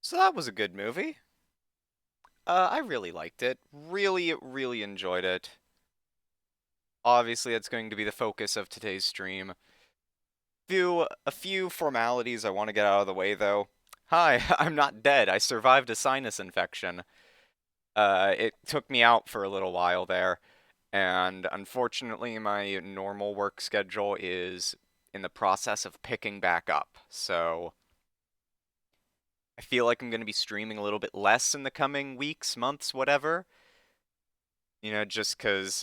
So that was a good movie. I really liked it. Really, really enjoyed it. Obviously, that's going to be the focus of today's stream. A few formalities I want to get out of the way, though. Hi, I'm not dead. I survived a sinus infection. It took me out for a little while there, and unfortunately, my normal work schedule is in the process of picking back up. So I feel like I'm going to be streaming a little bit less in the coming weeks, months, whatever. Just because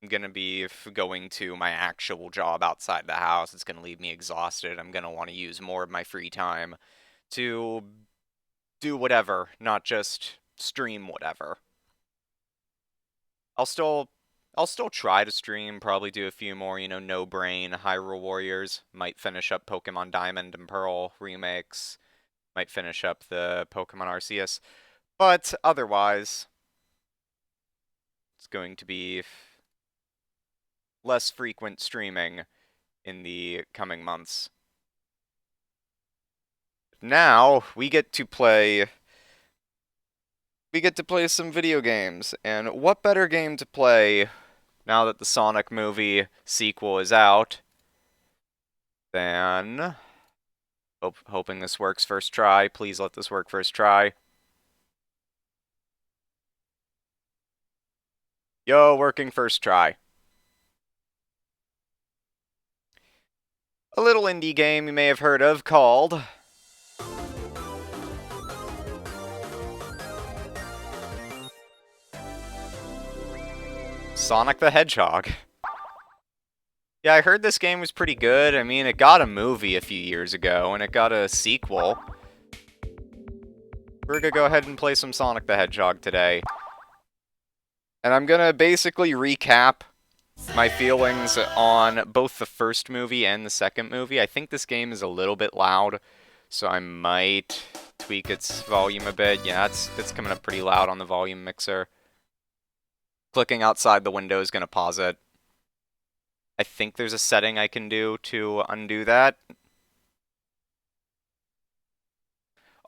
I'm going to be going to my actual job outside the house. It's going to leave me exhausted. I'm going to want to use more of my free time to do whatever, not just stream whatever. I'll still I'll still try to stream, probably do a few more, No Brain, Hyrule Warriors, might finish up Pokemon Diamond and Pearl remakes, might finish up the Pokemon Arceus, but otherwise it's going to be less frequent streaming in the coming months. Now we get to play some video games, and what better game to play now that the Sonic movie sequel is out than hoping this works first try. Please let this work first try. Yo, working first try. A little indie game you may have heard of called Sonic the Hedgehog. Yeah, I heard this game was pretty good. I mean, it got a movie a few years ago, and it got a sequel. We're gonna go ahead and play some Sonic the Hedgehog today. And I'm gonna basically recap my feelings on both the first movie and the second movie. I think this game is a little bit loud, so I might tweak its volume a bit. Yeah, it's coming up pretty loud on the volume mixer. Clicking outside the window is gonna pause it. I think there's a setting I can do to undo that.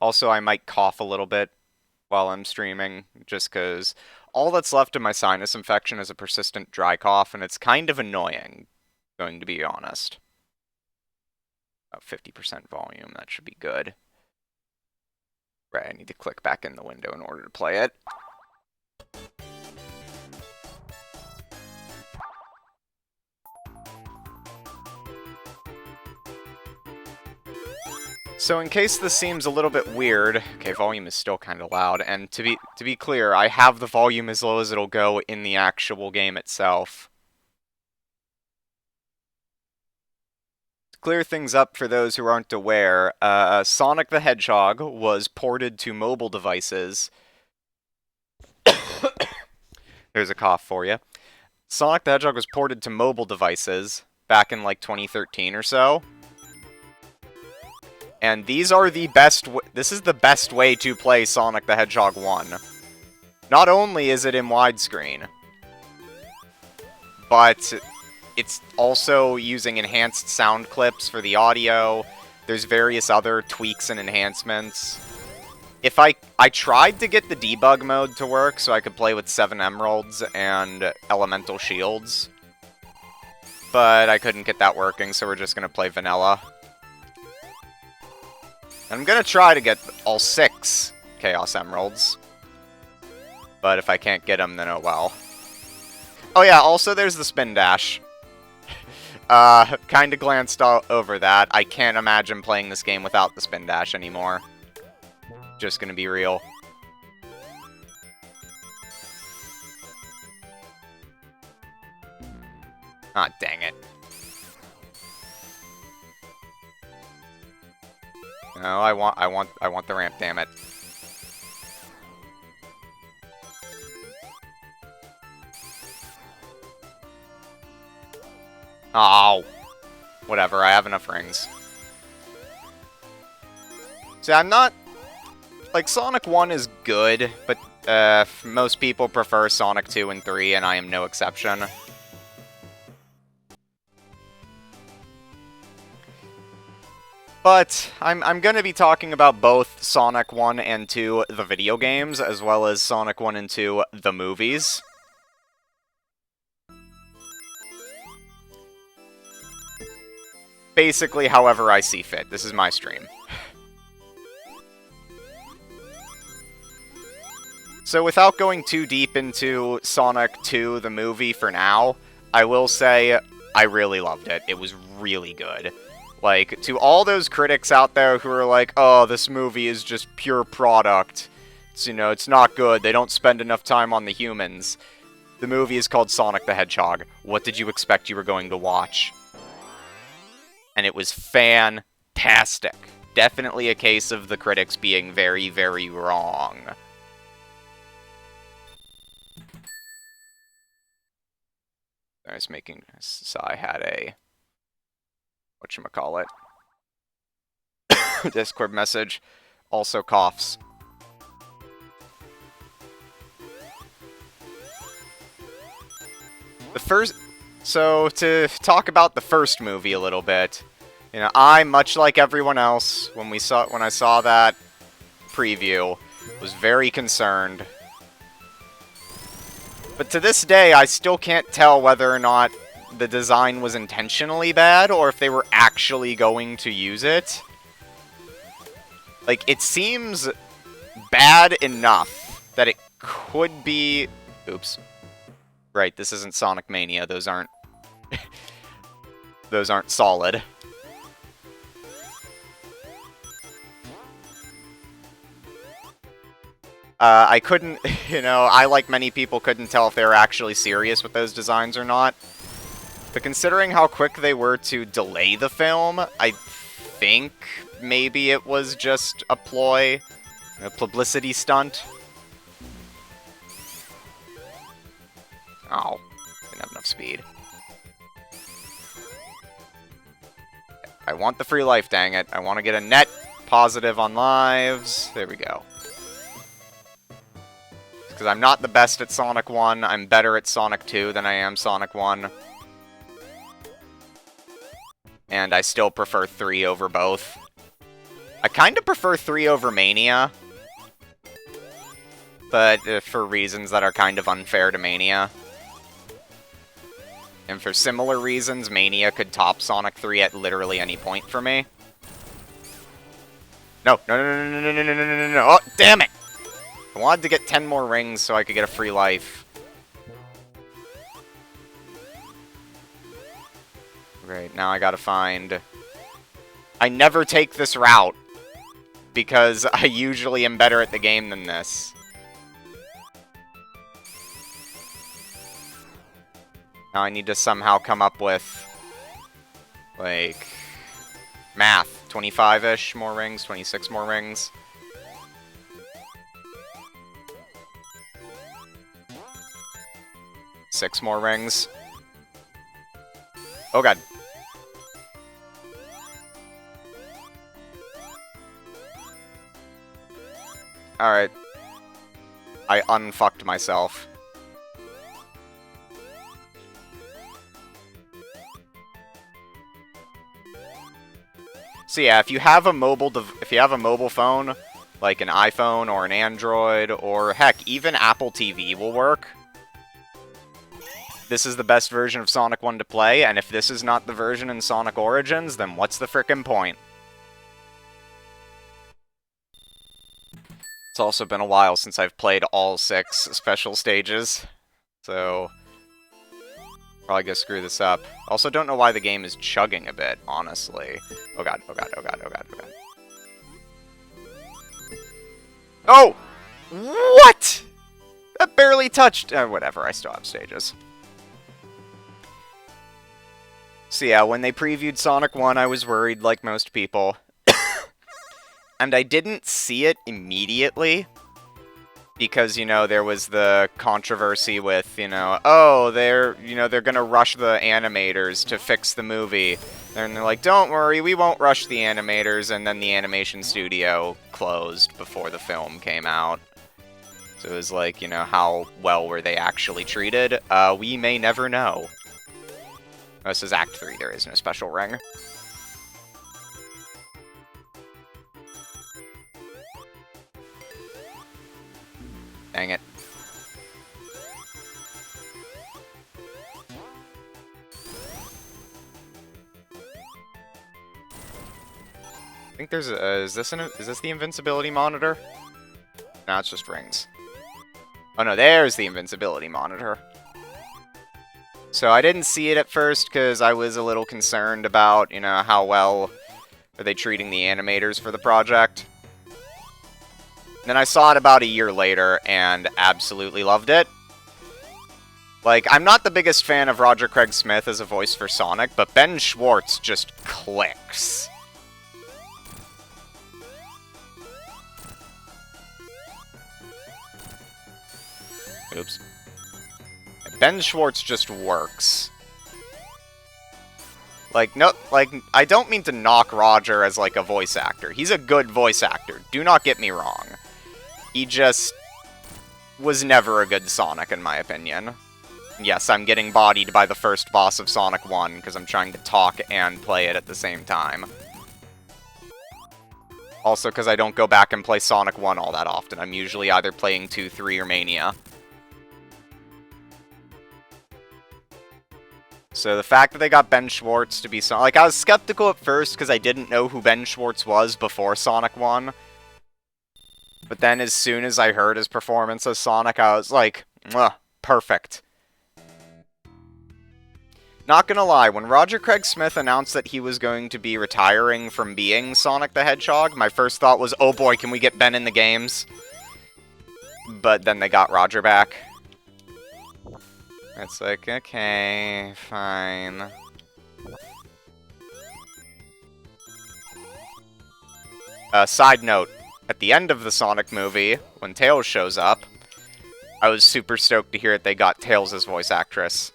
Also, I might cough a little bit while I'm streaming, just because all that's left of my sinus infection is a persistent dry cough, and it's kind of annoying, going to be honest. About 50% volume, that should be good. Right, I need to click back in the window in order to play it. So in case this seems a little bit weird, okay, volume is still kind of loud, and to be clear, I have the volume as low as it'll go in the actual game itself. To clear things up for those who aren't aware, Sonic the Hedgehog was ported to mobile devices. There's a cough for you. Sonic the Hedgehog was ported to mobile devices back in like 2013 or so. And these are the best. This is the best way to play Sonic the Hedgehog 1. Not only is it in widescreen, but it's also using enhanced sound clips for the audio. There's various other tweaks and enhancements. If I tried to get the debug mode to work so I could play with 7 emeralds and elemental shields, but I couldn't get that working, so we're just gonna play vanilla. I'm gonna try to get all 6 Chaos Emeralds. But if I can't get them, then oh well. Oh yeah, also there's the spin dash. Kinda glanced over that. I can't imagine playing this game without the spin dash anymore. Just gonna be real. Ah, dang it. No, I want the ramp, damn it. Oh, whatever, I have enough rings. See, I'm not... Like, Sonic 1 is good, but most people prefer Sonic 2 and 3, and I am no exception. But I'm going to be talking about both Sonic 1 and 2, the video games, as well as Sonic 1 and 2, the movies. Basically, however I see fit. This is my stream. So without going too deep into Sonic 2, the movie for now, I will say I really loved it. It was really good. Like, to all those critics out there who are like, oh, this movie is just pure product. It's, you know, it's not good. They don't spend enough time on the humans. The movie is called Sonic the Hedgehog. What did you expect you were going to watch? And it was fantastic. Definitely a case of the critics being very, very wrong. I was making, so I had a, whatchamacallit, Discord message, also coughs. So to talk about the first movie a little bit, you know, I, much like everyone else, when I saw that preview, was very concerned. But to this day, I still can't tell whether or not the design was intentionally bad, or if they were actually going to use it. Like, it seems bad enough that it could be... Oops. Right, this isn't Sonic Mania. Those aren't... Those aren't solid. I couldn't, you know, I, like many people, couldn't tell if they were actually serious with those designs or not. But considering how quick they were to delay the film, I think maybe it was just a ploy, a publicity stunt. Oh, didn't have enough speed. I want the free life, dang it. I want to get a net positive on lives. There we go. Because I'm not the best at Sonic 1. I'm better at Sonic 2 than I am Sonic 1. And I still prefer 3 over both. I kind of prefer 3 over Mania. But for reasons that are kind of unfair to Mania. And for similar reasons, Mania could top Sonic 3 at literally any point for me. No, no, no, no, no, no, no, no, no, no, no. Oh, damn it! I wanted to get 10 more rings so I could get a free life. Great, now I gotta find... I never take this route, because I usually am better at the game than this. Now I need to somehow come up with, like, math. 25-ish more rings, 26 more rings. Six more rings. Oh god. Alright. I unfucked myself. So yeah, if you have a mobile phone, like an iPhone or an Android, or heck, even Apple TV will work. This is the best version of Sonic 1 to play, and if this is not the version in Sonic Origins, then what's the frickin' point? It's also been a while since I've played all 6 special stages, so probably gonna screw this up. Also, don't know why the game is chugging a bit, honestly. Oh god, oh god, oh god, oh god, oh god. Oh! What?! That barely touched... whatever, I still have stages. So yeah, when they previewed Sonic 1, I was worried, like most people. And I didn't see it immediately. Because, you know, there was the controversy with, you know, oh, they're gonna rush the animators to fix the movie. And they're like, don't worry, we won't rush the animators. And then the animation studio closed before the film came out. So it was like, you know, how well were they actually treated? We may never know. This is Act 3, there is no special ring. think there's a, is this the invincibility monitor? No, it's just rings. Oh no, there's the invincibility monitor. So I didn't see it at first because I was a little concerned about, you know, how well are they treating the animators for the project. Then I saw it about a year later and absolutely loved it. Like, I'm not the biggest fan of Roger Craig Smith as a voice for Sonic, but Ben Schwartz just clicks. Oops. Ben Schwartz just works. Like, no, like, I don't mean to knock Roger as, like, a voice actor. He's a good voice actor. Do not get me wrong. He just was never a good Sonic, in my opinion. Yes, I'm getting bodied by the first boss of Sonic 1, because I'm trying to talk and play it at the same time. Also, because I don't go back and play Sonic 1 all that often. I'm usually either playing 2, 3, or Mania. So the fact that they got Ben Schwartz to be Sonic... Like, I was skeptical at first because I didn't know who Ben Schwartz was before Sonic 1. But then as soon as I heard his performance as Sonic, I was like, mwah, perfect. Not gonna lie, when Roger Craig Smith announced that he was going to be retiring from being Sonic the Hedgehog, my first thought was, oh boy, can we get Ben in the games? But then they got Roger back. It's like, okay, fine. Side note, at the end of the Sonic movie, when Tails shows up, I was super stoked to hear that they got Tails as voice actress.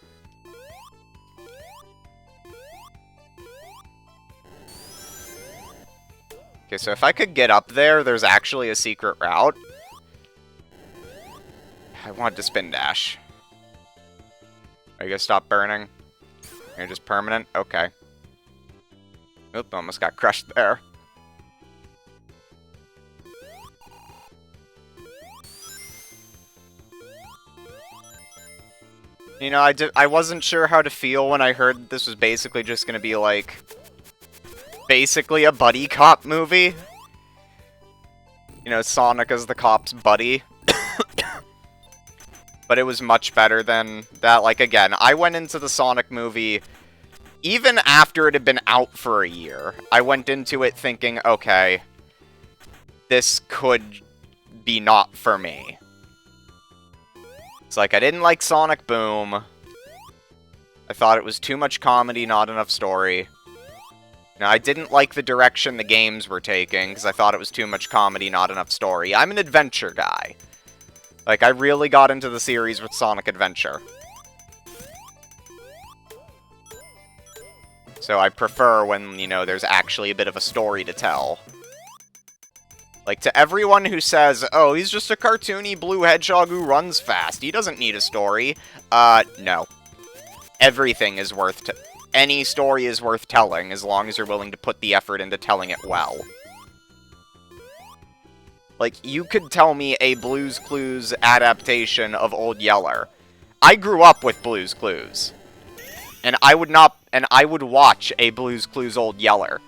Okay, so if I could get up there, there's actually a secret route. I wanted to spin dash. Are you gonna stop burning? You're just permanent? Okay. Oop, almost got crushed there. You know, I wasn't sure how to feel when I heard that this was basically just gonna be like... basically a buddy cop movie. You know, Sonic as the cop's buddy. But it was much better than that. Like, again, I went into the Sonic movie, even after it had been out for a year, I went into it thinking, okay, this could be not for me. It's like, I didn't like Sonic Boom. I thought it was too much comedy, not enough story. Now, I didn't like the direction the games were taking, because I thought it was too much comedy, not enough story. I'm an adventure guy. Like, I really got into the series with Sonic Adventure. So I prefer when, you know, there's actually a bit of a story to tell. Like, to everyone who says, oh, he's just a cartoony blue hedgehog who runs fast, he doesn't need a story. No. Everything is worth... Any story is worth telling, as long as you're willing to put the effort into telling it well. Like, you could tell me a Blue's Clues adaptation of Old Yeller. I grew up with Blue's Clues. And I would watch a Blue's Clues Old Yeller.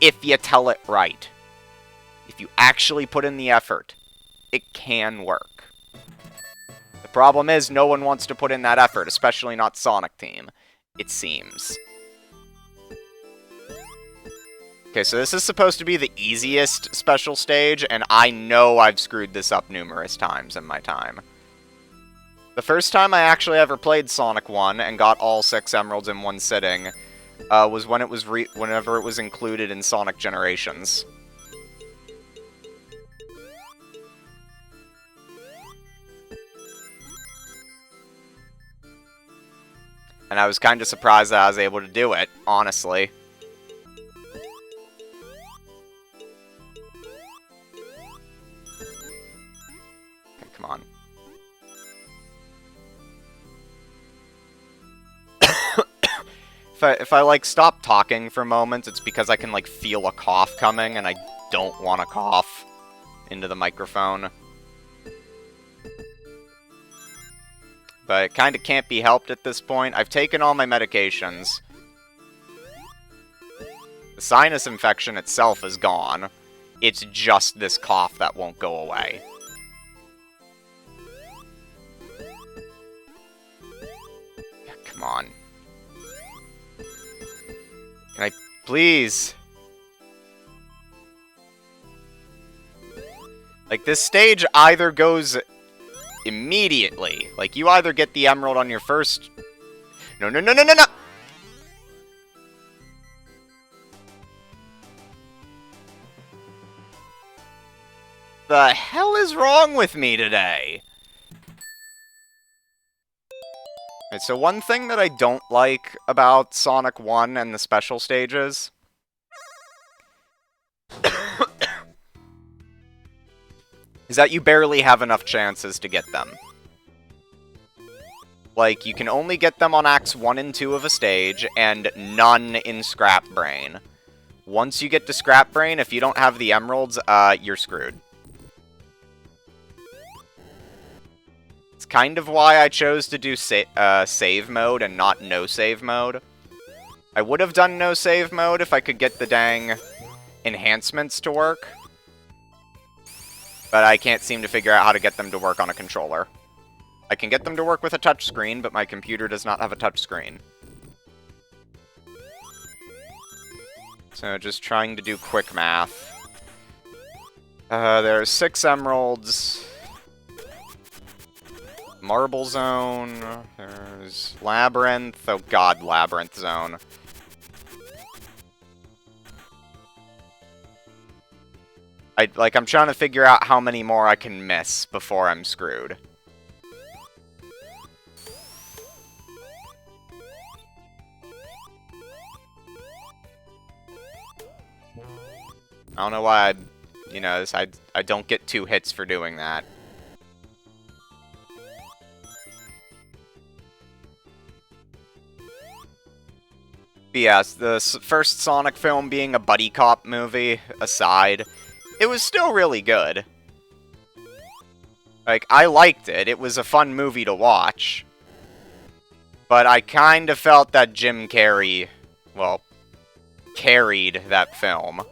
If you tell it right. If you actually put in the effort, it can work. The problem is, no one wants to put in that effort, especially not Sonic Team. It seems. Okay, so this is supposed to be the easiest special stage, and I know I've screwed this up numerous times in my time. The first time I actually ever played Sonic 1 and got all 6 emeralds in one sitting was when it was whenever it was included in Sonic Generations. And I was kind of surprised that I was able to do it, honestly. Okay, come on. If I, like, stop talking for a moment, it's because I can, like, feel a cough coming, and I don't want to cough into the microphone. But it kind of can't be helped at this point. I've taken all my medications. The sinus infection itself is gone. It's just this cough that won't go away. Yeah, come on. Can I please? Like, this stage either goes immediately. Like, you either get the emerald on your first... No, no, no, no, no, no! The hell is wrong with me today? Right, so one thing that I don't like about Sonic 1 and the special stages is that you barely have enough chances to get them. Like, you can only get them on Acts 1 and 2 of a stage, and none in Scrap Brain. Once you get to Scrap Brain, if you don't have the emeralds, you're screwed. It's kind of why I chose to do save mode and not no save mode. I would have done no save mode if I could get the dang enhancements to work. But I can't seem to figure out how to get them to work on a controller. I can get them to work with a touchscreen, but my computer does not have a touchscreen. So just trying to do quick math. There's 6 emeralds. Marble Zone. There's Labyrinth. Oh god, Labyrinth Zone. I'm trying to figure out how many more I can miss before I'm screwed. I don't know why I don't get 2 hits for doing that. But yes, the first Sonic film being a buddy cop movie aside, it was still really good. Like, I liked it. It was a fun movie to watch. But I kind of felt that Jim Carrey, well, carried that film.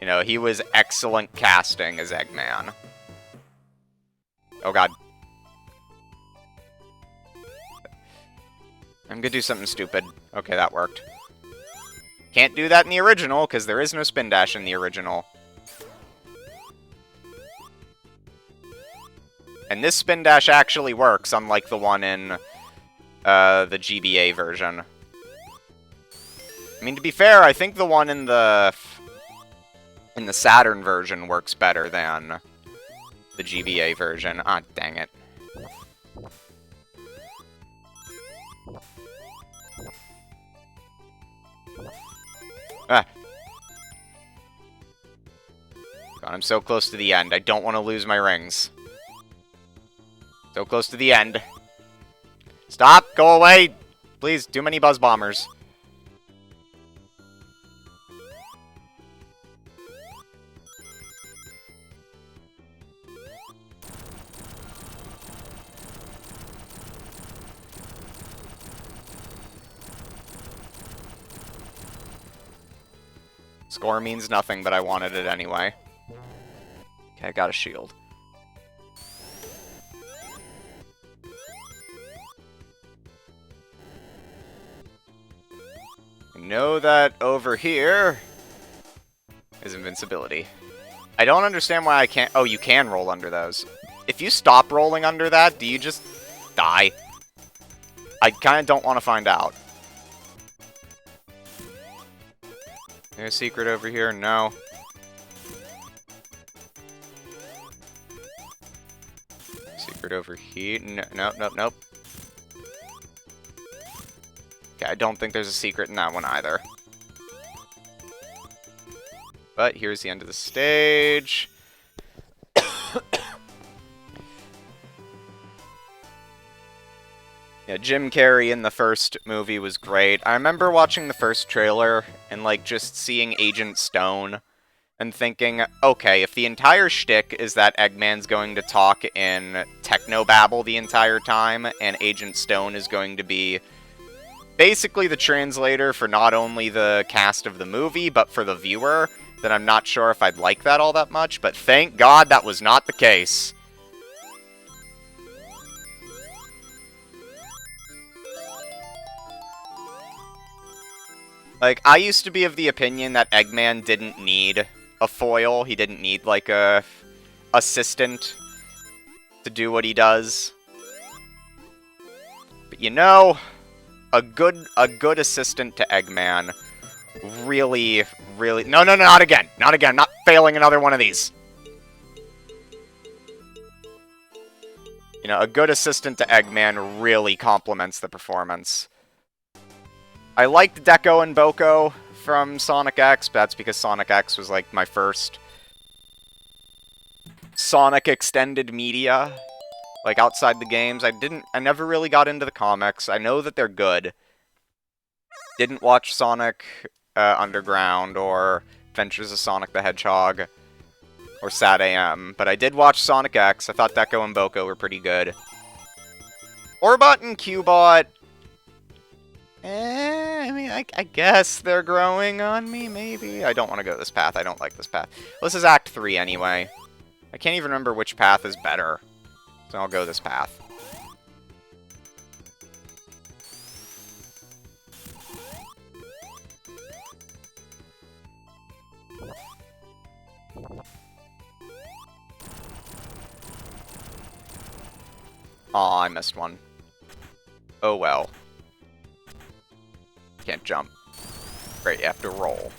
You know, he was excellent casting as Eggman. Oh god. I'm gonna do something stupid. Okay, that worked. Can't do that in the original, because there is no spin dash in the original. And this spin dash actually works, unlike the one in the GBA version. I mean, to be fair, I think the one in the Saturn version works better than the GBA version. Ah, dang it. Ah. God, I'm so close to the end. I don't want to lose my rings. So close to the end. Stop! Go away! Please, too many buzz bombers. Score means nothing, but I wanted it anyway. Okay, I got a shield. I know that over here is invincibility. I don't understand why I can't... Oh, you can roll under those. If you stop rolling under that, do you just die? I kind of don't want to find out. There's a secret over here? No. Secret over here? Nope, nope, nope. Okay, I don't think there's a secret in that one either. But here's the end of the stage. Yeah, Jim Carrey in the first movie was great. I remember watching the first trailer and, like, just seeing Agent Stone and thinking, okay, if the entire shtick is that Eggman's going to talk in technobabble the entire time and Agent Stone is going to be basically the translator for not only the cast of the movie, but for the viewer, then I'm not sure if I'd like that all that much, but thank God that was not the case. Like, I used to be of the opinion that Eggman didn't need a foil. He didn't need, like, a assistant to do what he does. But you know, a good assistant to Eggman really... No, not again! Not again! I'm not failing another one of these! You know, a good assistant to Eggman really complements the performance. I liked Deco and Boko from Sonic X, but that's because Sonic X was, like, my first Sonic extended media. Like, outside the games. I never really got into the comics. I know that they're good. Didn't watch Sonic Underground or Adventures of Sonic the Hedgehog or Sad AM, but I did watch Sonic X. I thought Deco and Boko were pretty good. Orbot and Cubot... I mean, I guess they're growing on me, maybe? I don't want to go this path. I don't like this path. Well, this is Act 3 anyway. I can't even remember which path is better. So I'll go this path. Aw, I missed one. Oh well. Can't jump. Great, you have to roll.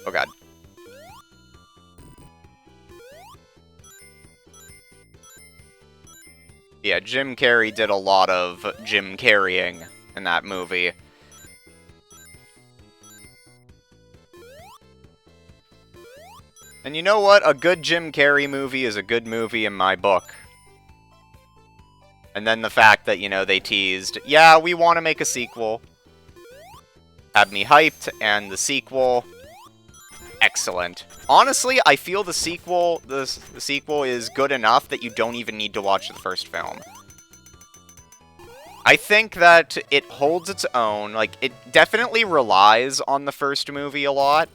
Oh god. Yeah, Jim Carrey did a lot of Jim Carreying in that movie. And you know what? A good Jim Carrey movie is a good movie in my book. And then the fact that, you know, they teased, yeah, we want to make a sequel. Had me hyped, and the sequel, excellent. Honestly, I feel the sequel is good enough that you don't even need to watch the first film. I think that it holds its own. Like, it definitely relies on the first movie a lot.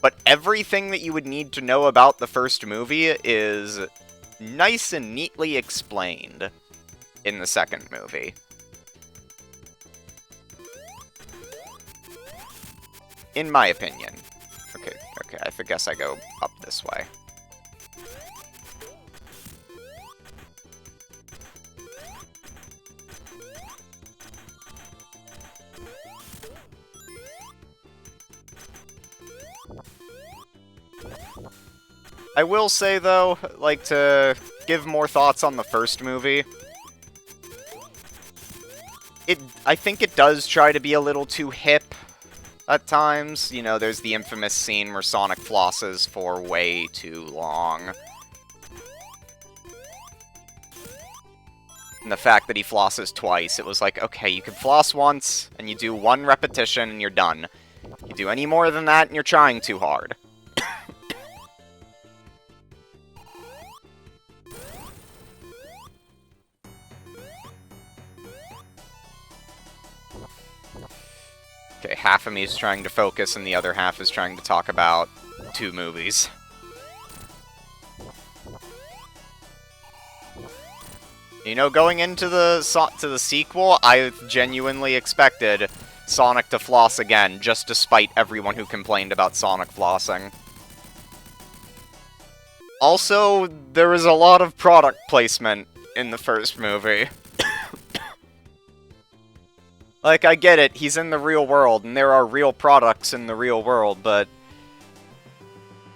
But everything that you would need to know about the first movie is nice and neatly explained in the second movie. In my opinion. Okay, I guess I go up this way. I will say, though, like, to give more thoughts on the first movie, I think it does try to be a little too hip at times. You know, there's the infamous scene where Sonic flosses for way too long. And the fact that he flosses twice, it was like, okay, you can floss once, and you do one repetition, and you're done. You do any more than that, and you're trying too hard. Okay, half of me is trying to focus, and the other half is trying to talk about 2 movies. You know, going into the sequel, I genuinely expected Sonic to floss again, just despite everyone who complained about Sonic flossing. Also, there was a lot of product placement in the first movie. Like, I get it, he's in the real world, and there are real products in the real world, but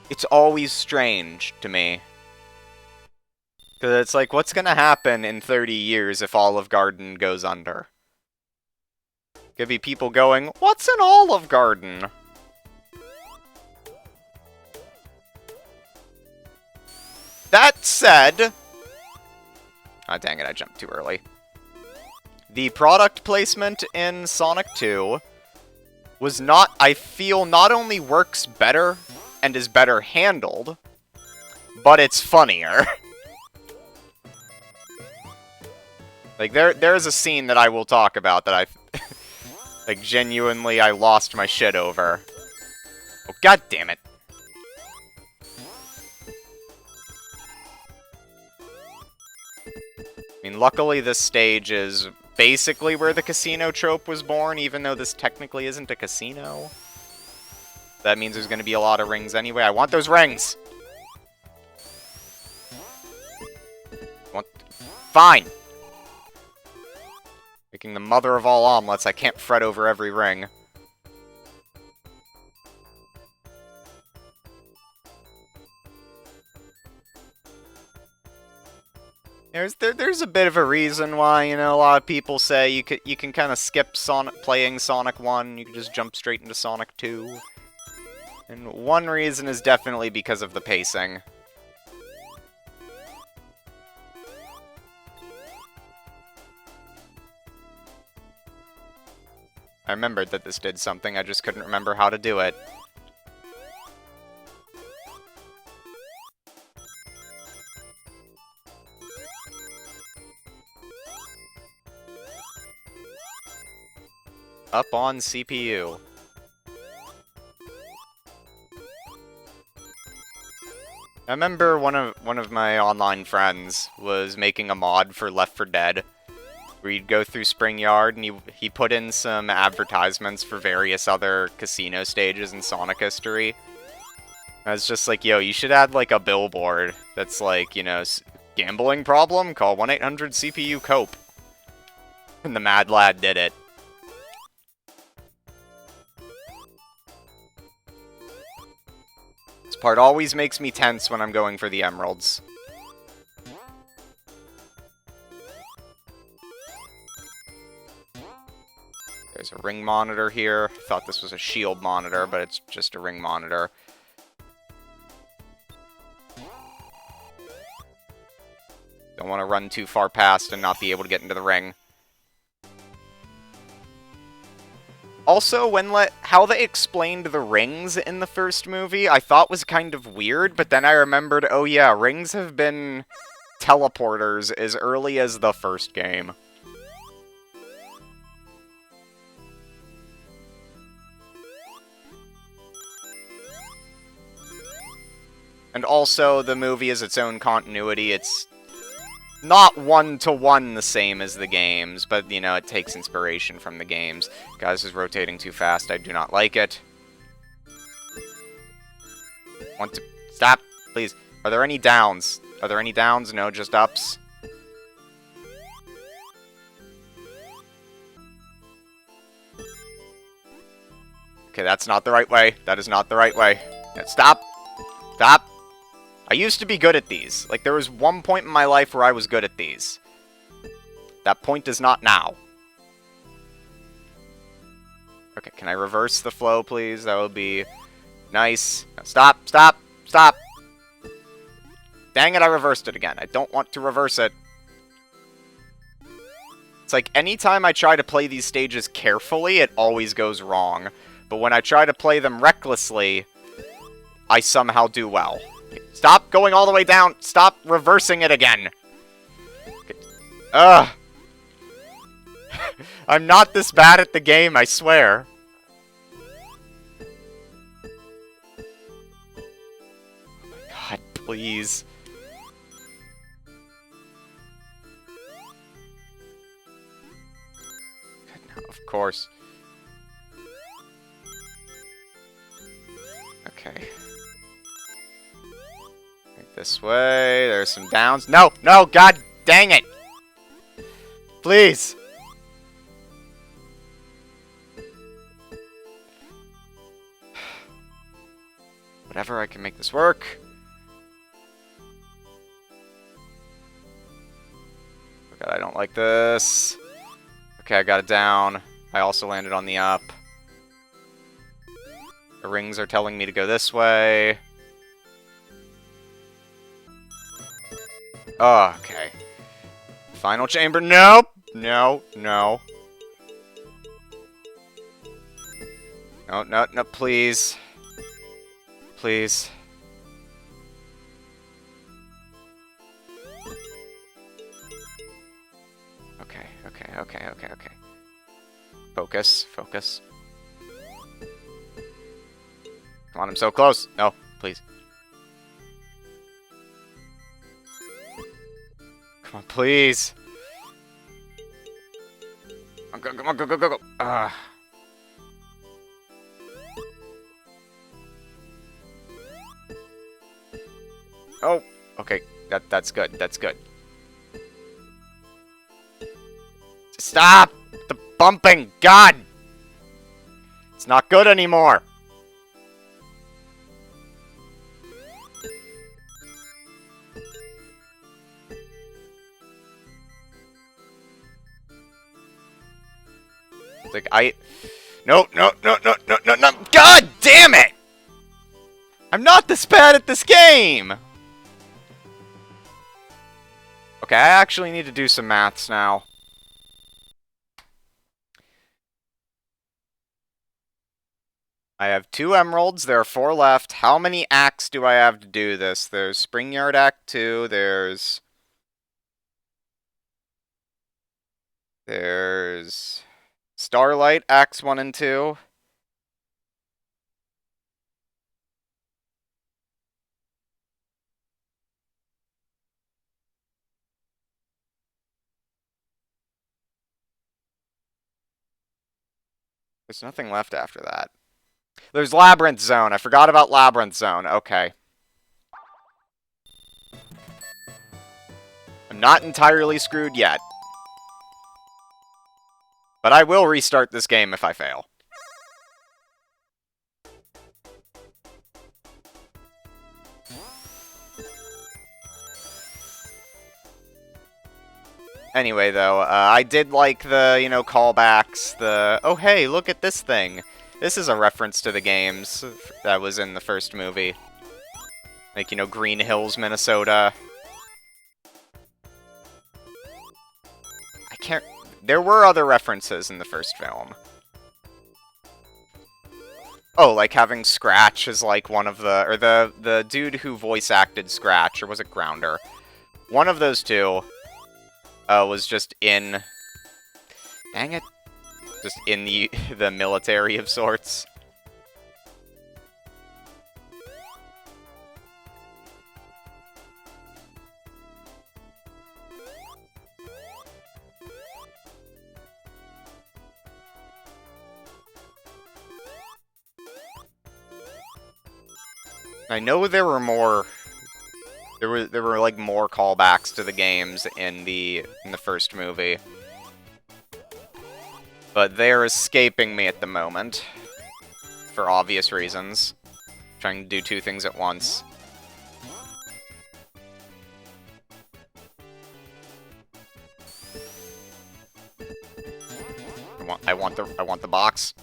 it's always strange to me. Because it's like, what's gonna happen in 30 years if Olive Garden goes under? Could be people going, what's an Olive Garden? That said... Ah, dang it, I jumped too early. The product placement in Sonic 2 was not, I feel, not only works better and is better handled, but it's funnier. Like, there's a scene that I will talk about that like, genuinely I lost my shit over. Oh, god damn it. I mean, luckily this stage is basically where the casino trope was born, even though this technically isn't a casino. That means there's going to be a lot of rings anyway. I want those rings! Fine! Making the mother of all omelets, I can't fret over every ring. There's a bit of a reason why, you know, a lot of people say you can kind of skip playing Sonic 1, you can just jump straight into Sonic 2. And one reason is definitely because of the pacing. I remembered that this did something, I just couldn't remember how to do it. Up on CPU. I remember one of my online friends was making a mod for Left 4 Dead, where you'd go through Spring Yard and he put in some advertisements for various other casino stages in Sonic history. I was just like, yo, you should add like a billboard that's like, you know, gambling problem? Call 1-800-CPU-COPE. And the Mad Lad did it. This part always makes me tense when I'm going for the emeralds. There's a ring monitor here. Thought this was a shield monitor, but it's just a ring monitor. Don't want to run too far past and not be able to get into the ring. Also, how they explained the rings in the first movie, I thought was kind of weird, but then I remembered, oh yeah, rings have been teleporters as early as the first game. And also, the movie is its own continuity. It's not one-to-one the same as the games, but, you know, it takes inspiration from the games. Guys, this is rotating too fast. I do not like it. Want to... Stop, please. Are there any downs? Are there any downs? No, just ups. Okay, that's not the right way. That is not the right way. Stop! Stop! I used to be good at these. Like, there was one point in my life where I was good at these. That point is not now. Okay, can I reverse the flow, please? That would be nice. No, stop, stop, stop! Dang it, I reversed it again. I don't want to reverse it. It's like, anytime I try to play these stages carefully, it always goes wrong. But when I try to play them recklessly, I somehow do well. Stop going all the way down! Stop reversing it again! Ugh! I'm not this bad at the game, I swear. Oh my god, please. No, of course. Okay. This way, there's some downs. No, no, god dang it! Please! Whatever, I can make this work. Oh god, I don't like this. Okay, I got it down. I also landed on the up. The rings are telling me to go this way. Oh, okay. Final chamber. Nope. No, no. No, no, no, please. Please. Okay. Focus. Come on, I'm so close. No, please. Come on, please. Come on, go. Oh, okay. That's good. Stop the bumping. God, it's not good anymore. Like no. God damn it! I'm not this bad at this game! Okay, I actually need to do some maths now. I have 2 emeralds, there are 4 left. How many acts do I have to do this? There's Springyard Act 2, there's Starlight Acts 1 and 2. There's nothing left after that. There's Labyrinth Zone. I forgot about Labyrinth Zone. Okay. I'm not entirely screwed yet. But I will restart this game if I fail. Anyway, though, I did like the, callbacks, oh hey, look at this thing. This is a reference to the games that was in the first movie. Like, Green Hills, Minnesota. There were other references in the first film. Oh, like having Scratch as, like, one of the... Or the dude who voice acted Scratch, or was it Grounder? One of those two was just in... Dang it. Just in the military of sorts. I know there were more... There were like more callbacks to the games in the first movie. But they're escaping me at the moment. For obvious reasons. Trying to do 2 things at once. I want the box.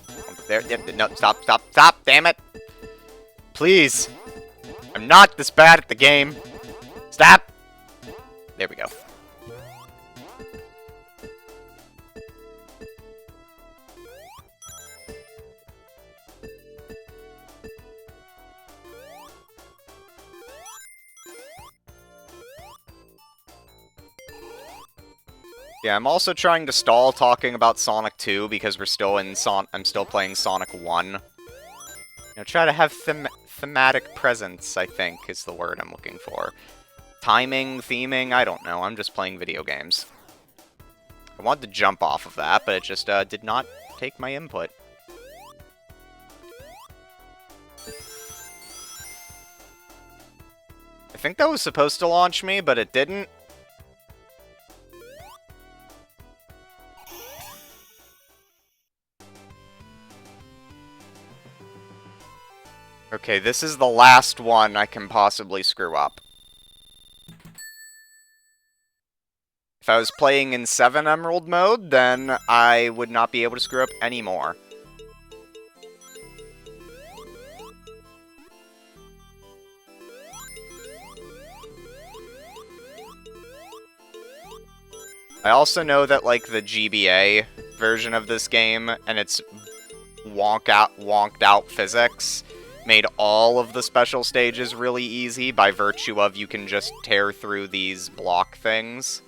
There, no, stop, damn it! Please! I'm not this bad at the game. Stop! There we go. Yeah, I'm also trying to stall talking about Sonic 2 because we're still in I'm still playing Sonic 1. Try to have thematic presence, I think, is the word I'm looking for. Timing, theming, I don't know. I'm just playing video games. I wanted to jump off of that, but it just did not take my input. I think that was supposed to launch me, but it didn't. Okay, this is the last one I can possibly screw up. If I was playing in 7 Emerald mode, then I would not be able to screw up anymore. I also know that, like, the GBA version of this game, and its wonked out physics, made all of the special stages really easy by virtue of you can just tear through these block things.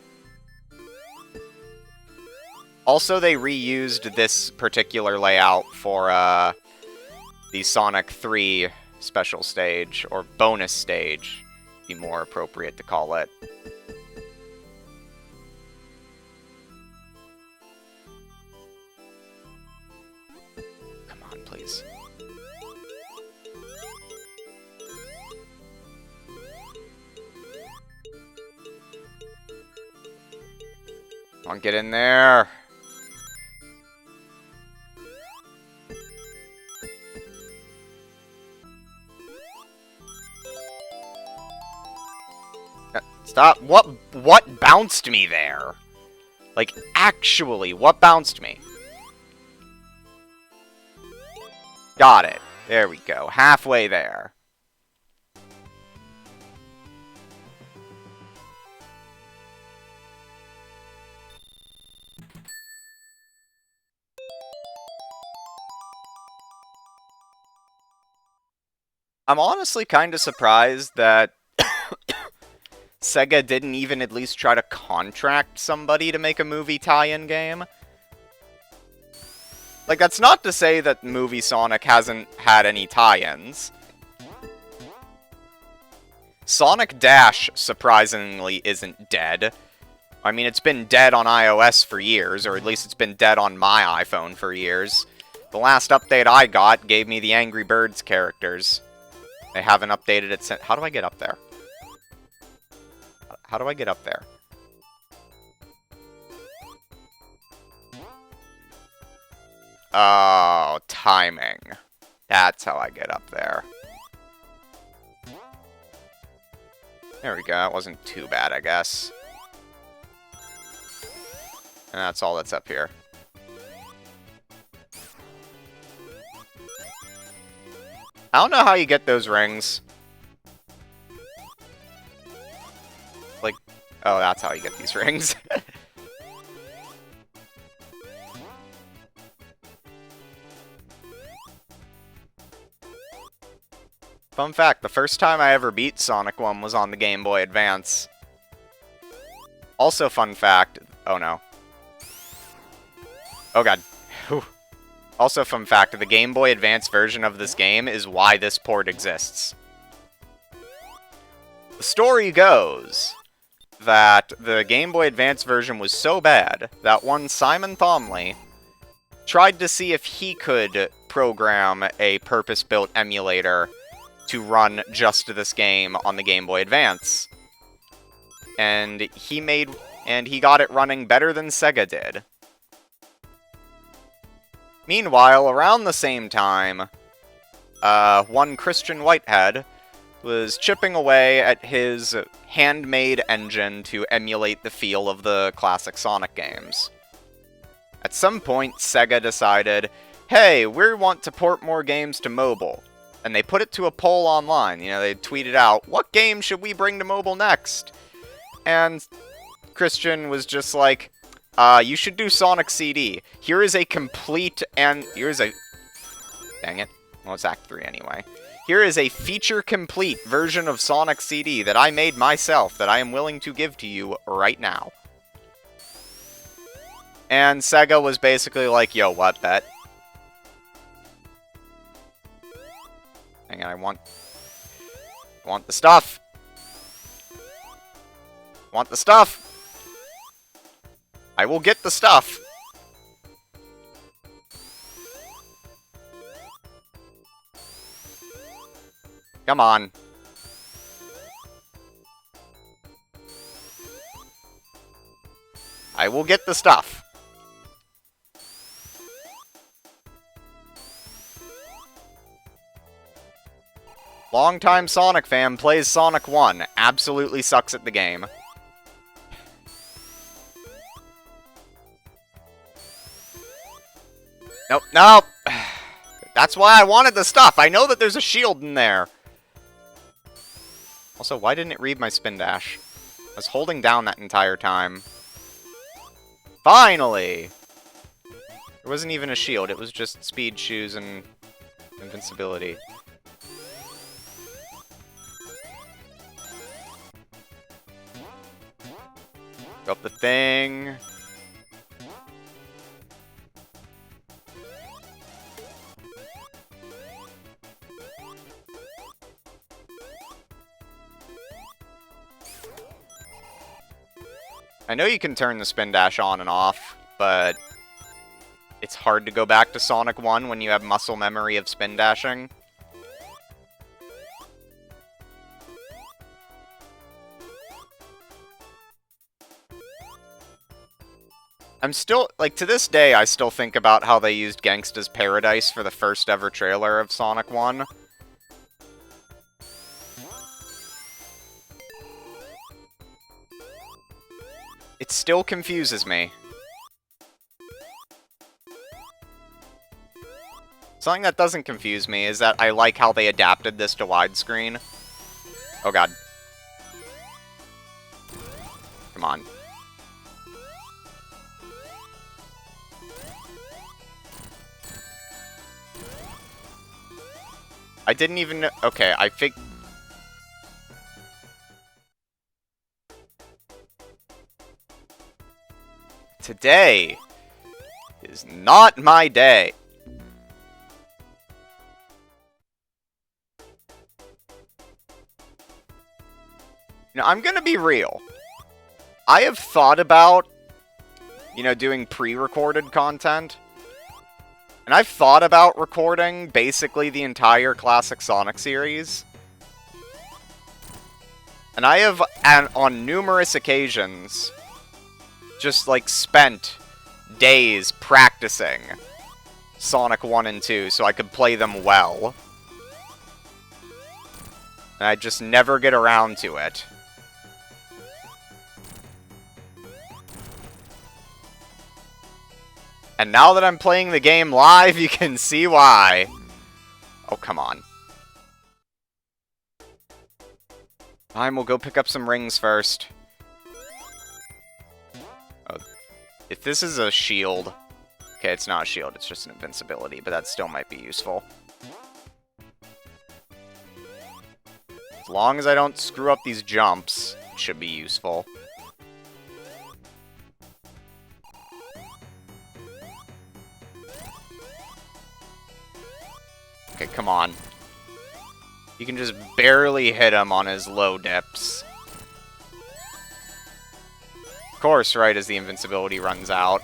Also, they reused this particular layout for the Sonic 3 special stage, or bonus stage, be more appropriate to call it. Come on, please. Come on, get in there. Stop. What bounced me there? Like, actually, what bounced me? Got it. There we go. Halfway there. I'm honestly kind of surprised that Sega didn't even at least try to contract somebody to make a movie tie-in game. Like, that's not to say that movie Sonic hasn't had any tie-ins. Sonic Dash, surprisingly, isn't dead. I mean, it's been dead on iOS for years, or at least it's been dead on my iPhone for years. The last update I got gave me the Angry Birds characters. They haven't updated it since. How do I get up there? How do I get up there? Oh, timing. That's how I get up there. There we go. That wasn't too bad, I guess. And that's all that's up here. I don't know how you get those rings. Like, oh, that's how you get these rings. Fun fact, the first time I ever beat Sonic 1 was on the Game Boy Advance. Also fun fact, oh no. Oh god. Whew. Also fun fact, the Game Boy Advance version of this game is why this port exists. The story goes that the Game Boy Advance version was so bad that one Simon Thomley tried to see if he could program a purpose-built emulator to run just this game on the Game Boy Advance. And he got it running better than Sega did. Meanwhile, around the same time, one Christian Whitehead was chipping away at his handmade engine to emulate the feel of the classic Sonic games. At some point, Sega decided, hey, we want to port more games to mobile. And they put it to a poll online. You know, they tweeted out, what game should we bring to mobile next? And Christian was just like, you should do Sonic CD. Here is a complete and... Here's a... Dang it. Well, it's Act 3 anyway. Here is a feature-complete version of Sonic CD that I made myself that I am willing to give to you right now. And Sega was basically like, yo, what, bet? Hang on, I want the stuff! Want the stuff! I will get the stuff! Come on. I will get the stuff. Longtime Sonic fan plays Sonic 1. Absolutely sucks at the game. Nope, nope. That's why I wanted the stuff. I know that there's a shield in there. Also, why didn't it read my spin dash? I was holding down that entire time. Finally! There wasn't even a shield. It was just speed, shoes, and invincibility. Go up the thing. I know you can turn the spin dash on and off, but it's hard to go back to Sonic 1 when you have muscle memory of spin dashing. I'm still, like, to this day, I still think about how they used Gangsta's Paradise for the first ever trailer of Sonic 1. It still confuses me. Something that doesn't confuse me is that I like how they adapted this to widescreen. Oh god. Come on. I didn't even know. Okay, I think. Today is not my day. Now, I'm gonna be real. I have thought about, doing pre-recorded content. And I've thought about recording basically the entire classic Sonic series. And I have, on numerous occasions, just, like, spent days practicing Sonic 1 and 2 so I could play them well. And I just never get around to it. And now that I'm playing the game live, you can see why. Oh, come on. Fine, we'll go pick up some rings first. Oh, if this is a shield... Okay, it's not a shield, it's just an invincibility, but that still might be useful. As long as I don't screw up these jumps, it should be useful. Okay, come on. You can just barely hit him on his low dips. Of course, right as the invincibility runs out.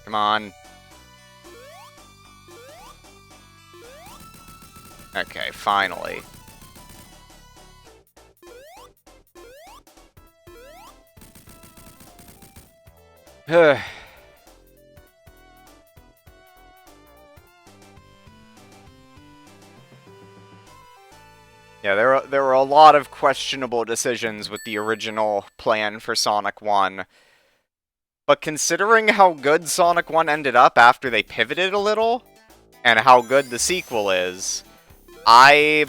Come on. Okay, finally. Yeah, there were a lot of questionable decisions with the original plan for Sonic 1. But considering how good Sonic 1 ended up after they pivoted a little, and how good the sequel is, I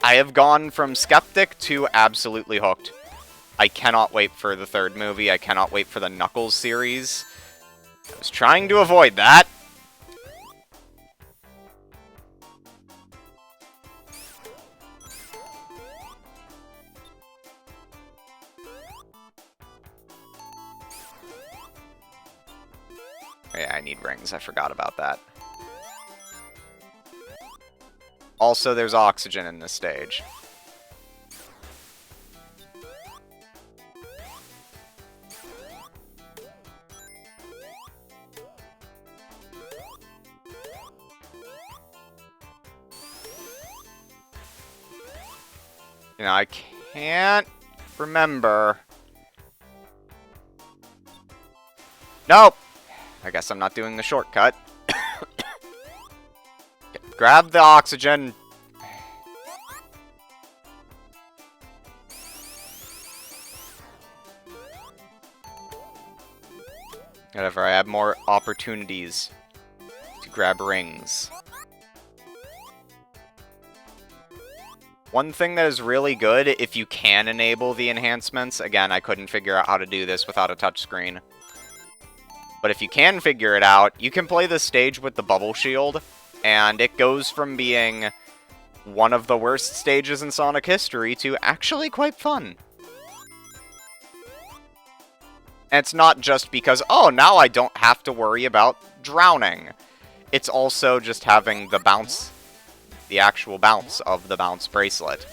have gone from skeptic to absolutely hooked. I cannot wait for the third movie. I cannot wait for the Knuckles series. I was trying to avoid that. Yeah, I need rings. I forgot about that. Also, there's oxygen in this stage. I can't remember. Nope. I guess I'm not doing the shortcut. Grab the oxygen. Whatever, I have more opportunities to grab rings. One thing that is really good, if you can enable the enhancements, again, I couldn't figure out how to do this without a touchscreen. But if you can figure it out, you can play this stage with the bubble shield, and it goes from being one of the worst stages in Sonic history to actually quite fun. And it's not just because, oh, now I don't have to worry about drowning. it's also just having the bounce, the actual bounce of the bounce bracelet.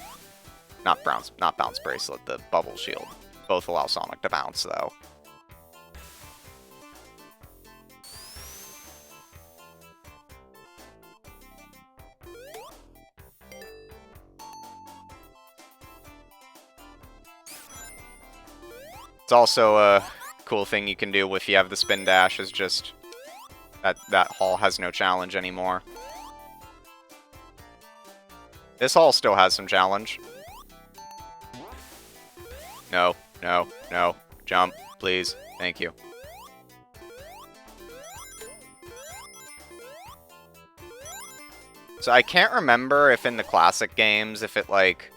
Not bounce bracelet, the bubble shield. Both allow Sonic to bounce, though. It's also a cool thing you can do if you have the spin dash, is just that hall has no challenge anymore. This hall still has some challenge. No, no, no. Jump, please. Thank you. So I can't remember if in the classic games, if it, like,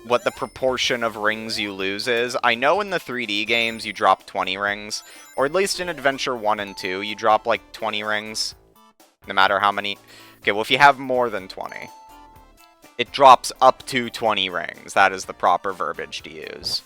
what the proportion of rings you lose is. I know in the 3D games you drop 20 rings, or at least in Adventure 1 and 2, you drop, like, 20 rings, no matter how many. Okay, well, if you have more than 20, it drops up to 20 rings. That is the proper verbiage to use.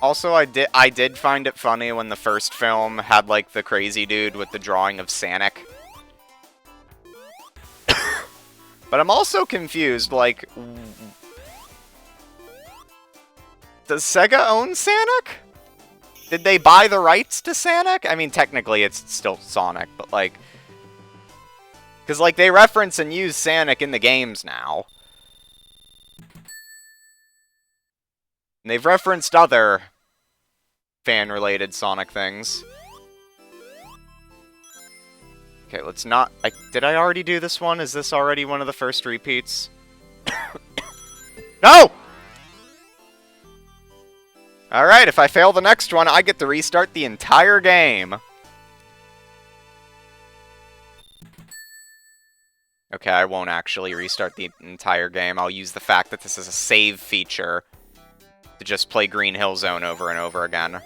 Also, I did find it funny when the first film had, like, the crazy dude with the drawing of Sonic. But I'm also confused, like, does Sega own Sonic? Did they buy the rights to Sonic? I mean, technically it's still Sonic, but, like, because, like, they reference and use Sonic in the games now. And they've referenced other fan-related Sonic things. Okay, let's not... did I already do this one? Is this already one of the first repeats? No! Alright, if I fail the next one, I get to restart the entire game. Okay, I won't actually restart the entire game. I'll use the fact that this is a save feature to just play Green Hill Zone over and over again.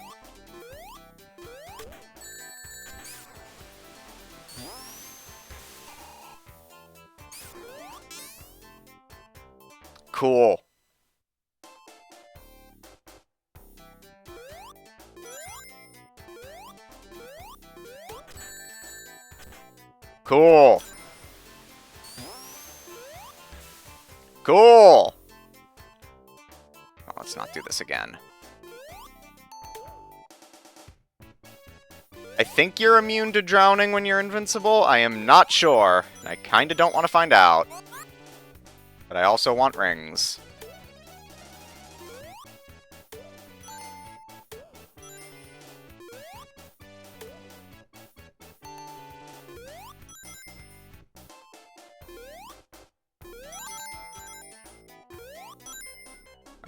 Cool. Cool. Cool. Oh, let's not do this again. I think you're immune to drowning when you're invincible. I am not sure. And I kinda don't want to find out. But I also want rings.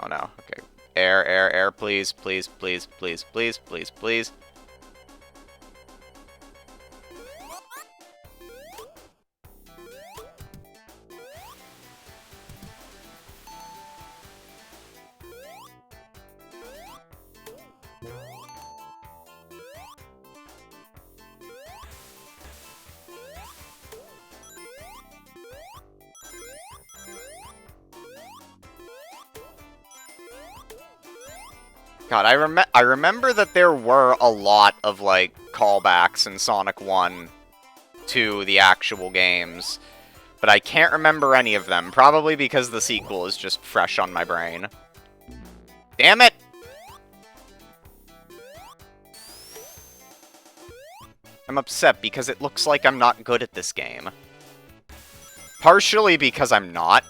Oh no, okay. Air, air, air, please, please, please, please, please, please, please. God, I remember that there were a lot of, like, callbacks in Sonic 1 to the actual games, but I can't remember any of them, probably because the sequel is just fresh on my brain. Damn it! I'm upset because it looks like I'm not good at this game. Partially because I'm not.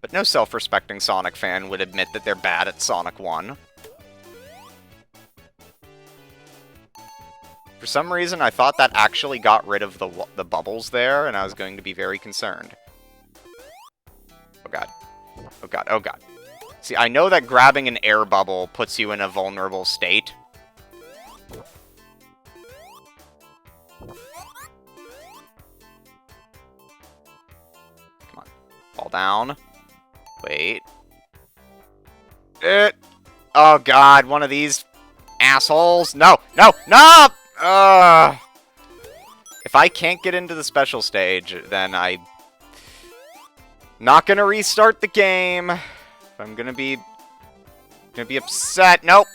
But no self-respecting Sonic fan would admit that they're bad at Sonic 1. For some reason, I thought that actually got rid of the bubbles there, and I was going to be very concerned. Oh god. Oh god, oh god. See, I know that grabbing an air bubble puts you in a vulnerable state. Come on. Fall down. Wait. Oh god, one of these assholes. No, no, no! If I can't get into the special stage, then I'm not gonna restart the game. I'm gonna be upset. Nope.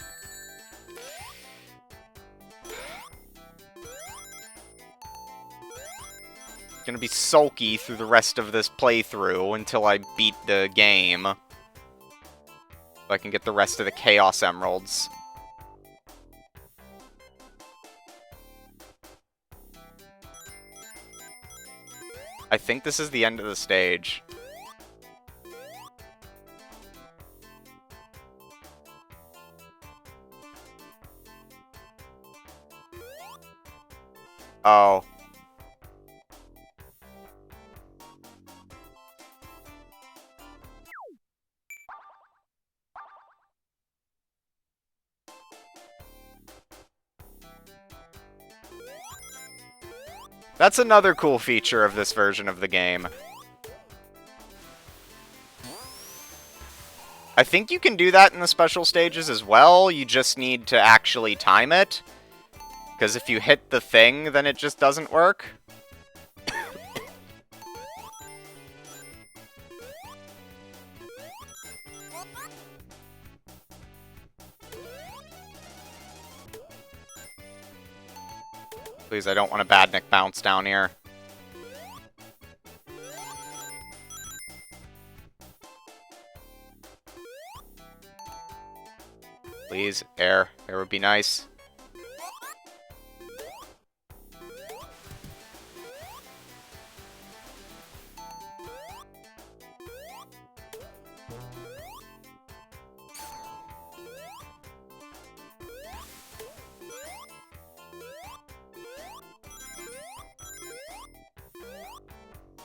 Gonna be sulky through the rest of this playthrough until I beat the game. So I can get the rest of the Chaos Emeralds. I think this is the end of the stage. Oh. That's another cool feature of this version of the game. I think you can do that in the special stages as well, you just need to actually time it. Because if you hit the thing, then it just doesn't work. Please, I don't want a Badnik bounce down here. Please, air. Air would be nice.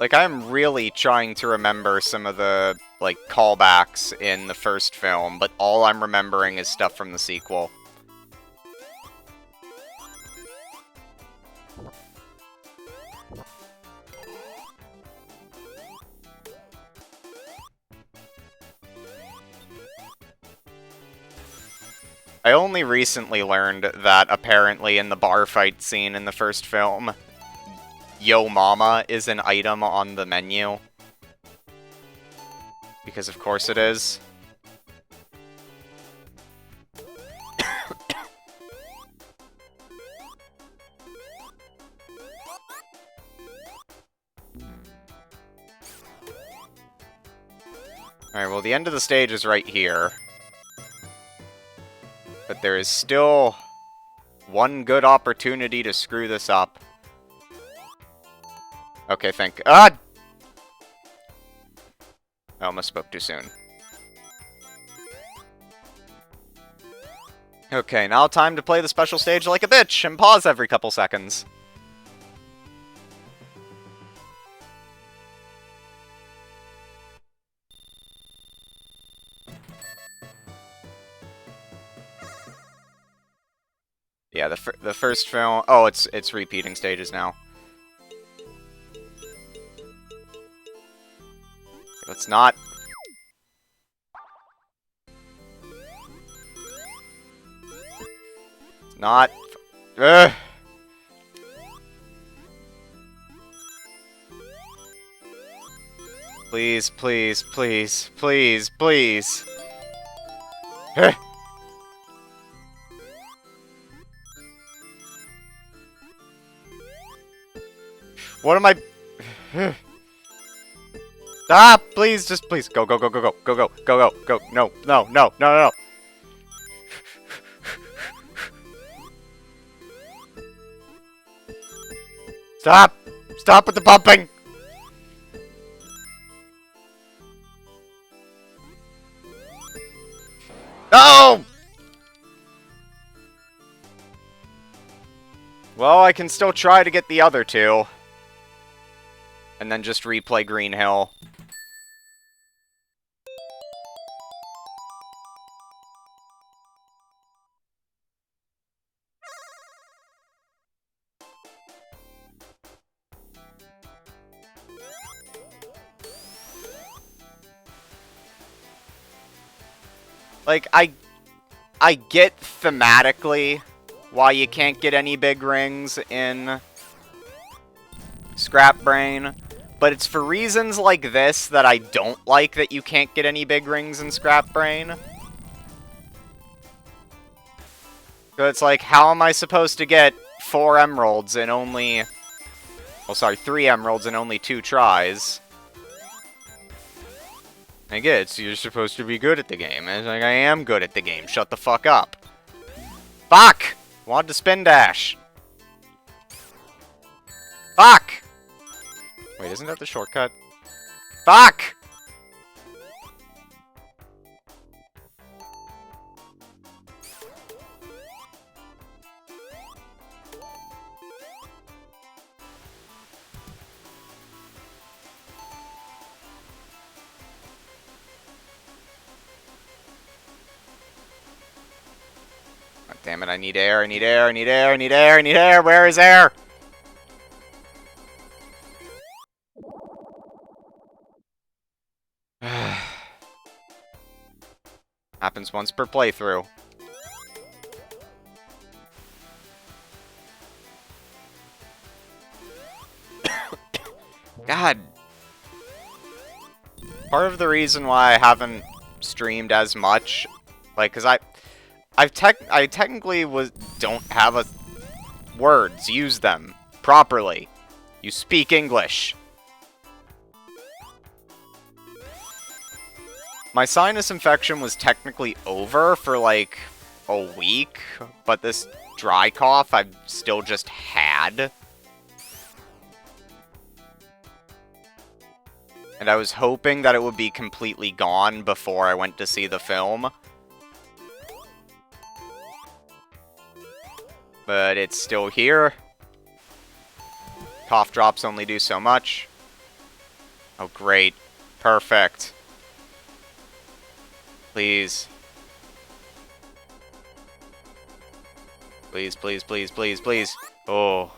Like, I'm really trying to remember some of the, like, callbacks in the first film, but all I'm remembering is stuff from the sequel. I only recently learned that apparently in the bar fight scene in the first film, Yo Mama is an item on the menu. Because of course it is. Alright, well the end of the stage is right here. But there is still one good opportunity to screw this up. Okay, I almost spoke too soon. Okay, now time to play the special stage like a bitch and pause every couple seconds. Yeah, the first film... Oh, it's repeating stages now. Let's not... It's not... Ugh! Please, please, please, please, please! Ugh! What am I... Ah, please, just please. Go, go, go, go, go, go, go, go, go, go. No, no, no, no, no, no. Stop! Stop with the bumping! No! Well, I can still try to get the other two. And then just replay Green Hill. Like, I get thematically why you can't get any big rings in Scrap Brain, but it's for reasons like this that I don't like that you can't get any big rings in Scrap Brain. So it's like, how am I supposed to get 4 emeralds in only... well, sorry, 3 emeralds in only 2 tries? I get you're supposed to be good at the game. And it's like, I am good at the game. Shut the fuck up. Fuck! Wanted to spin dash. Fuck! Wait, isn't that the shortcut? Fuck! God damn it, I need air, I need air, I need air, I need air, I need air! Where is air? Happens once per playthrough. God. Part of the reason why I haven't streamed as much, like, cause I technically don't have words. Use them properly. You speak English. My sinus infection was technically over for like a week, but this dry cough I've still just had. And I was hoping that it would be completely gone before I went to see the film. But it's still here. Cough drops only do so much. Oh, great. Perfect. Please. Please, please, please, please, please. Oh.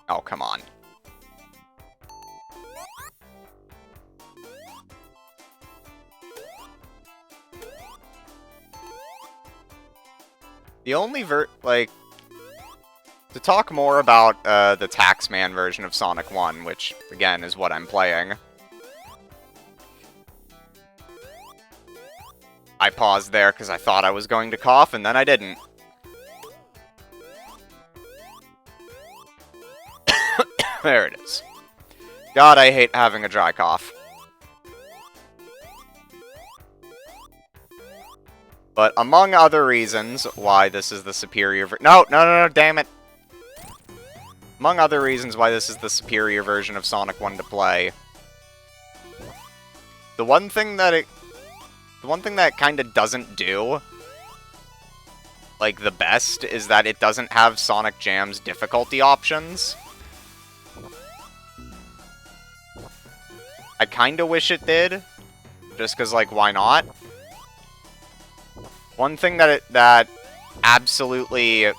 Oh, come on. The only to talk more about the Taxman version of Sonic 1, which, again, is what I'm playing. I paused there because I thought I was going to cough, and then I didn't. There it is. God, I hate having a dry cough. But among other reasons why this is the superior no, damn it. Among other reasons why this is the superior version of Sonic 1 to play. The one thing that it kind of doesn't do, like, the best, is that it doesn't have Sonic Jam's difficulty options. I kind of wish it did, just because, like, why not? One thing that absolutely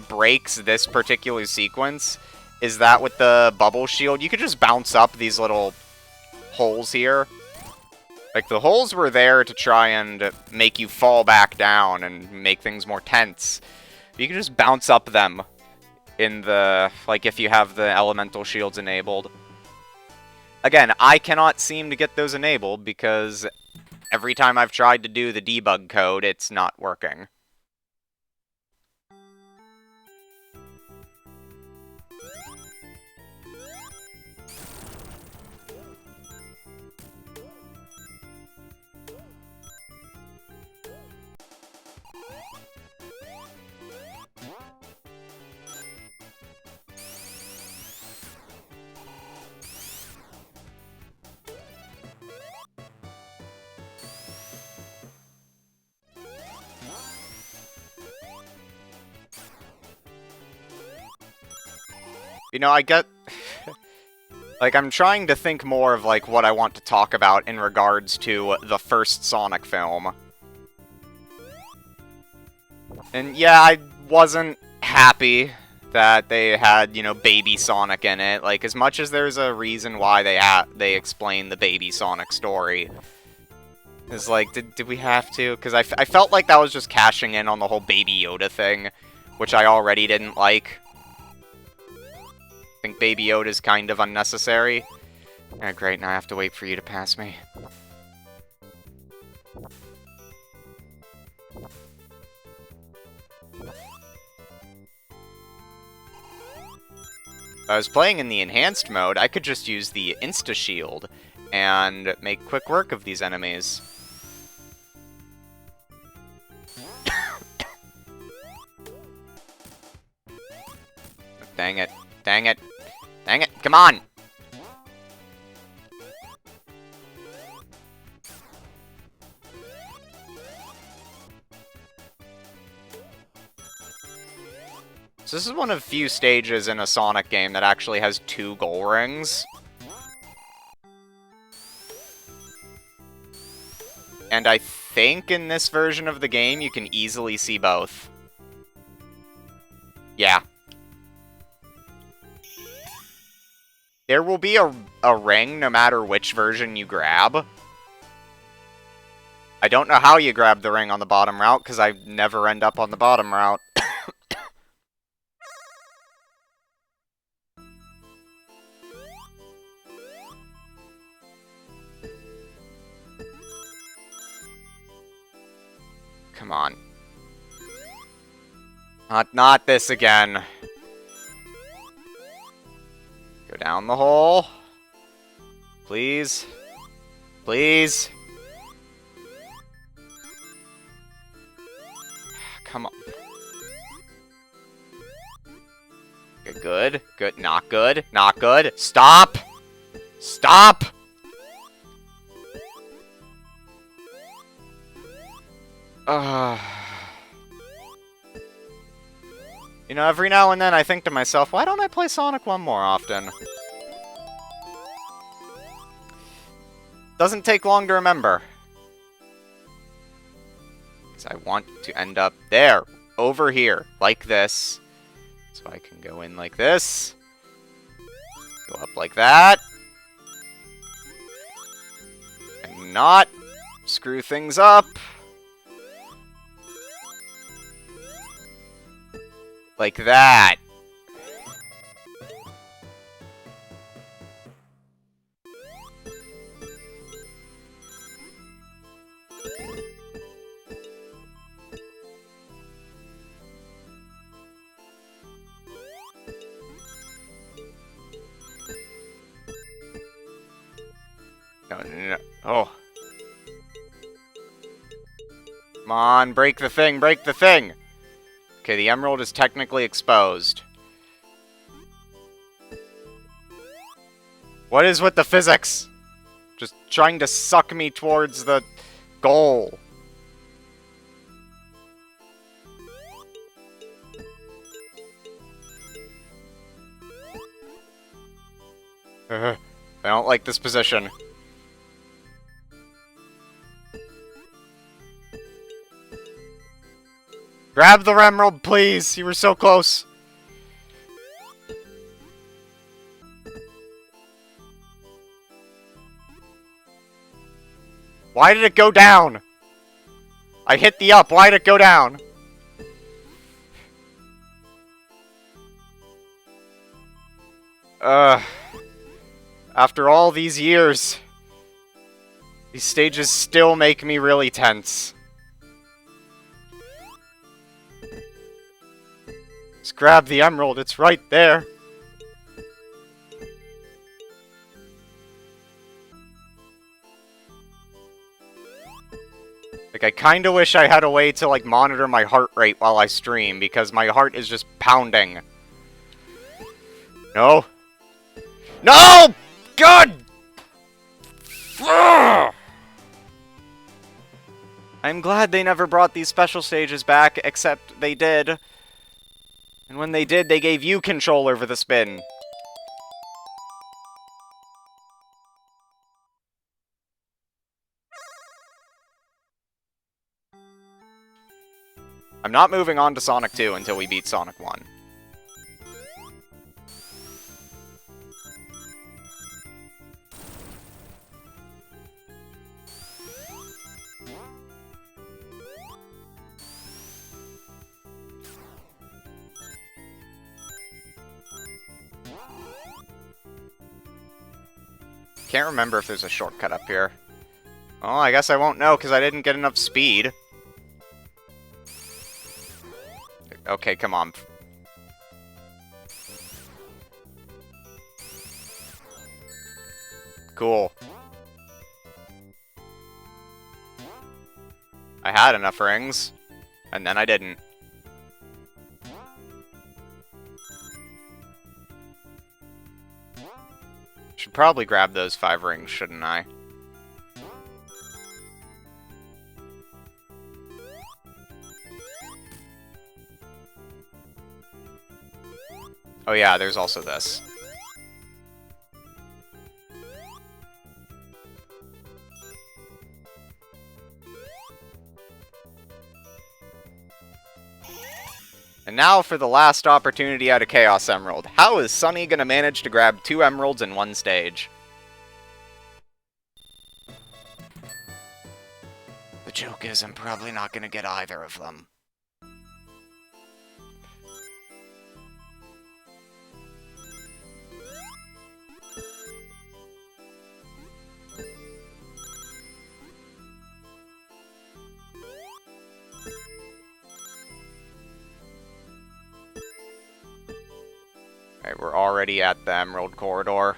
breaks this particular sequence is that with the bubble shield, you could just bounce up these little holes here. Like, the holes were there to try and make you fall back down and make things more tense. You can just bounce up them in the, like, if you have the elemental shields enabled. Again, I cannot seem to get those enabled because every time I've tried to do the debug code, it's not working. You know, I get... like, I'm trying to think more of, like, what I want to talk about in regards to the first Sonic film. And yeah, I wasn't happy that they had, you know, Baby Sonic in it. Like, as much as there's a reason why they explain the Baby Sonic story. It's like, did we have to? Because I felt like that was just cashing in on the whole Baby Yoda thing, which I already didn't like. I think Baby Yoda's kind of unnecessary. Oh, great, now I have to wait for you to pass me. If I was playing in the enhanced mode, I could just use the Insta-Shield and make quick work of these enemies. Dang it. Dang it. Dang it. Come on! So this is one of few stages in a Sonic game that actually has 2 goal rings. And I think in this version of the game, you can easily see both. Yeah. There will be a ring no matter which version you grab. I don't know how you grab the ring on the bottom route, because I never end up on the bottom route. Come on. Not this again. Go down the hole. Please. Please. Come on. Okay, good. Good. Not good. Not good. Stop! Stop! You know, every now and then I think to myself, why don't I play Sonic 1 more often? Doesn't take long to remember. Because I want to end up there, over here, like this. So I can go in like this. Go up like that. And not screw things up. Like that. No. Oh. Come on, break the thing, break the thing! Okay, the emerald is technically exposed. What is with the physics? Just trying to suck me towards the goal. I don't like this position. Grab the emerald, please! You were so close! Why did it go down? I hit the up, why did it go down? After all these years, these stages still make me really tense. Just grab the emerald, it's right there. Like, I kinda wish I had a way to, like, monitor my heart rate while I stream, because my heart is just pounding. No. No! God! Ugh! I'm glad they never brought these special stages back, except they did. And when they did, they gave you control over the spin. I'm not moving on to Sonic 2 until we beat Sonic 1. Can't remember if there's a shortcut up here. Well, I guess I won't know because I didn't get enough speed. Okay, come on. Cool. I had enough rings, and then I didn't. Should probably grab those 5 rings, shouldn't I? Oh yeah, there's also this. And now for the last opportunity at a Chaos Emerald. How is Sunny gonna manage to grab 2 emeralds in one stage? The joke is, I'm probably not gonna get either of them. Alright, we're already at the Emerald Corridor.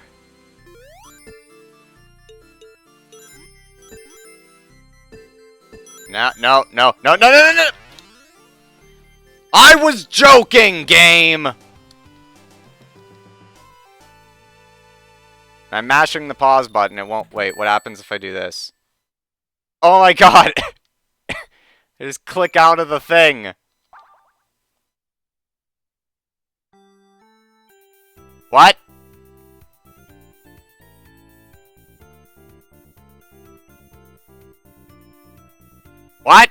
No. I was joking, game! I'm mashing the pause button. It won't... Wait, what happens if I do this? Oh my god! I just click out of the thing. What? What?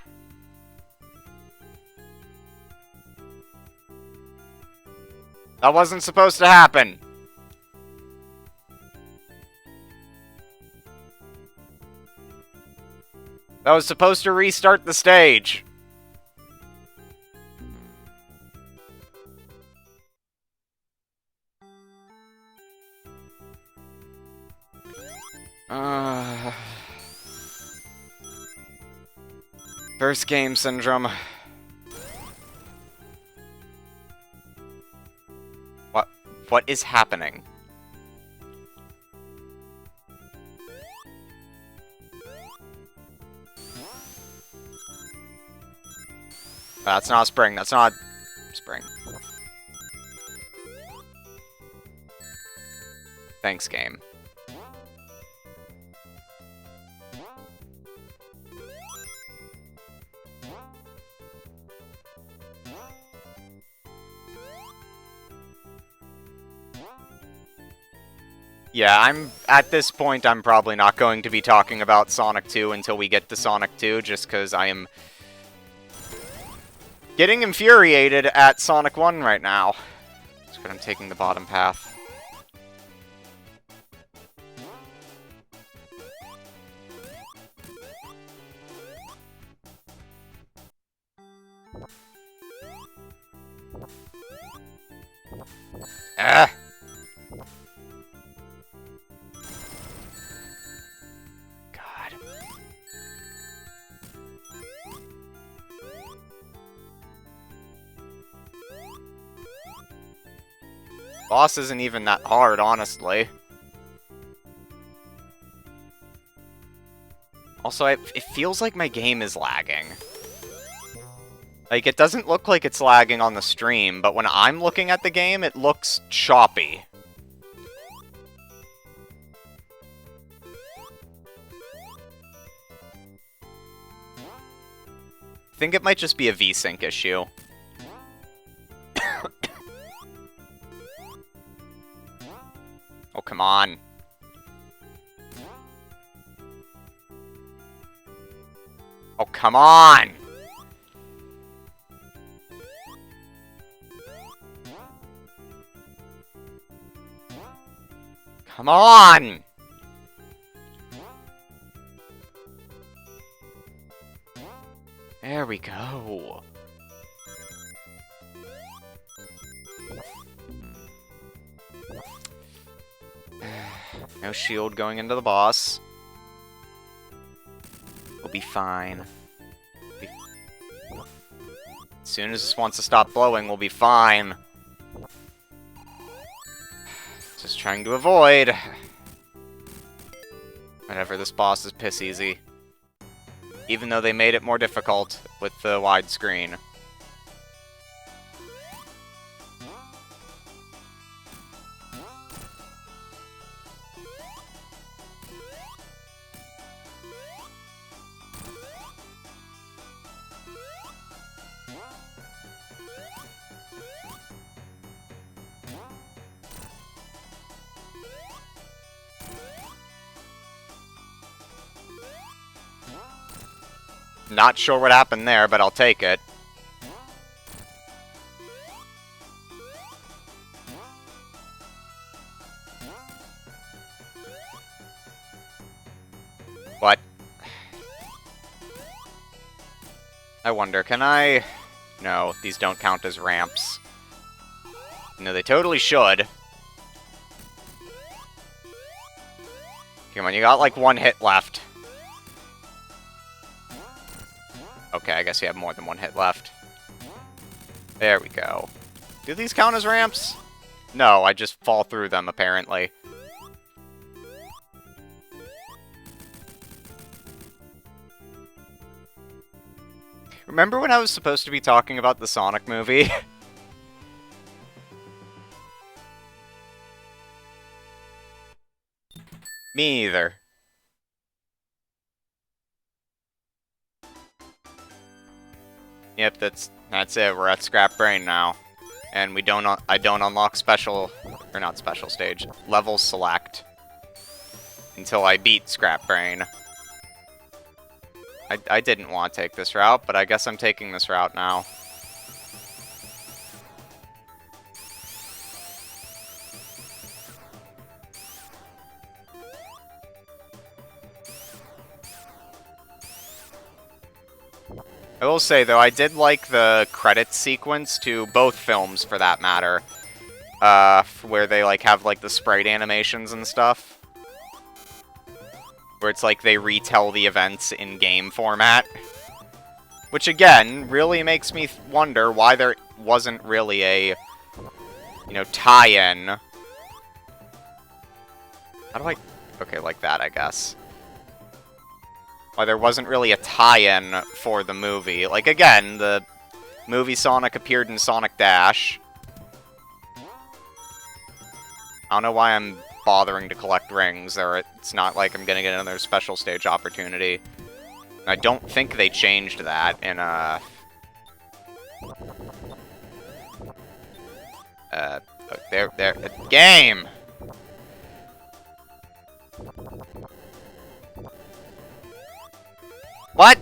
That wasn't supposed to happen. That was supposed to restart the stage. First game syndrome. What is happening? That's not spring. That's not spring. Thanks, game. Yeah, at this point, I'm probably not going to be talking about Sonic 2 until we get to Sonic 2, just because I am getting infuriated at Sonic 1 right now. That's good, I'm taking the bottom path. Ah! God. Boss isn't even that hard, honestly. Also, it feels like my game is lagging. Like, it doesn't look like it's lagging on the stream, but when I'm looking at the game, it looks choppy. I think it might just be a VSync issue. Oh, come on. Oh, come on! Come on! There we go. No shield going into the boss. We'll be fine. As soon as this wants to stop blowing, we'll be fine. Just trying to avoid whenever this boss is piss easy. Even though they made it more difficult with the widescreen. Not sure what happened there, but I'll take it. What? I wonder, can I... No, these don't count as ramps. No, they totally should. Come on, you got like one hit left. Okay, I guess you have more than one hit left. There we go. Do these count as ramps? No, I just fall through them, apparently. Remember when I was supposed to be talking about the Sonic movie? Me either. Yep, that's it. We're at Scrap Brain now. And I don't unlock special, or not special stage, level select until I beat Scrap Brain. I didn't want to take this route, but I guess I'm taking this route now. I will say, though, I did like the credits sequence to both films, for that matter. Where they, like, have, like, the sprite animations and stuff. Where it's like they retell the events in game format. Which, again, really makes me wonder why there wasn't really a, you know, tie-in. How do I... Okay, like that, I guess. Why there wasn't really a tie-in for the movie. Like, again, the movie Sonic appeared in Sonic Dash. I don't know why I'm bothering to collect rings, or it's not like I'm gonna get another special stage opportunity. I don't think they changed that in, game! What?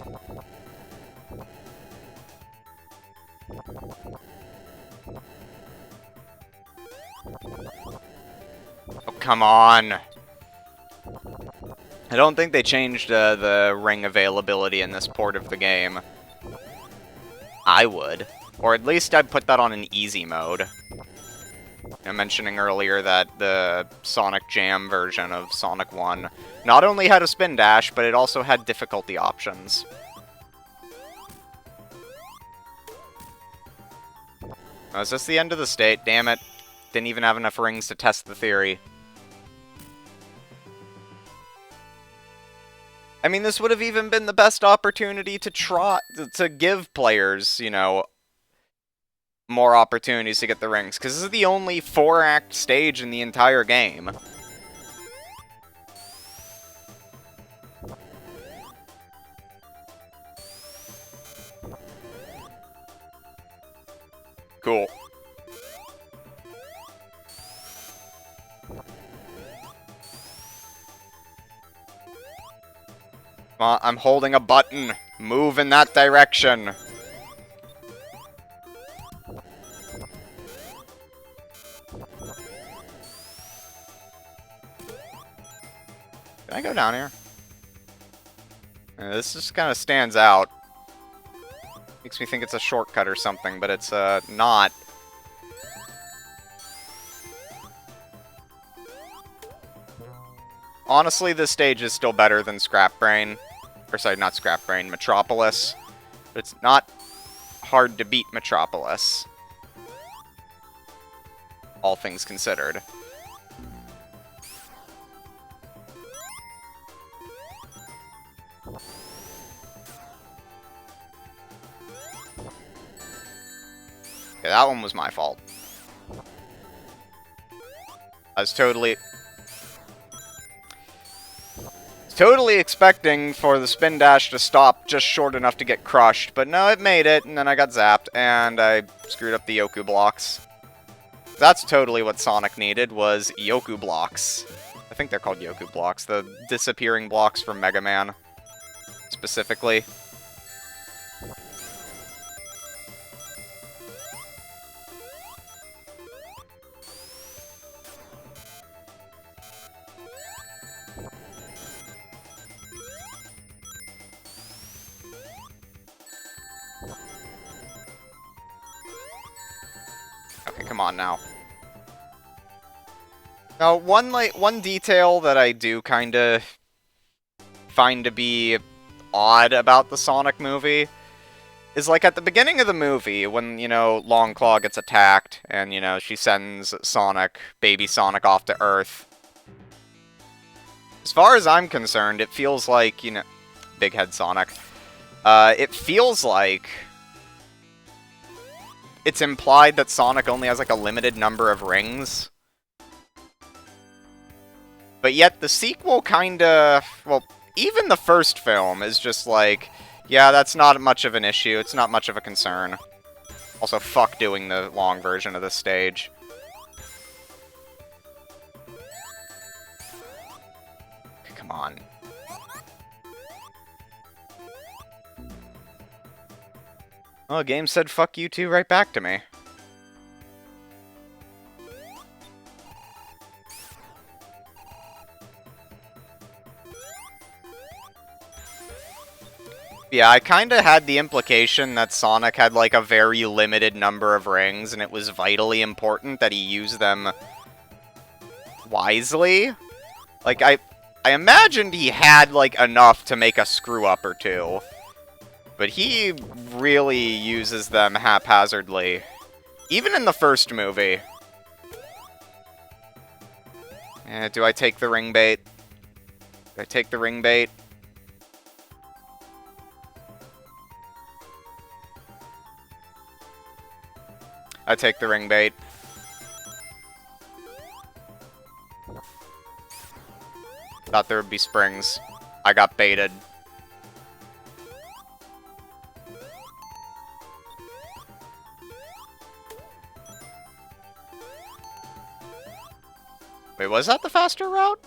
Oh, come on. I don't think they changed the ring availability in this port of the game. I would. Or at least I'd put that on an easy mode. I'm mentioning earlier that the Sonic Jam version of Sonic 1 not only had a spin dash, but it also had difficulty options. Oh, is this the end of the state? Damn it. Didn't even have enough rings to test the theory. I mean, this would have even been the best opportunity to give players, you know, more opportunities to get the rings, because this is the only 4-act stage in the entire game. Cool. I'm holding a button. Move in that direction. Can I go down here? This just kind of stands out. Makes me think it's a shortcut or something, but it's not. Honestly, this stage is still better than Scrap Brain. Or sorry, not Scrap Brain, Metropolis. But it's not hard to beat Metropolis. All things considered. Okay, that one was my fault. I was totally expecting for the spin dash to stop just short enough to get crushed, but no, it made it, and then I got zapped, and I screwed up the Yoku blocks. That's totally what Sonic needed, was Yoku blocks. I think they're called Yoku blocks, the disappearing blocks from Mega Man, specifically. Okay, come on now. Now, one detail that I do kind of find to be odd about the Sonic movie is, like, at the beginning of the movie, when, you know, Longclaw gets attacked, and, you know, she sends Sonic, baby Sonic, off to Earth. As far as I'm concerned, it feels like, you know, Big Head Sonic, it feels like it's implied that Sonic only has, like, a limited number of rings. But yet the sequel kinda, well, even the first film is just like, yeah, that's not much of an issue, it's not much of a concern. Also, fuck doing the long version of this stage. Okay, come on. Oh, the game said fuck you too right back to me. Yeah, I kinda had the implication that Sonic had, like, a very limited number of rings, and it was vitally important that he use them wisely. Like, I imagined he had, like, enough to make a screw-up or two. But he really uses them haphazardly. Even in the first movie. Do I take the ring bait? Do I take the ring bait? I take the ring bait. Thought there would be springs. I got baited. Wait, was that the faster route?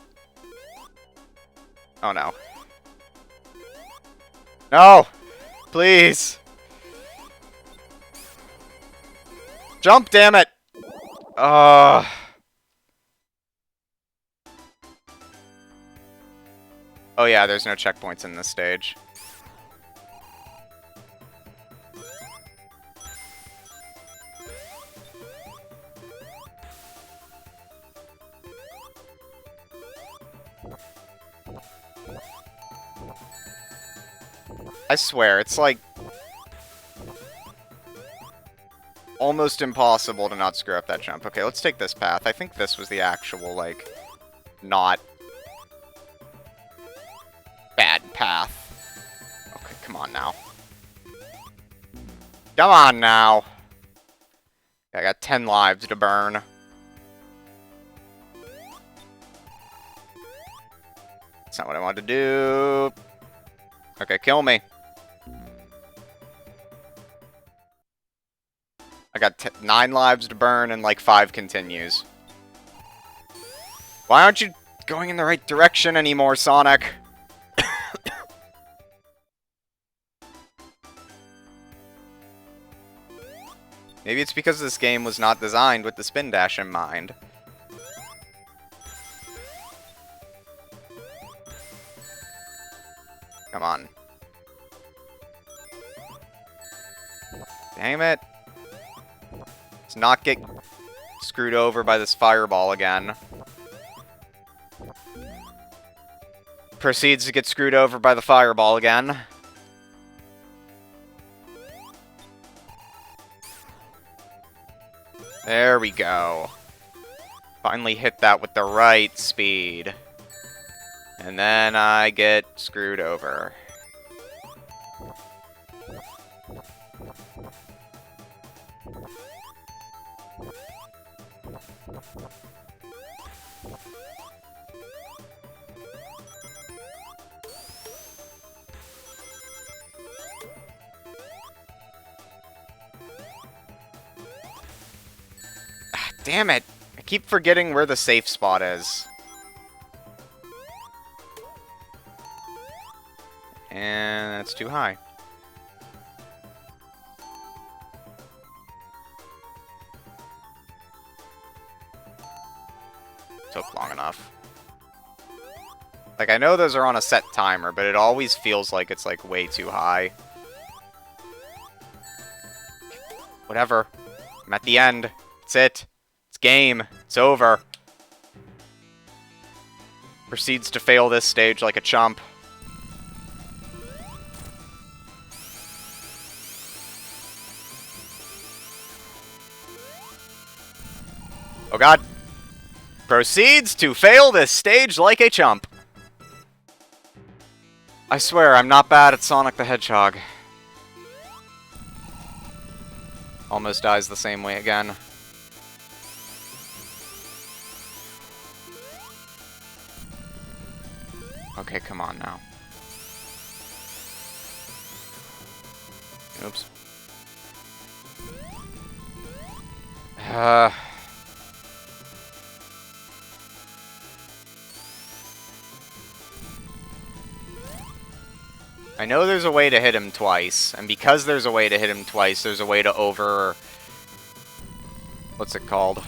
Oh no. No! Please! Jump, damn it! Oh yeah, there's no checkpoints in this stage. I swear, it's like almost impossible to not screw up that jump. Okay, let's take this path. I think this was the actual, like, not bad path. Okay, come on now. Come on now. I got 10 lives to burn. That's not what I wanted to do. Okay, kill me. I got 9 lives to burn and like 5 continues. Why aren't you going in the right direction anymore, Sonic? Maybe it's because this game was not designed with the spin dash in mind. Damn it. Let's not get screwed over by this fireball again. Proceeds to get screwed over by the fireball again. There we go. Finally hit that with the right speed. And then I get screwed over. Damn it! I keep forgetting where the safe spot is. And that's too high. Took long enough. Like, I know those are on a set timer, but it always feels like it's, like, way too high. Whatever. I'm at the end. That's it. It's game. It's over. Proceeds to fail this stage like a chump. Oh god. Proceeds to fail this stage like a chump. I swear, I'm not bad at Sonic the Hedgehog. Almost dies the same way again. Okay, come on now. Oops. I know there's a way to hit him twice, and because there's a way to hit him twice, there's a way to what's it called?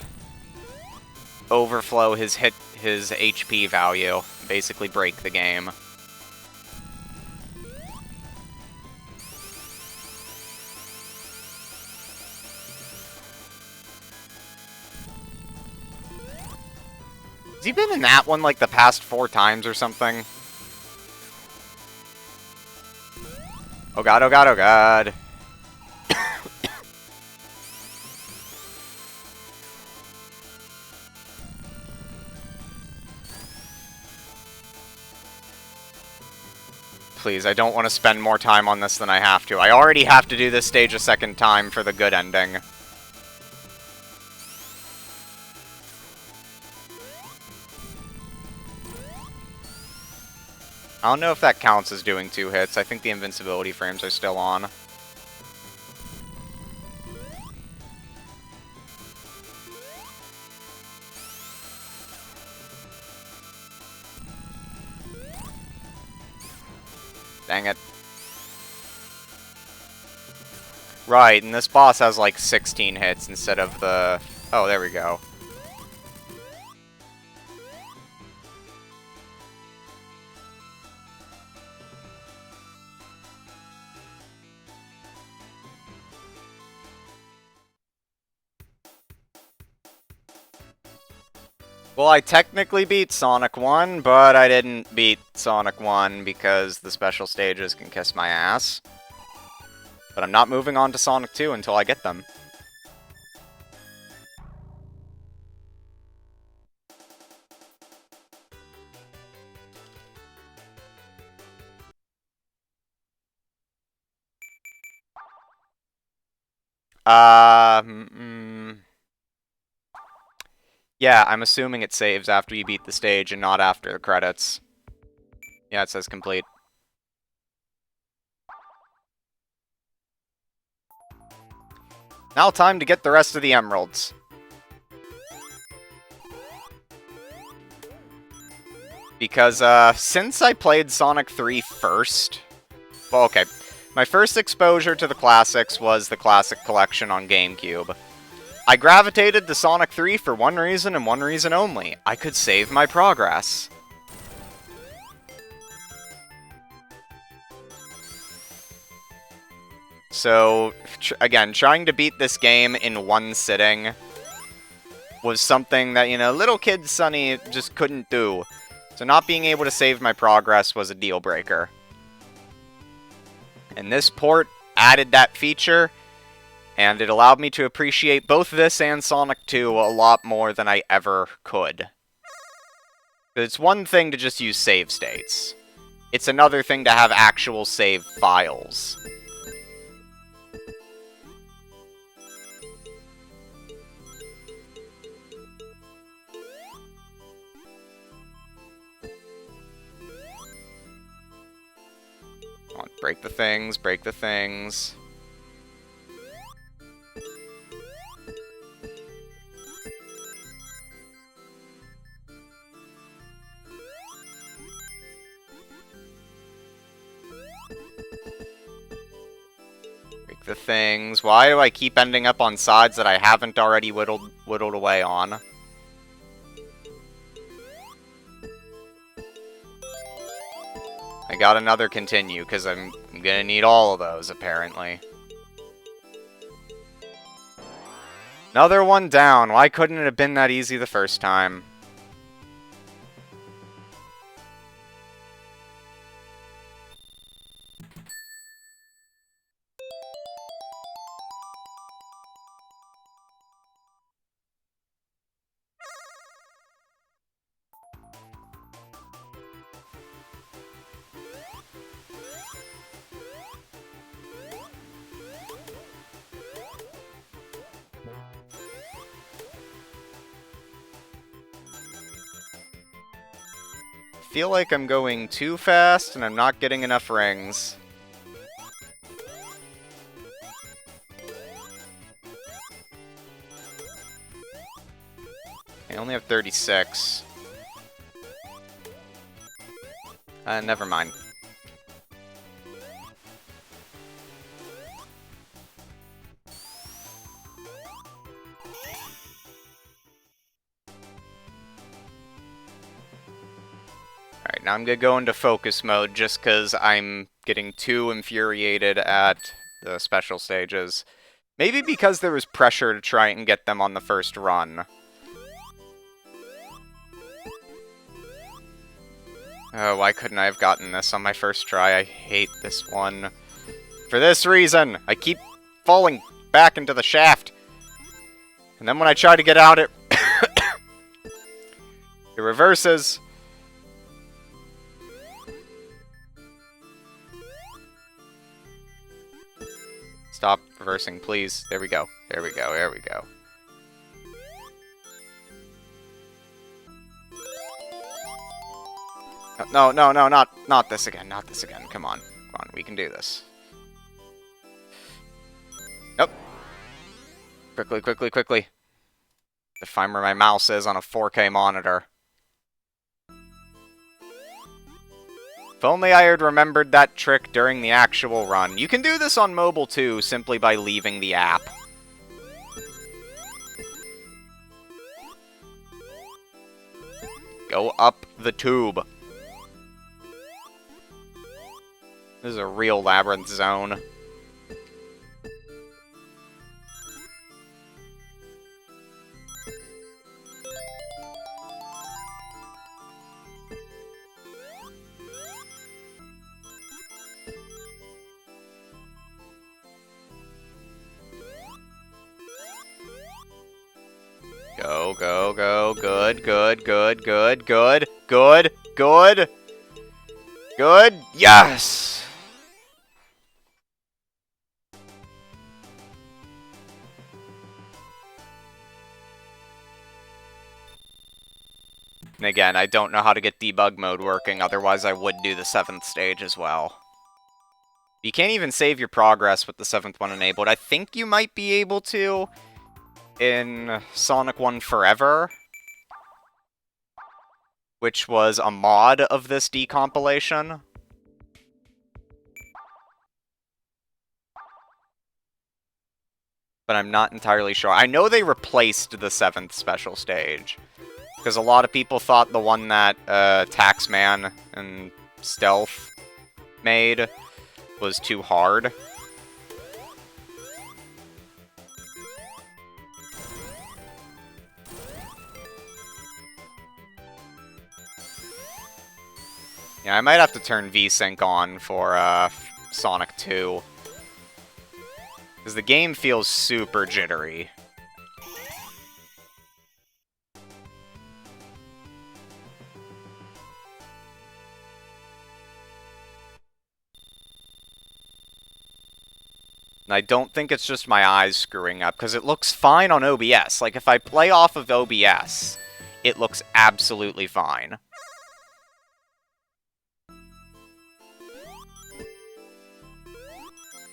Overflow his HP value. Basically break the game. Has he been in that one like the past 4 times or something? Oh god, oh god, oh god. Please, I don't want to spend more time on this than I have to. I already have to do this stage a second time for the good ending. I don't know if that counts as doing 2 hits. I think the invincibility frames are still on. Dang it. Right, and this boss has like 16 hits instead of the... Oh, there we go. Well, I technically beat Sonic 1, but I didn't beat Sonic 1 because the special stages can kiss my ass. But I'm not moving on to Sonic 2 until I get them. Yeah, I'm assuming it saves after you beat the stage and not after the credits. Yeah, it says complete. Now time to get the rest of the emeralds. Because, since I played Sonic 3 first... Well, okay. My first exposure to the classics was the Classic Collection on GameCube. I gravitated to Sonic 3 for one reason and one reason only. I could save my progress. So, again, trying to beat this game in one sitting was something that, you know, little kid Sunny just couldn't do. So not being able to save my progress was a deal breaker. And this port added that feature, and it allowed me to appreciate both this and Sonic 2 a lot more than I ever could. It's one thing to just use save states. It's another thing to have actual save files. Come on, break the things, break the things. Break the things. Why do I keep ending up on sides that I haven't already whittled away on? I got another continue, because I'm gonna need all of those, apparently. Another one down. Why couldn't it have been that easy the first time? Feel like I'm going too fast and I'm not getting enough rings. I only have 36. Never mind. Alright, now I'm gonna go into focus mode just because I'm getting too infuriated at the special stages. Maybe because there was pressure to try and get them on the first run. Oh, why couldn't I have gotten this on my first try? I hate this one. For this reason, I keep falling back into the shaft. And then when I try to get out, it it reverses. Stop reversing, please. There we go. There we go. There we go. No, no, no, not this again. Not this again. Come on. Come on. We can do this. Nope. Quickly, quickly, quickly. To find where my mouse is on a 4K monitor. If only I had remembered that trick during the actual run. You can do this on mobile too, simply by leaving the app. Go up the tube. This is a real labyrinth zone. Go, go, go. Good, good, good, good, good, good, good. Good. Yes! And again, I don't know how to get debug mode working, otherwise I would do the 7th stage as well. You can't even save your progress with the 7th one enabled. I think you might be able to in Sonic 1 Forever, which was a mod of this decompilation. But I'm not entirely sure. I know they replaced the 7th special stage, because a lot of people thought the one that Taxman and Stealth made was too hard. Yeah, I might have to turn VSync on for Sonic 2. Because the game feels super jittery. And I don't think it's just my eyes screwing up, because it looks fine on OBS. Like, if I play off of OBS, it looks absolutely fine.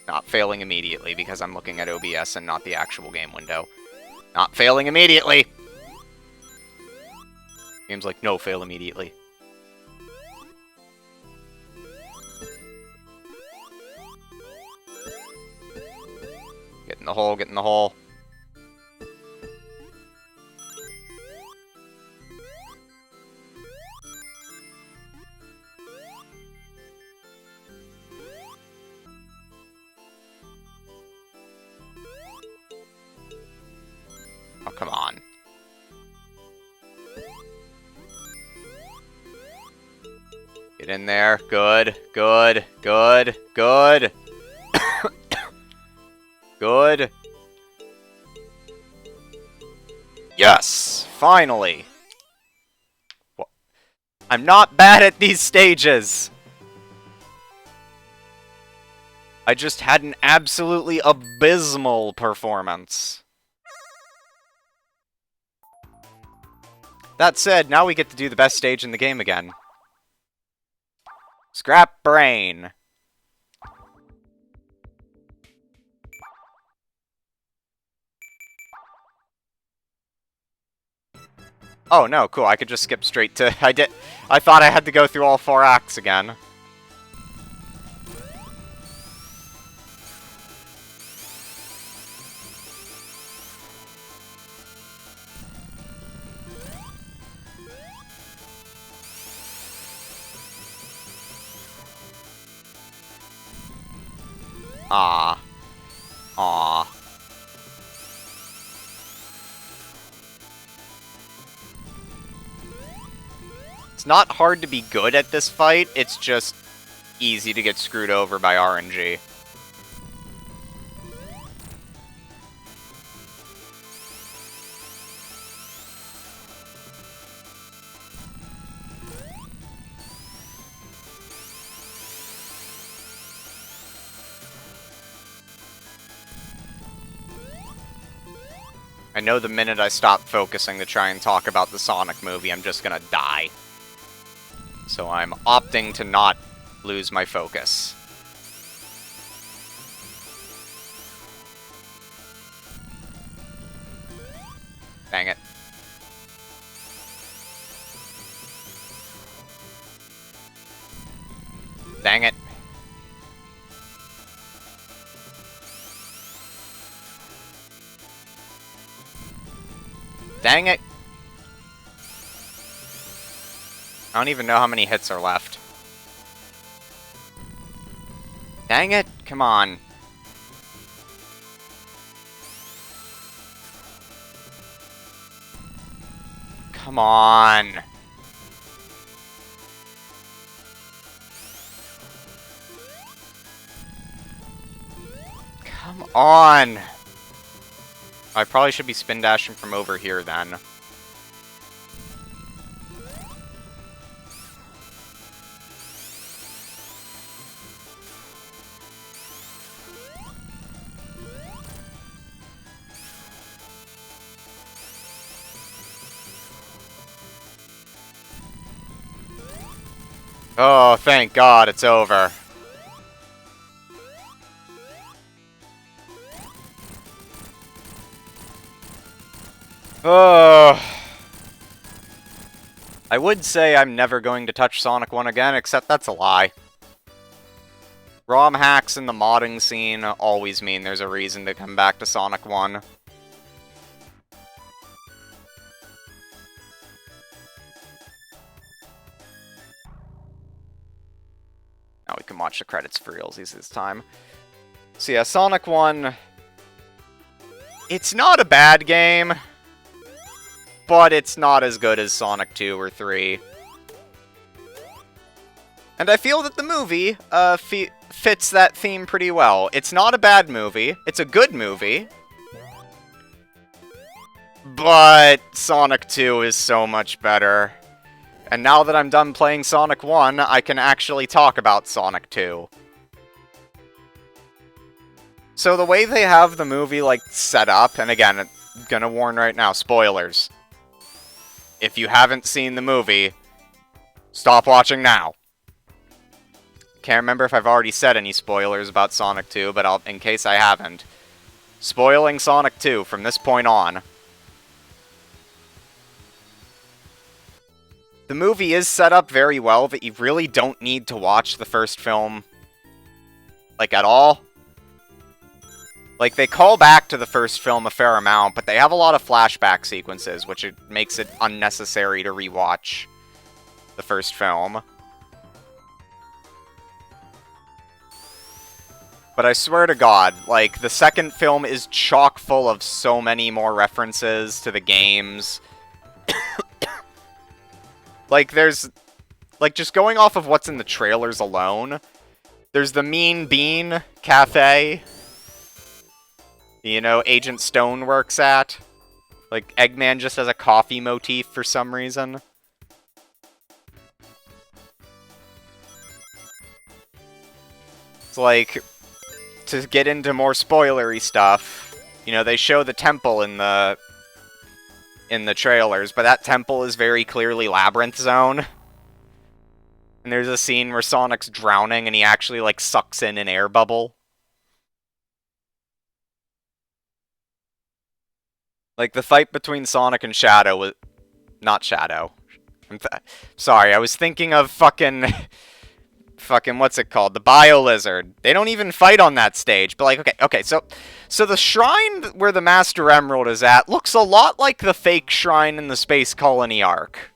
Not failing immediately, because I'm looking at OBS and not the actual game window. Not failing immediately! Game's like, no, fail immediately. Get in the hole, get in the hole. Oh, come on. Get in there. Good, good, good, good. Good. Yes! Finally! I'm not bad at these stages! I just had an absolutely abysmal performance. That said, now we get to do the best stage in the game again. Scrap Brain. Oh, no, cool. I could just skip straight to... I thought I had to go through all 4 acts again. Ah. Aw. It's not hard to be good at this fight, it's just easy to get screwed over by RNG. I know the minute I stop focusing to try and talk about the Sonic movie, I'm just gonna die. So I'm opting to not lose my focus. Dang it. Dang it. Dang it. I don't even know how many hits are left. Dang it. Come on. Come on. Come on. I probably should be spin dashing from over here then. Oh, thank God, it's over. Oh. I would say I'm never going to touch Sonic 1 again, except that's a lie. ROM hacks and the modding scene always mean there's a reason to come back to Sonic 1. Now we can watch the credits for realsies this time. So yeah, Sonic 1... It's not a bad game, but it's not as good as Sonic 2 or 3. And I feel that the movie fits that theme pretty well. It's not a bad movie. It's a good movie. But Sonic 2 is so much better. And now that I'm done playing Sonic 1, I can actually talk about Sonic 2. So the way they have the movie, like, set up, and again, I'm gonna warn right now, spoilers. If you haven't seen the movie, stop watching now. Can't remember if I've already said any spoilers about Sonic 2, but in case I haven't. Spoiling Sonic 2 from this point on. The movie is set up very well that you really don't need to watch the first film, like, at all. Like, they call back to the first film a fair amount, but they have a lot of flashback sequences, which makes it unnecessary to rewatch the first film. But I swear to God, like, the second film is chock full of so many more references to the games. Like, there's... Like, just going off of what's in the trailers alone, there's the Mean Bean Cafe, you know, Agent Stone works at. Like, Eggman just has a coffee motif for some reason. It's like, to get into more spoilery stuff, you know, they show the temple in the trailers, but that temple is very clearly Labyrinth Zone. And there's a scene where Sonic's drowning and he actually, like, sucks in an air bubble. Like, the fight between Sonic and Shadow was... Not Shadow. Sorry, I was thinking of fucking... fucking, what's it called? The Bio-Lizard. They don't even fight on that stage. But, like, okay, so the shrine where the Master Emerald is at looks a lot like the fake shrine in the Space Colony arc.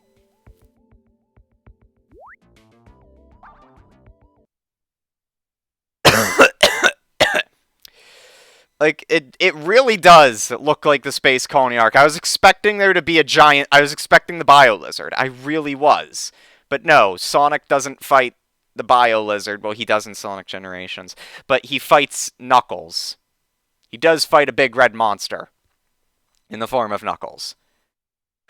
Like, it really does look like the Space Colony arc. I was expecting there to be a giant... I was expecting the Bio-Lizard. I really was. But no, Sonic doesn't fight the Bio-Lizard. Well, he does in Sonic Generations. But he fights Knuckles. He does fight a big red monster. In the form of Knuckles.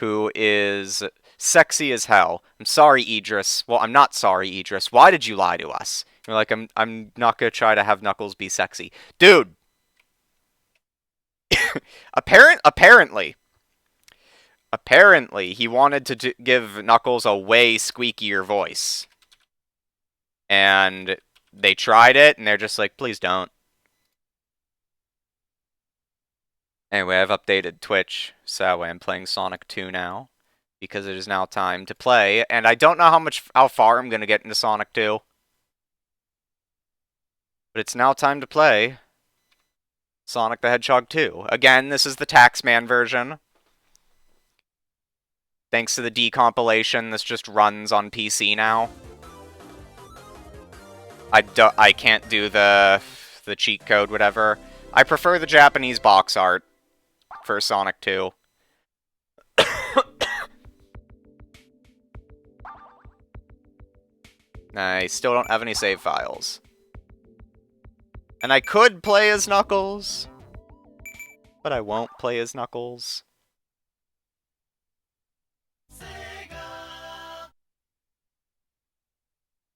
Who is sexy as hell. I'm sorry, Idris. Well, I'm not sorry, Idris. Why did you lie to us? You're like, I'm not gonna try to have Knuckles be sexy. Dude! Apparently, he wanted to give Knuckles a way squeakier voice. And they tried it, and they're just like, please don't. Anyway, I've updated Twitch, so I'm playing Sonic 2 now. Because it is now time to play, and I don't know how far I'm going to get into Sonic 2. But it's now time to play Sonic the Hedgehog 2. Again, this is the Taxman version. Thanks to the decompilation, this just runs on PC now. I can't do the cheat code, whatever. I prefer the Japanese box art for Sonic 2. I still don't have any save files. And I could play as Knuckles, but I won't play as Knuckles.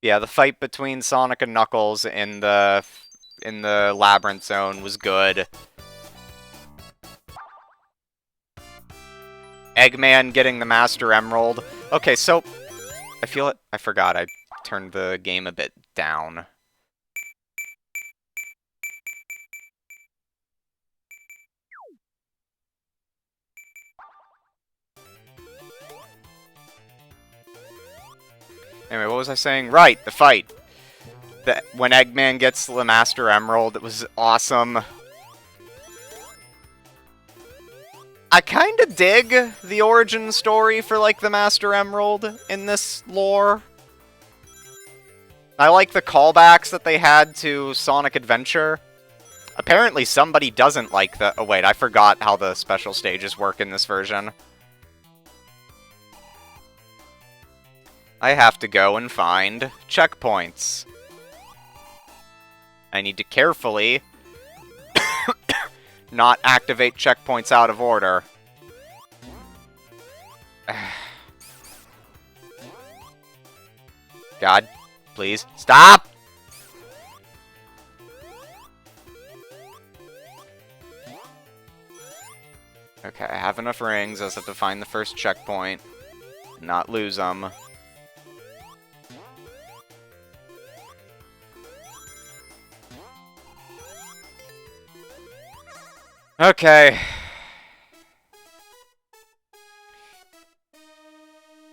Yeah, the fight between Sonic and Knuckles in the Labyrinth Zone was good. Eggman getting the Master Emerald. Okay, so I forgot I turned the game a bit down. Anyway, what was I saying? Right, the fight. When Eggman gets the Master Emerald, it was awesome. I kinda dig the origin story for, like, the Master Emerald in this lore. I like the callbacks that they had to Sonic Adventure. Apparently somebody doesn't like the... Oh, wait, I forgot how the special stages work in this version. I have to go and find checkpoints. I need to carefully not activate checkpoints out of order. God, please, stop! Okay, I have enough rings. I just have to find the first checkpoint. Not lose them. Okay.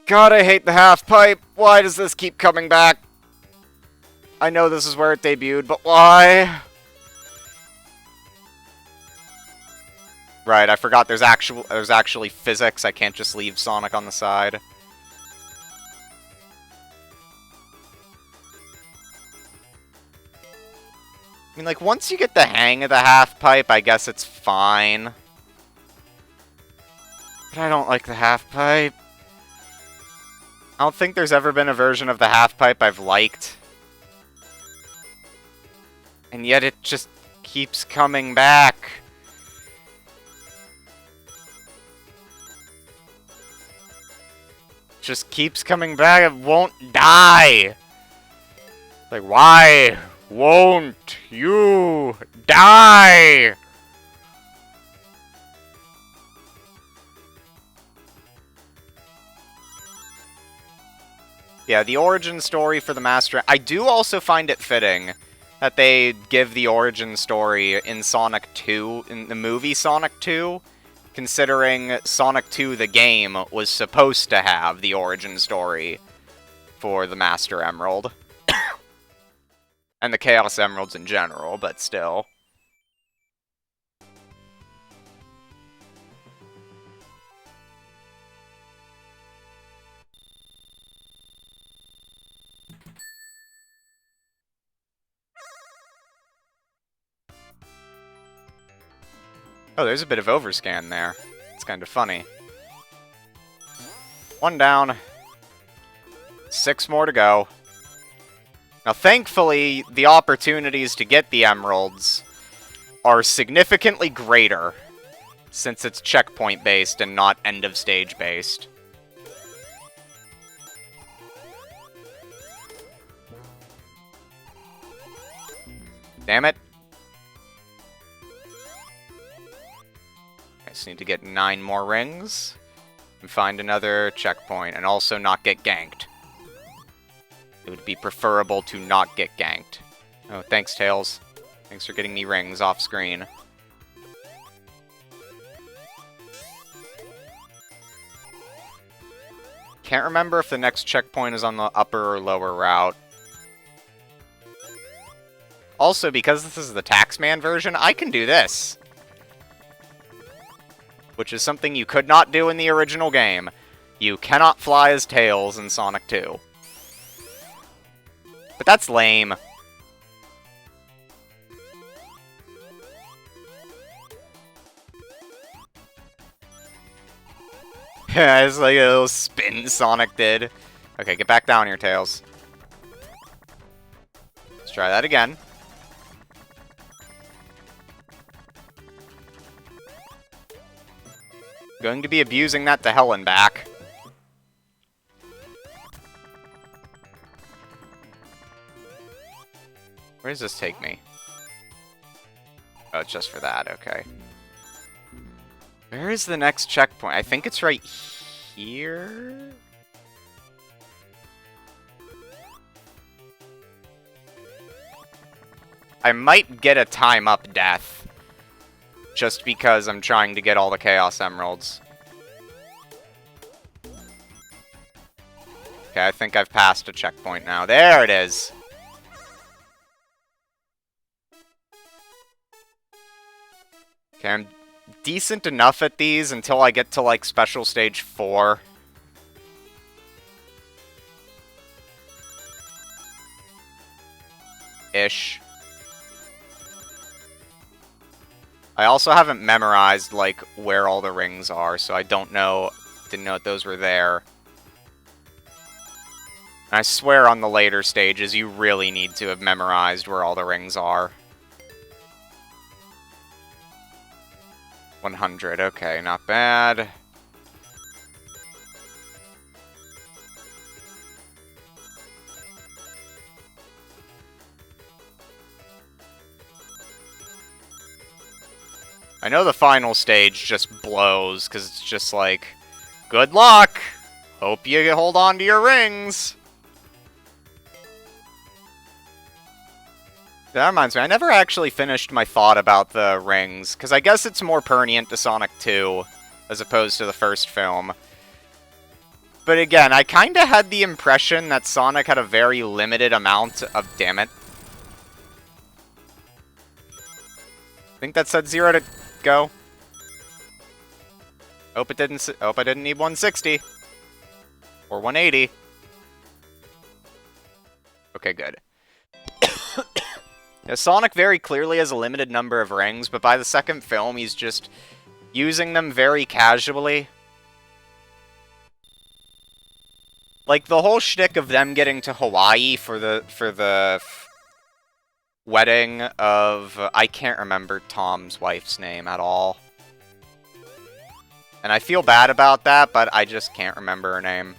God, I hate the half-pipe. Why does this keep coming back? I know this is where it debuted, but why? Right, I forgot there's actually physics. I can't just leave Sonic on the side. I mean, like, once you get the hang of the half-pipe, I guess it's fine. But I don't like the half-pipe. I don't think there's ever been a version of the half-pipe I've liked. And yet it just keeps coming back. Just keeps coming back. It won't die. Like, why won't you die? Yeah, the origin story for the Master... I do also find it fitting that they give the origin story in Sonic 2, in the movie Sonic 2, considering Sonic 2, the game, was supposed to have the origin story for the Master Emerald. And the Chaos Emeralds in general, but still. Oh, there's a bit of overscan there. It's kind of funny. 1 down. 6 more to go. Now, thankfully, the opportunities to get the emeralds are significantly greater since it's checkpoint-based and not end-of-stage-based. Damn it. I just need to get 9 more rings and find another checkpoint, and also not get ganked. It would be preferable to not get ganked. Oh, thanks, Tails. Thanks for getting me rings off screen. Can't remember if the next checkpoint is on the upper or lower route. Also, because this is the Taxman version, I can do this. Which is something you could not do in the original game. You cannot fly as Tails in Sonic 2. But that's lame. Yeah, it's like a little spin Sonic did. Okay, get back down here, Tails. Let's try that again. Going to be abusing that to hell and back. Where does this take me? Oh, it's just for that, okay. Where is the next checkpoint? I think it's right here? I might get a time-up death. Just because I'm trying to get all the Chaos Emeralds. Okay, I think I've passed a checkpoint now. There it is! Okay, I'm decent enough at these until I get to, like, Special Stage 4. Ish. I also haven't memorized, like, where all the rings are, so I don't know, didn't know that those were there. I swear on the later stages, you really need to have memorized where all the rings are. 100, okay, not bad. I know the final stage just blows, because it's just like, good luck! Hope you hold on to your rings! That reminds me, I never actually finished my thought about the rings, because I guess it's more pertinent to Sonic 2, as opposed to the first film. But again, I kinda had the impression that Sonic had a very limited amount of... Damn it. I think that said 0 to go. Hope I didn't need 160. Or 180. Okay, good. Yeah, Sonic very clearly has a limited number of rings, but by the second film, he's just using them very casually. Like, the whole shtick of them getting to Hawaii for the wedding of... I can't remember Tom's wife's name at all. And I feel bad about that, but I just can't remember her name.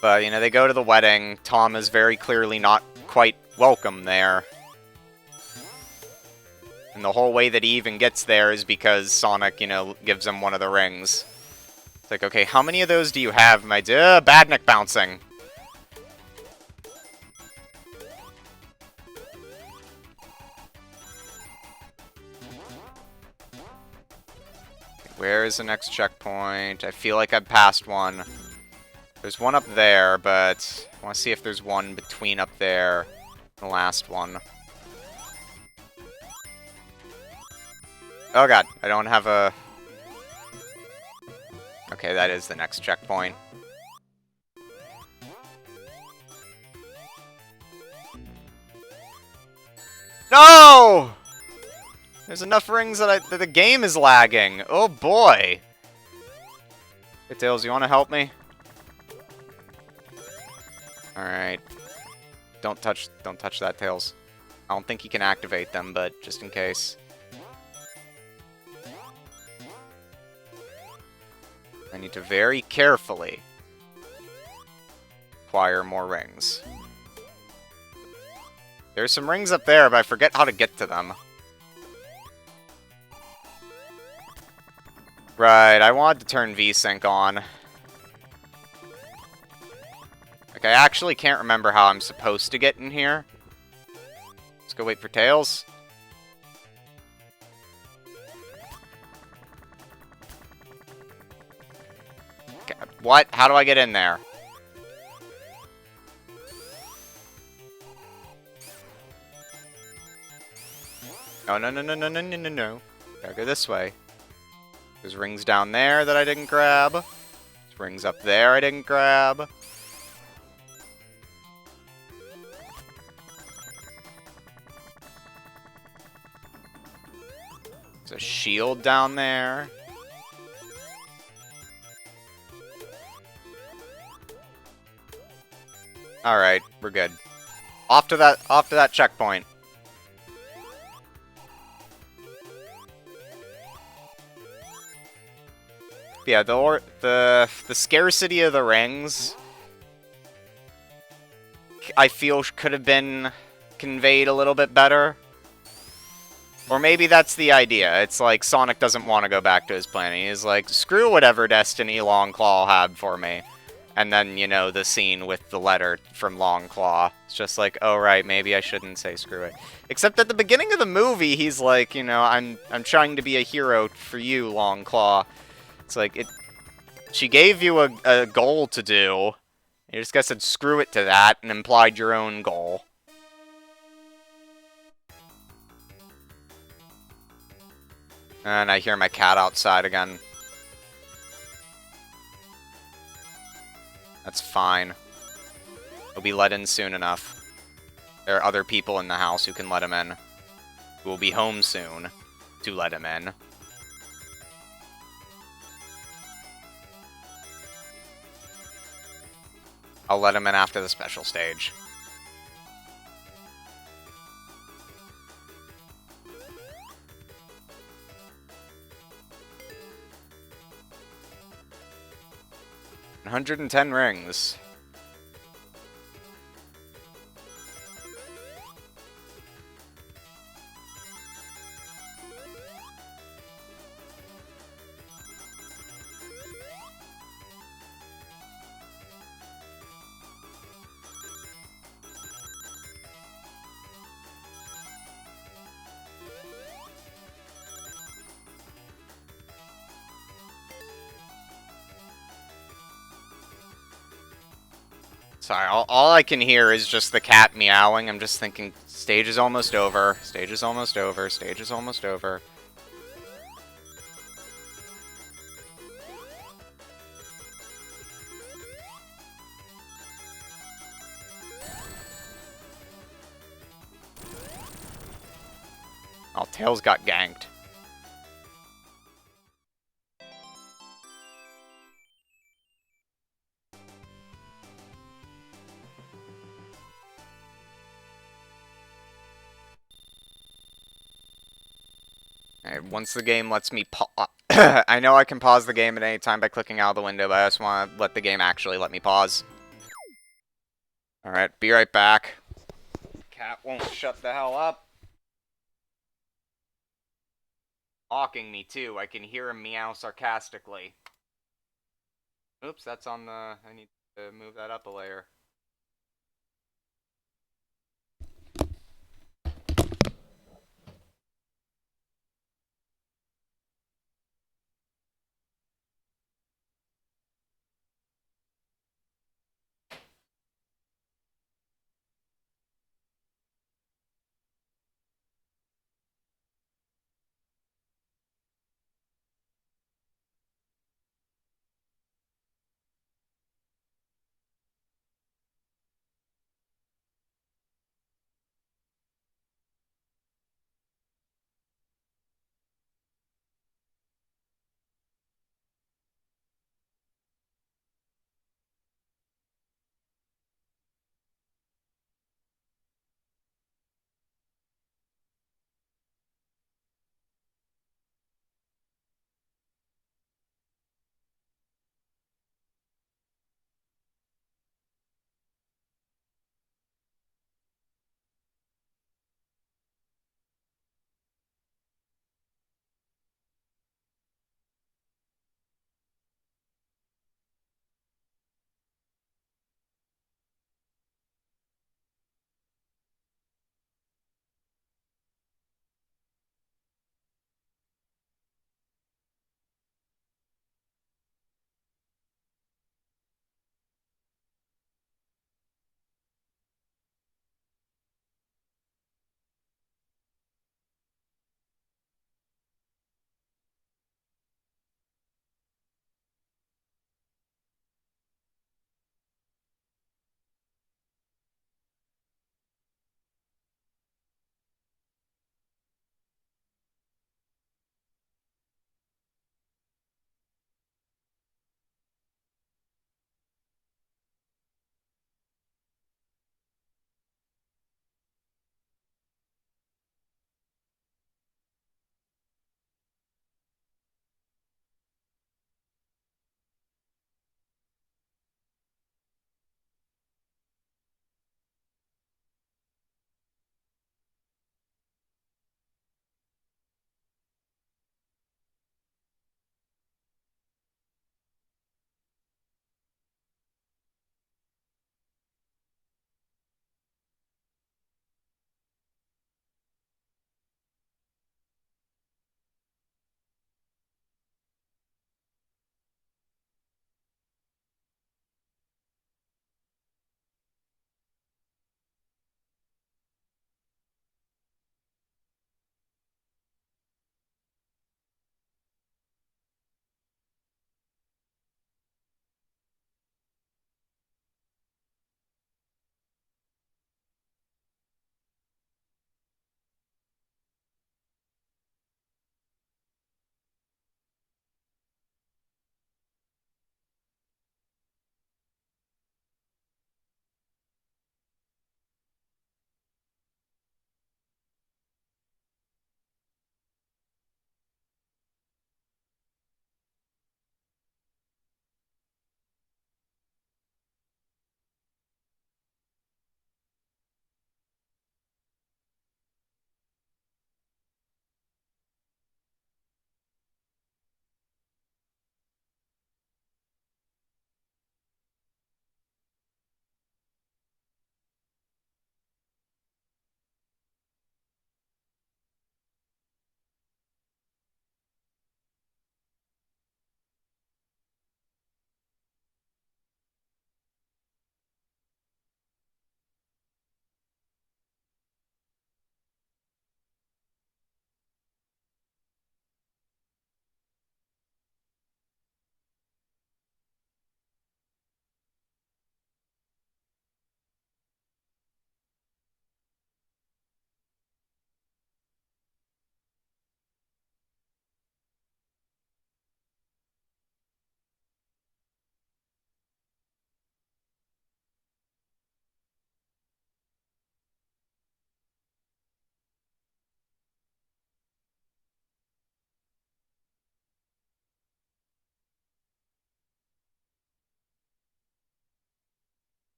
But, you know, they go to the wedding. Tom is very clearly not quite welcome there. And the whole way that he even gets there is because Sonic, you know, gives him one of the rings. It's like, okay, how many of those do you have, my dear? Badnik bouncing. Where is the next checkpoint? I feel like I've passed one. There's one up there, but I want to see if there's one between up there and the last one. Oh god, I don't have a... Okay, that is the next checkpoint. No! There's enough rings that the game is lagging. Oh boy. Hey, Tails, you want to help me? Alright. Don't touch that, Tails. I don't think you can activate them, but just in case. I need to very carefully acquire more rings. There's some rings up there, but I forget how to get to them. Right, I wanted to turn VSync on. Like, I actually can't remember how I'm supposed to get in here. Let's go wait for Tails. Okay, what? How do I get in there? No, no, no, no, no, no, no, no, no. Gotta go this way. There's rings down there that I didn't grab. There's rings up there I didn't grab. There's a shield down there. Alright, we're good. Off to that checkpoint. Yeah, the scarcity of the rings, I feel could have been conveyed a little bit better. Or maybe that's the idea. It's like Sonic doesn't want to go back to his planet. He's like, screw whatever destiny Longclaw had for me. And then, you know, the scene with the letter from Longclaw. It's just like, oh right, maybe I shouldn't say screw it. Except at the beginning of the movie, he's like, you know, I'm trying to be a hero for you, Longclaw. It's like, she gave you a goal to do. You just guys said screw it to that and implied your own goal. And I hear my cat outside again. That's fine. He'll be let in soon enough. There are other people in the house who can let him in. Who will be home soon to let him in. I'll let him in after the special stage. $110 rings. Sorry, all I can hear is just the cat meowing. I'm just thinking, stage is almost over, stage is almost over, stage is almost over. Oh, Tails got ganked. Alright, once the game lets me I know I can pause the game at any time by clicking out of the window, but I just want to let the game actually let me pause. Alright, be right back. Cat won't shut the hell up. Mocking me, too. I can hear him meow sarcastically. Oops, that's on the... I need to move that up a layer.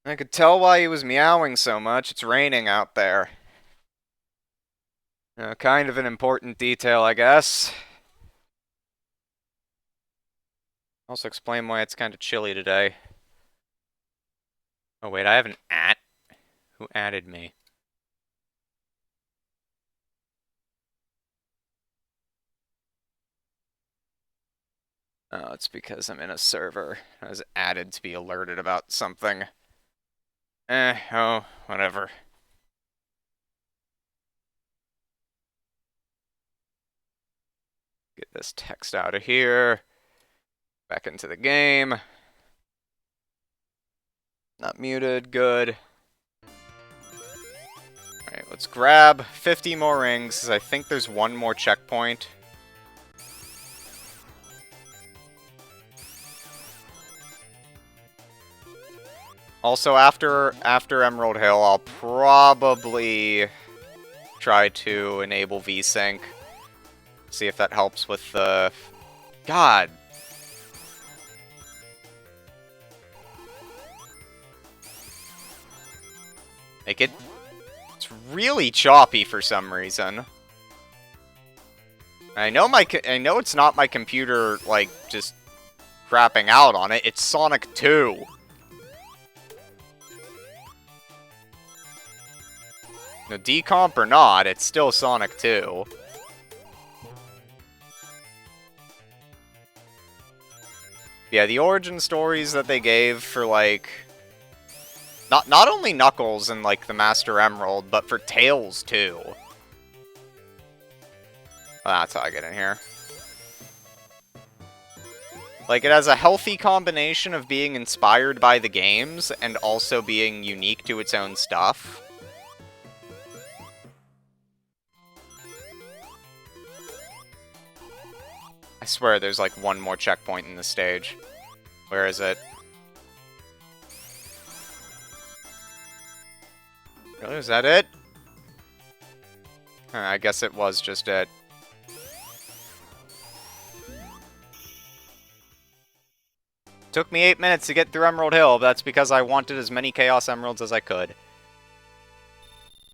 I could tell why he was meowing so much. It's raining out there. Kind of an important detail, I guess. Also explain why it's kind of chilly today. Oh wait, I have an at. Who added me? Oh, it's because I'm in a server. I was added to be alerted about something. Oh, whatever. Get this text out of here. Back into the game. Not muted, good. Alright, let's grab 50 more rings, because I think there's one more checkpoint. Also, after Emerald Hill, I'll probably try to enable VSync. See if that helps with the... God! Make it... It's really choppy for some reason. I know it's not my computer, like, just crapping out on it. It's Sonic 2. No, decomp or not, it's still Sonic 2. Yeah, the origin stories that they gave for, like... Not only Knuckles and, like, the Master Emerald, but for Tails, too. Well, that's how I get in here. Like, it has a healthy combination of being inspired by the games and also being unique to its own stuff. I swear there's, like, one more checkpoint in the stage. Where is it? Really? Is that it? I guess it was just it. Took me 8 minutes to get through Emerald Hill, but that's because I wanted as many Chaos Emeralds as I could.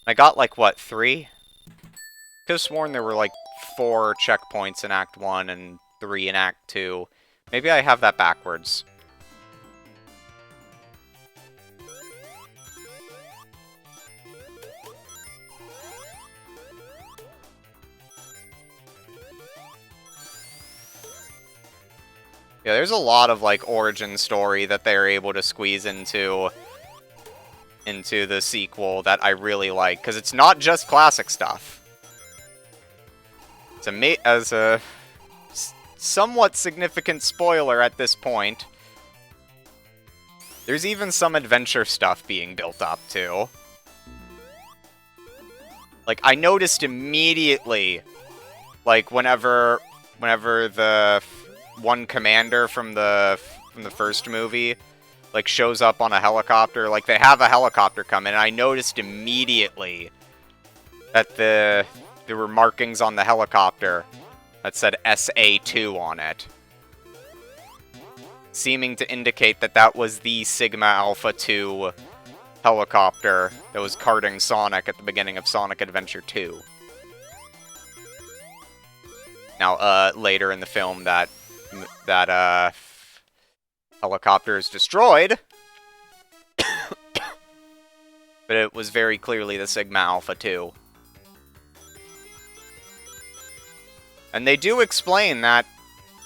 I got, like, what, 3? Could have sworn there were, like, 4 checkpoints in Act 1 and 3 in Act 2. Maybe I have that backwards. Yeah, there's a lot of, like, origin story that they're able to squeeze into the sequel that I really like, because it's not just classic stuff. As a somewhat significant spoiler at this point, there's even some adventure stuff being built up, too. Like, I noticed immediately, like, whenever the one commander from the first movie, like, shows up on a helicopter, like, they have a helicopter come in, and I noticed immediately that there were markings on the helicopter that said SA-2 on it, seeming to indicate that that was the Sigma Alpha 2 helicopter that was carting Sonic at the beginning of Sonic Adventure 2. Now, later in the film, that helicopter is destroyed, but it was very clearly the Sigma Alpha 2. And they do explain that,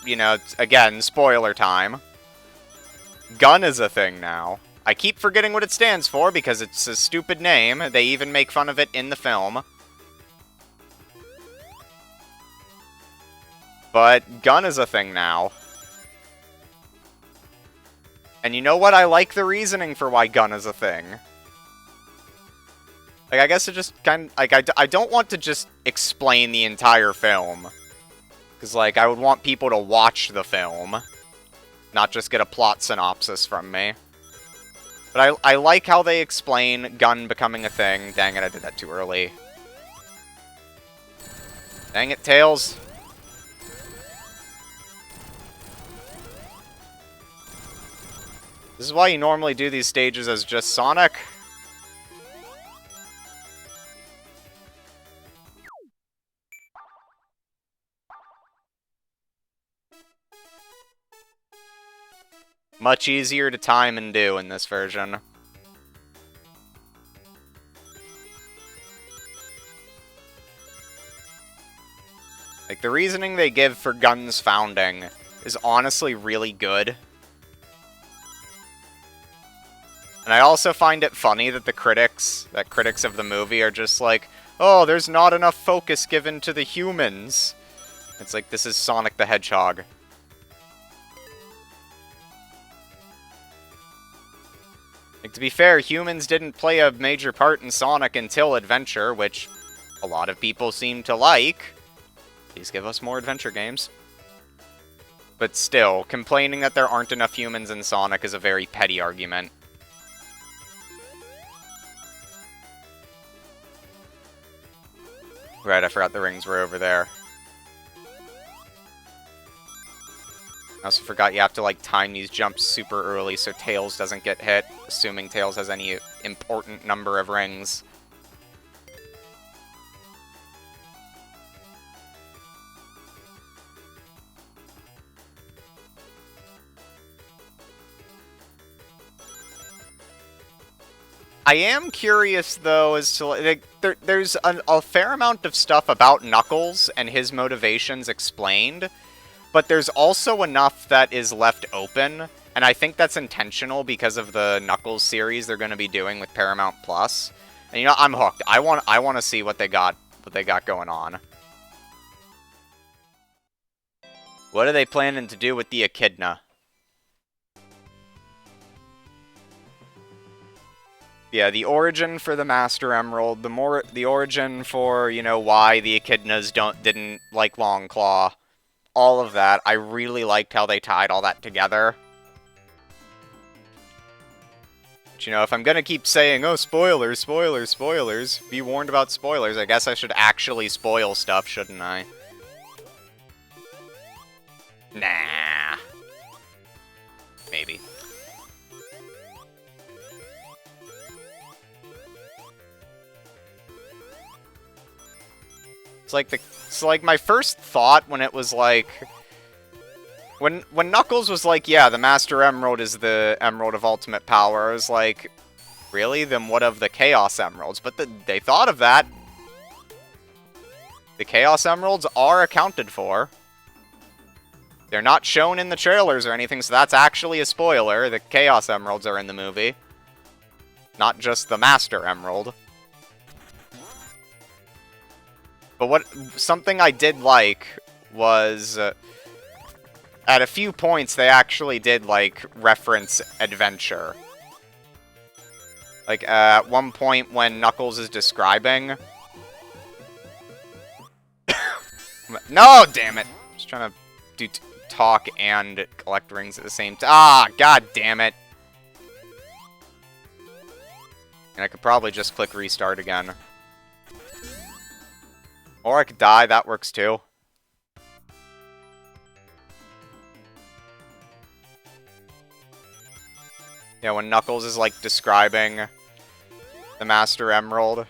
you know, again, spoiler time, Gun is a thing now. I keep forgetting what it stands for because it's a stupid name. They even make fun of it in the film. But Gun is a thing now. And you know what? I like the reasoning for why Gun is a thing. Like, I guess it just kind of... Like, I don't want to just explain the entire film. Because, like, I would want people to watch the film. Not just get a plot synopsis from me. But I like how they explain Gun becoming a thing. Dang it, I did that too early. Dang it, Tails. This is why you normally do these stages as just Sonic. Much easier to time and do in this version. Like, the reasoning they give for Gun's founding is honestly really good. And I also find it funny that critics of the movie are just like, oh, there's not enough focus given to the humans. It's like, this is Sonic the Hedgehog. Like, to be fair, humans didn't play a major part in Sonic until Adventure, which a lot of people seem to like. Please give us more adventure games. But still, complaining that there aren't enough humans in Sonic is a very petty argument. Right, I forgot the rings were over there. I also forgot you have to, like, time these jumps super early so Tails doesn't get hit, assuming Tails has any important number of rings. I am curious, though, as to, like, there's a fair amount of stuff about Knuckles and his motivations explained, but there's also enough that is left open, and I think that's intentional because of the Knuckles series they're going to be doing with Paramount Plus. And, you know, I'm hooked. I want to see what they got going on. What are they planning to do with the Echidna? Yeah, the origin for the Master Emerald, the origin for, you know, why the Echidnas didn't like Longclaw, all of that. I really liked how they tied all that together. But, you know, if I'm gonna keep saying, oh, spoilers, spoilers, spoilers, be warned about spoilers, I guess I should actually spoil stuff, shouldn't I? Nah. Maybe. It's like my first thought when it was like, when Knuckles was like, yeah, the Master Emerald is the Emerald of Ultimate Power, I was like, really? Then what of the Chaos Emeralds? But they thought of that. The Chaos Emeralds are accounted for. They're not shown in the trailers or anything, so that's actually a spoiler. The Chaos Emeralds are in the movie. Not just the Master Emerald. But something I did like was, at a few points they actually did, like, reference Adventure. Like, at one point when Knuckles is describing... No, damn it! I'm just trying to do talk and collect rings at the same time. Ah, god damn it! And I could probably just click restart again. Or I could die, that works too. Yeah, when Knuckles is, like, describing the Master Emerald.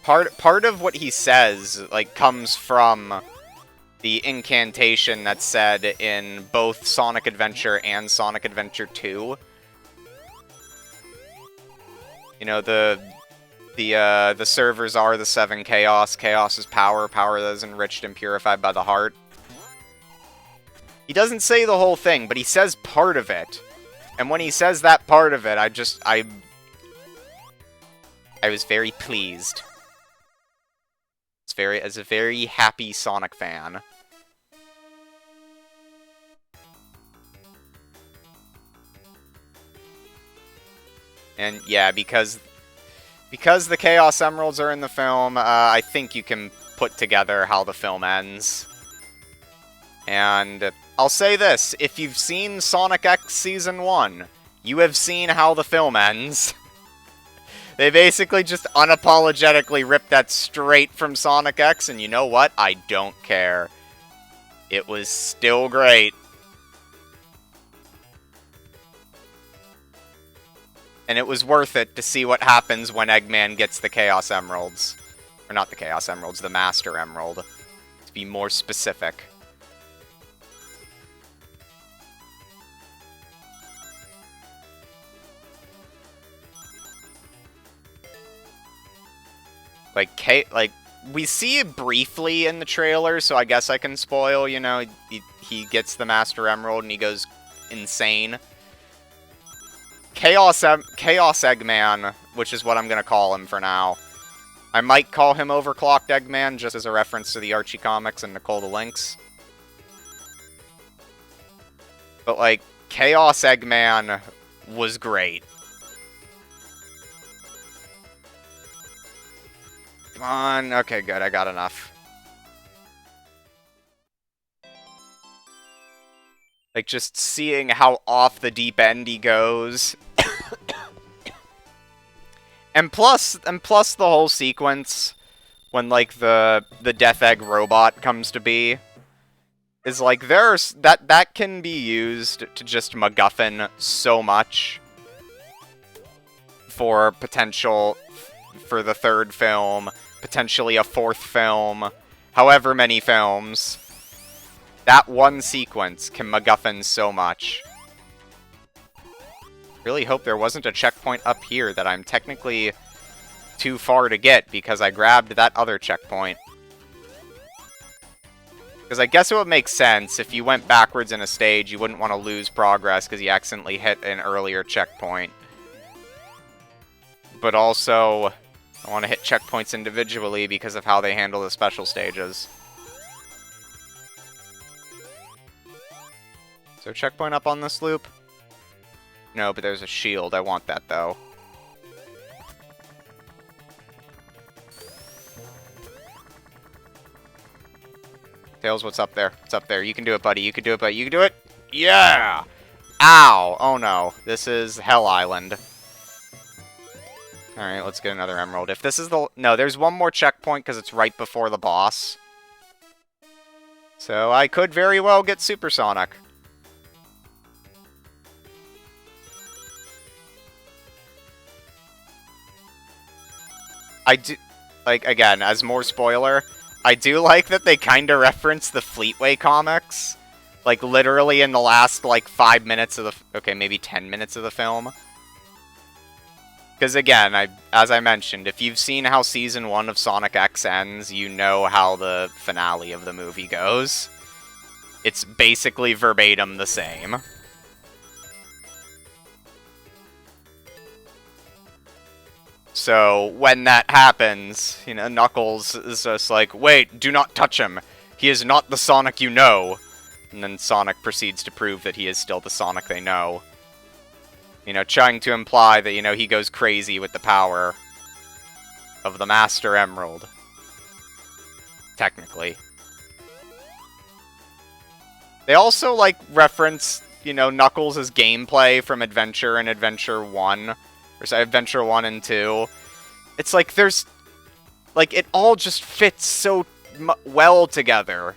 Part of what he says, like, comes from the incantation that's said in both Sonic Adventure and Sonic Adventure 2. You know, the servers are the 7 Chaos. Chaos is power. Power that is enriched and purified by the heart. He doesn't say the whole thing, but he says part of it. And when he says that part of it, I was very pleased. As a very happy Sonic fan. And yeah, because the Chaos Emeralds are in the film, I think you can put together how the film ends. And I'll say this, if you've seen Sonic X Season 1, you have seen how the film ends. They basically just unapologetically ripped that straight from Sonic X, and you know what? I don't care. It was still great. And it was worth it to see what happens when Eggman gets the Chaos Emeralds. Or not the Chaos Emeralds, the Master Emerald. To be more specific. Like, we see it briefly in the trailer, so I guess I can spoil, you know, he gets the Master Emerald and he goes insane. Chaos Eggman, which is what I'm gonna call him for now. I might call him Overclocked Eggman, just as a reference to the Archie comics and Nicole the Lynx. But, like, Chaos Eggman was great. Come on. Okay, good. I got enough. Like, just seeing how off the deep end he goes. and plus the whole sequence when, like, the Death Egg robot comes to be is, like, that can be used to just MacGuffin so much for potential for the third film, potentially a fourth film, however many films. That one sequence can MacGuffin so much. Really hope there wasn't a checkpoint up here that I'm technically too far to get because I grabbed that other checkpoint. Because I guess it would make sense if you went backwards in a stage, you wouldn't want to lose progress because you accidentally hit an earlier checkpoint. But also, I want to hit checkpoints individually because of how they handle the special stages. Is there a checkpoint up on this loop? No, but there's a shield. I want that, though. Tails, what's up there? What's up there? You can do it, buddy. You can do it, buddy. You can do it! Yeah! Ow! Oh, no. This is Hell Island. Alright, let's get another emerald. If this is the... No, there's one more checkpoint because it's right before the boss. So I could very well get Supersonic. I do... Like, again, as more spoiler, I do like that they kind of reference the Fleetway comics. Like, literally in the last, like, 5 minutes of the... Okay, maybe 10 minutes of the film. Because again, as I mentioned, if you've seen how Season 1 of Sonic X ends, you know how the finale of the movie goes. It's basically verbatim the same. So, when that happens, you know, Knuckles is just like, wait, do not touch him. He is not the Sonic you know. And then Sonic proceeds to prove that he is still the Sonic they know. You know, trying to imply that, you know, he goes crazy with the power of the Master Emerald. Technically. They also, like, reference, you know, Knuckles' gameplay from Adventure and Adventure 1. Or sorry, Adventure 1 and 2. It's like, there's... Like, it all just fits so well together.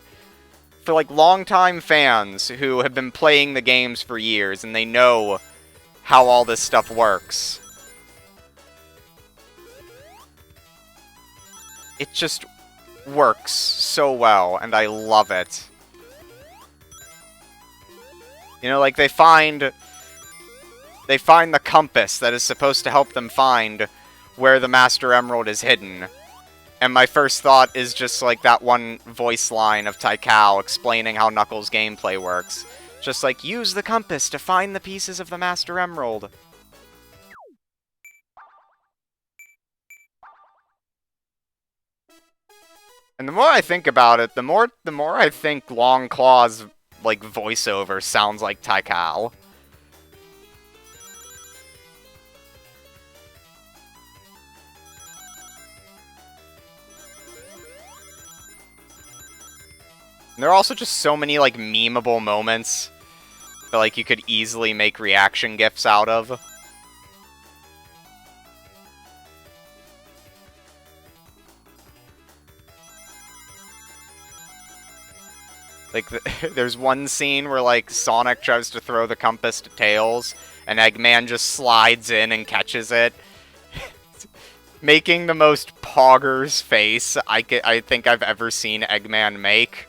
For, like, longtime fans who have been playing the games for years and they know how all this stuff works. It just works so well, and I love it. You know, like, they find the compass that is supposed to help them find where the Master Emerald is hidden. And my first thought is just, like, that one voice line of Tycal explaining how Knuckles' gameplay works. Just like, use the compass to find the pieces of the Master Emerald. And the more I think about it, the more I think Long Claw's, like, voiceover sounds like Tycal. And there are also just so many, like, memeable moments that, like, you could easily make reaction GIFs out of. Like, there's one scene where, like, Sonic tries to throw the compass to Tails, and Eggman just slides in and catches it. Making the most poggers face I think I've ever seen Eggman make.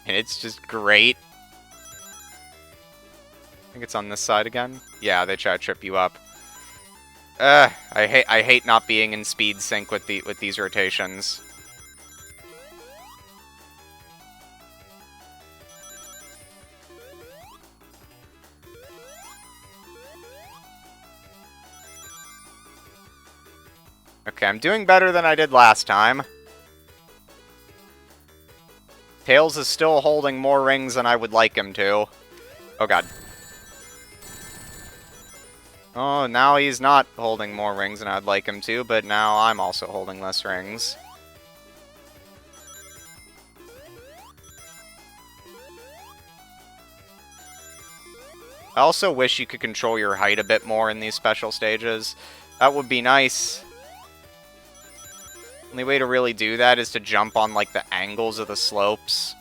And it's just great. I think it's on this side again. Yeah, they try to trip you up. I hate not being in speed sync with these rotations. Okay, I'm doing better than I did last time. Tails is still holding more rings than I would like him to. Oh god. Oh, now he's not holding more rings than I'd like him to, but now I'm also holding less rings. I also wish you could control your height a bit more in these special stages. That would be nice. Only way to really do that is to jump on, like, the angles of the slopes.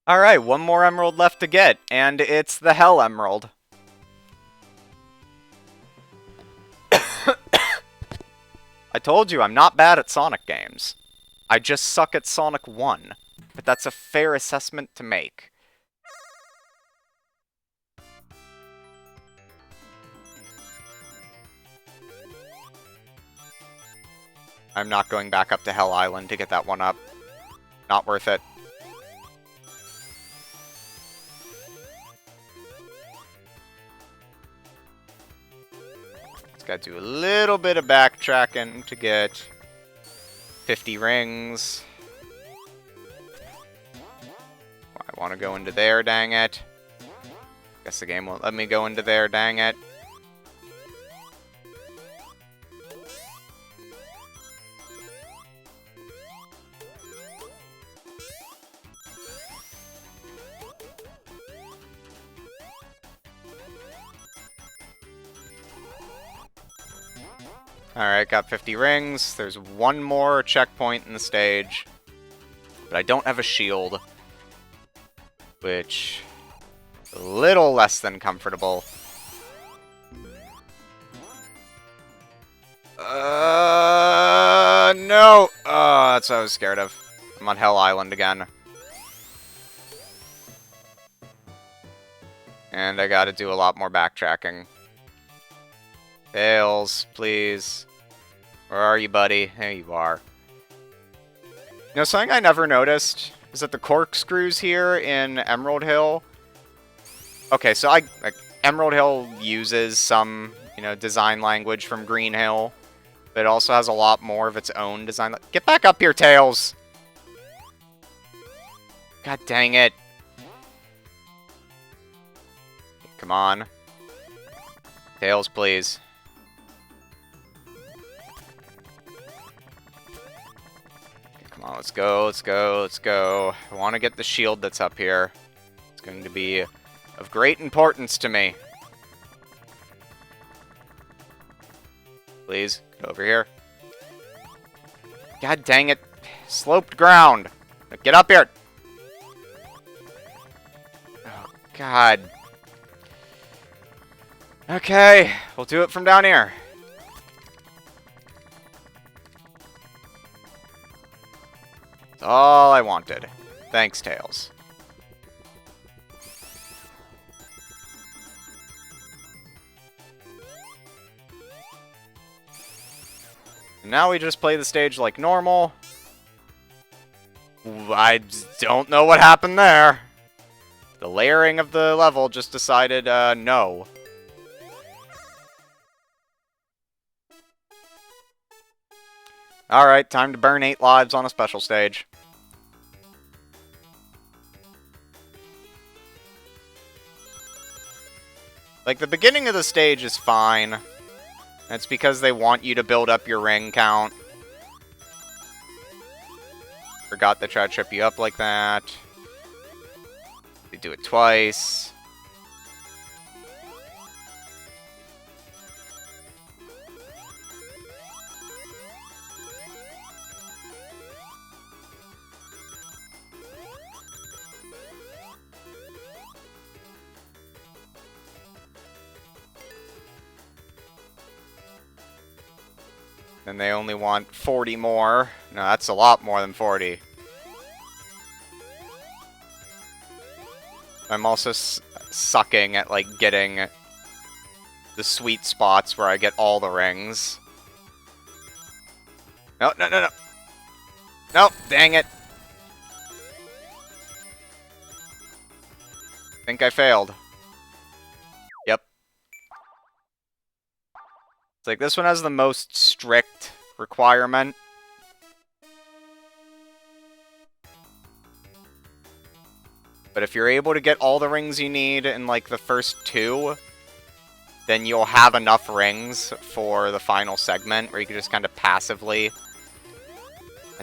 Alright, one more emerald left to get, and it's the Hell Emerald. I told you I'm not bad at Sonic games. I just suck at Sonic 1. But that's a fair assessment to make. I'm not going back up to Hell Island to get that one up. Not worth it. Just gotta do a little bit of backtracking to get 50 rings. I want to go into there, dang it. Guess the game won't let me go into there, dang it. Alright, got 50 rings. There's one more checkpoint in the stage. But I don't have a shield. Which is a little less than comfortable. No! Oh, that's what I was scared of. I'm on Hell Island again. And I gotta do a lot more backtracking. Tails, please. Where are you, buddy? There you are. You know, something I never noticed is that the corkscrews here in Emerald Hill... Okay, so Emerald Hill uses some, you know, design language from Green Hill, but it also has a lot more of its own design. Get back up here, Tails! God dang it. Come on. Tails, please. Come on, let's go, let's go, let's go. I want to get the shield that's up here. It's going to be of great importance to me. Please, get over here. God dang it. Sloped ground. Get up here. Oh, God. Okay, we'll do it from down here. That's all I wanted. Thanks, Tails. And now we just play the stage like normal. I don't know what happened there. The layering of the level just decided, no. Alright, time to burn 8 lives on a special stage. Like, the beginning of the stage is fine. That's because they want you to build up your ring count. Forgot to try to trip you up like that. They do it twice. And they only want 40 more. No, that's a lot more than 40. I'm also sucking at, like, getting the sweet spots where I get all the rings. No, no, no, no. Nope, dang it. Think I failed. Yep. It's like, this one has the most strict requirement. But if you're able to get all the rings you need in, like, the first 2, then you'll have enough rings for the final segment, where you can just kind of passively...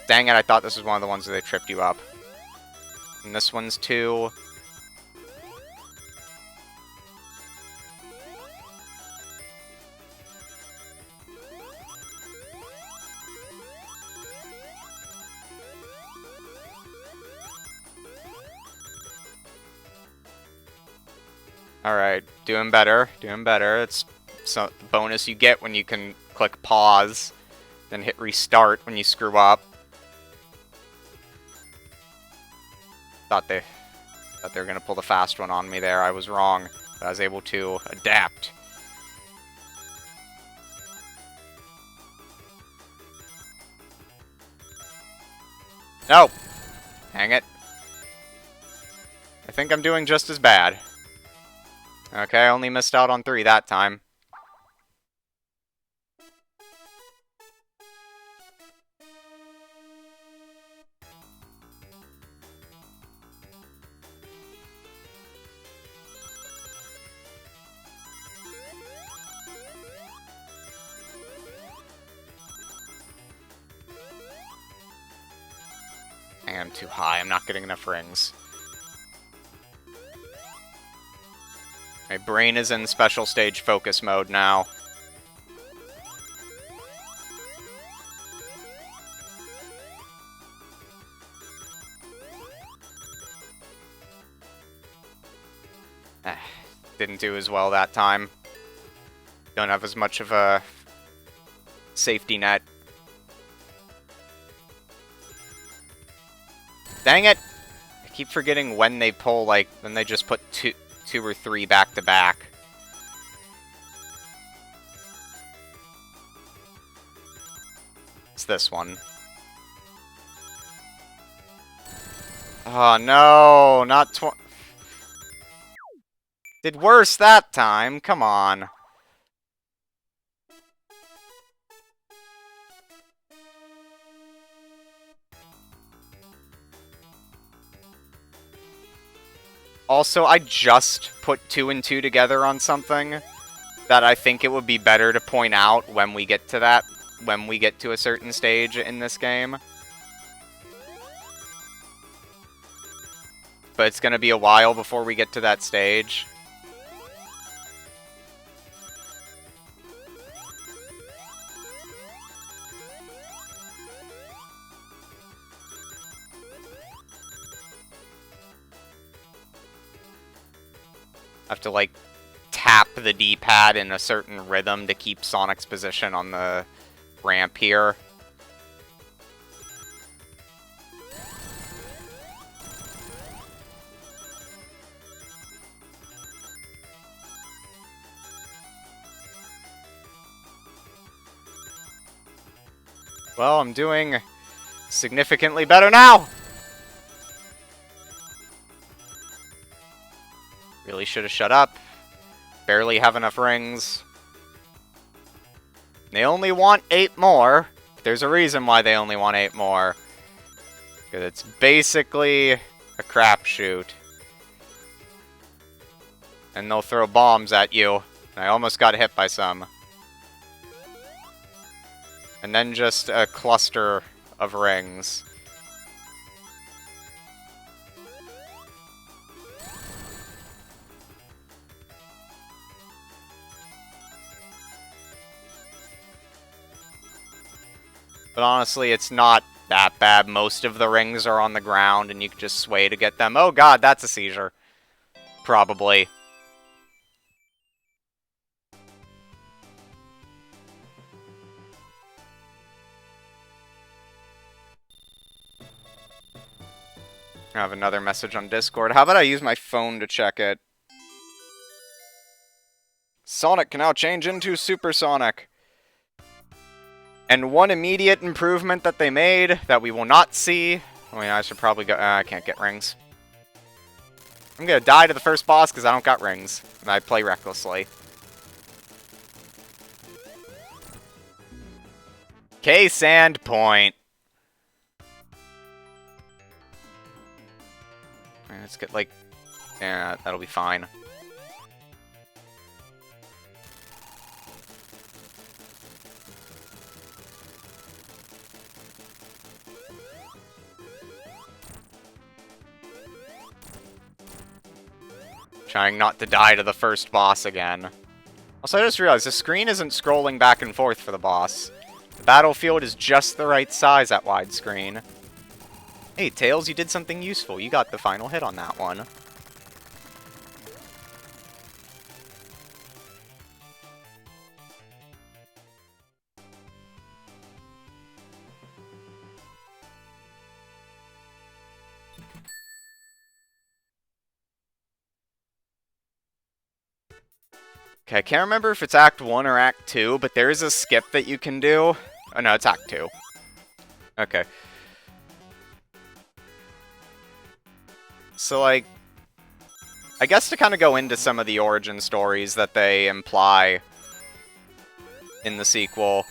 Dang it, I thought this was one of the ones where they tripped you up. And this one's 2. Alright, doing better, doing better. It's some bonus you get when you can click pause, then hit restart when you screw up. Thought they were gonna pull the fast one on me there. I was wrong. But I was able to adapt. No! Dang it. I think I'm doing just as bad. Okay, I only missed out on 3 that time. Dang, I'm too high. I'm not getting enough rings. My brain is in special stage focus mode now. Didn't do as well that time. Don't have as much of a safety net. Dang it! I keep forgetting when they pull, like, when they just put two or 3 back to back. It's this one. Oh no, not did worse that time, come on. Also, I just put 2 and 2 together on something that I think it would be better to point out when we get to that, when we get to a certain stage in this game. But it's gonna be a while before we get to that stage. I have to, like, tap the D-pad in a certain rhythm to keep Sonic's position on the ramp here. Well, I'm doing significantly better now! Really should have shut up. Barely have enough rings. They only want 8 more. There's a reason why they only want 8 more. Because it's basically a crapshoot. And they'll throw bombs at you. And I almost got hit by some. And then just a cluster of rings. But honestly, it's not that bad. Most of the rings are on the ground, and you can just sway to get them. Oh god, that's a seizure. Probably. I have another message on Discord. How about I use my phone to check it? Sonic can now change into Supersonic. And one immediate improvement that they made that we will not see... I mean, I should probably go... I can't get rings. I'm gonna die to the first boss because I don't got rings. And I play recklessly. K Sand Point. Let's get, like... Yeah, that'll be fine. Trying not to die to the first boss again. Also, I just realized the screen isn't scrolling back and forth for the boss. The battlefield is just the right size at widescreen. Hey, Tails, you did something useful. You got the final hit on that one. Okay, I can't remember if it's Act 1 or Act 2, but there is a skip that you can do. Oh, no, it's Act 2. Okay. So, like, I guess to kind of go into some of the origin stories that they imply in the sequel.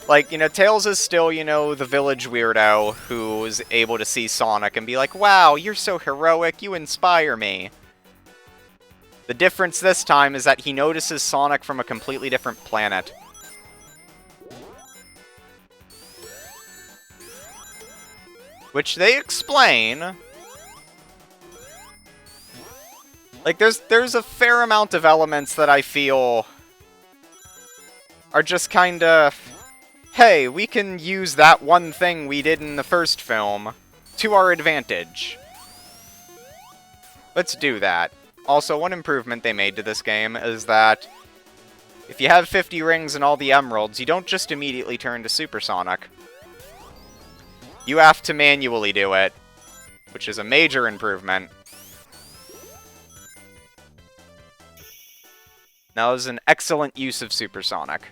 Like, you know, Tails is still, you know, the village weirdo who is able to see Sonic and be like, wow, you're so heroic, you inspire me. The difference this time is that he notices Sonic from a completely different planet. Which they explain. Like, there's a fair amount of elements that I feel are just kinda... Hey, we can use that one thing we did in the first film to our advantage. Let's do that. Also, one improvement they made to this game is that if you have 50 rings and all the emeralds, you don't just immediately turn to Supersonic. You have to manually do it, which is a major improvement. That was an excellent use of Supersonic.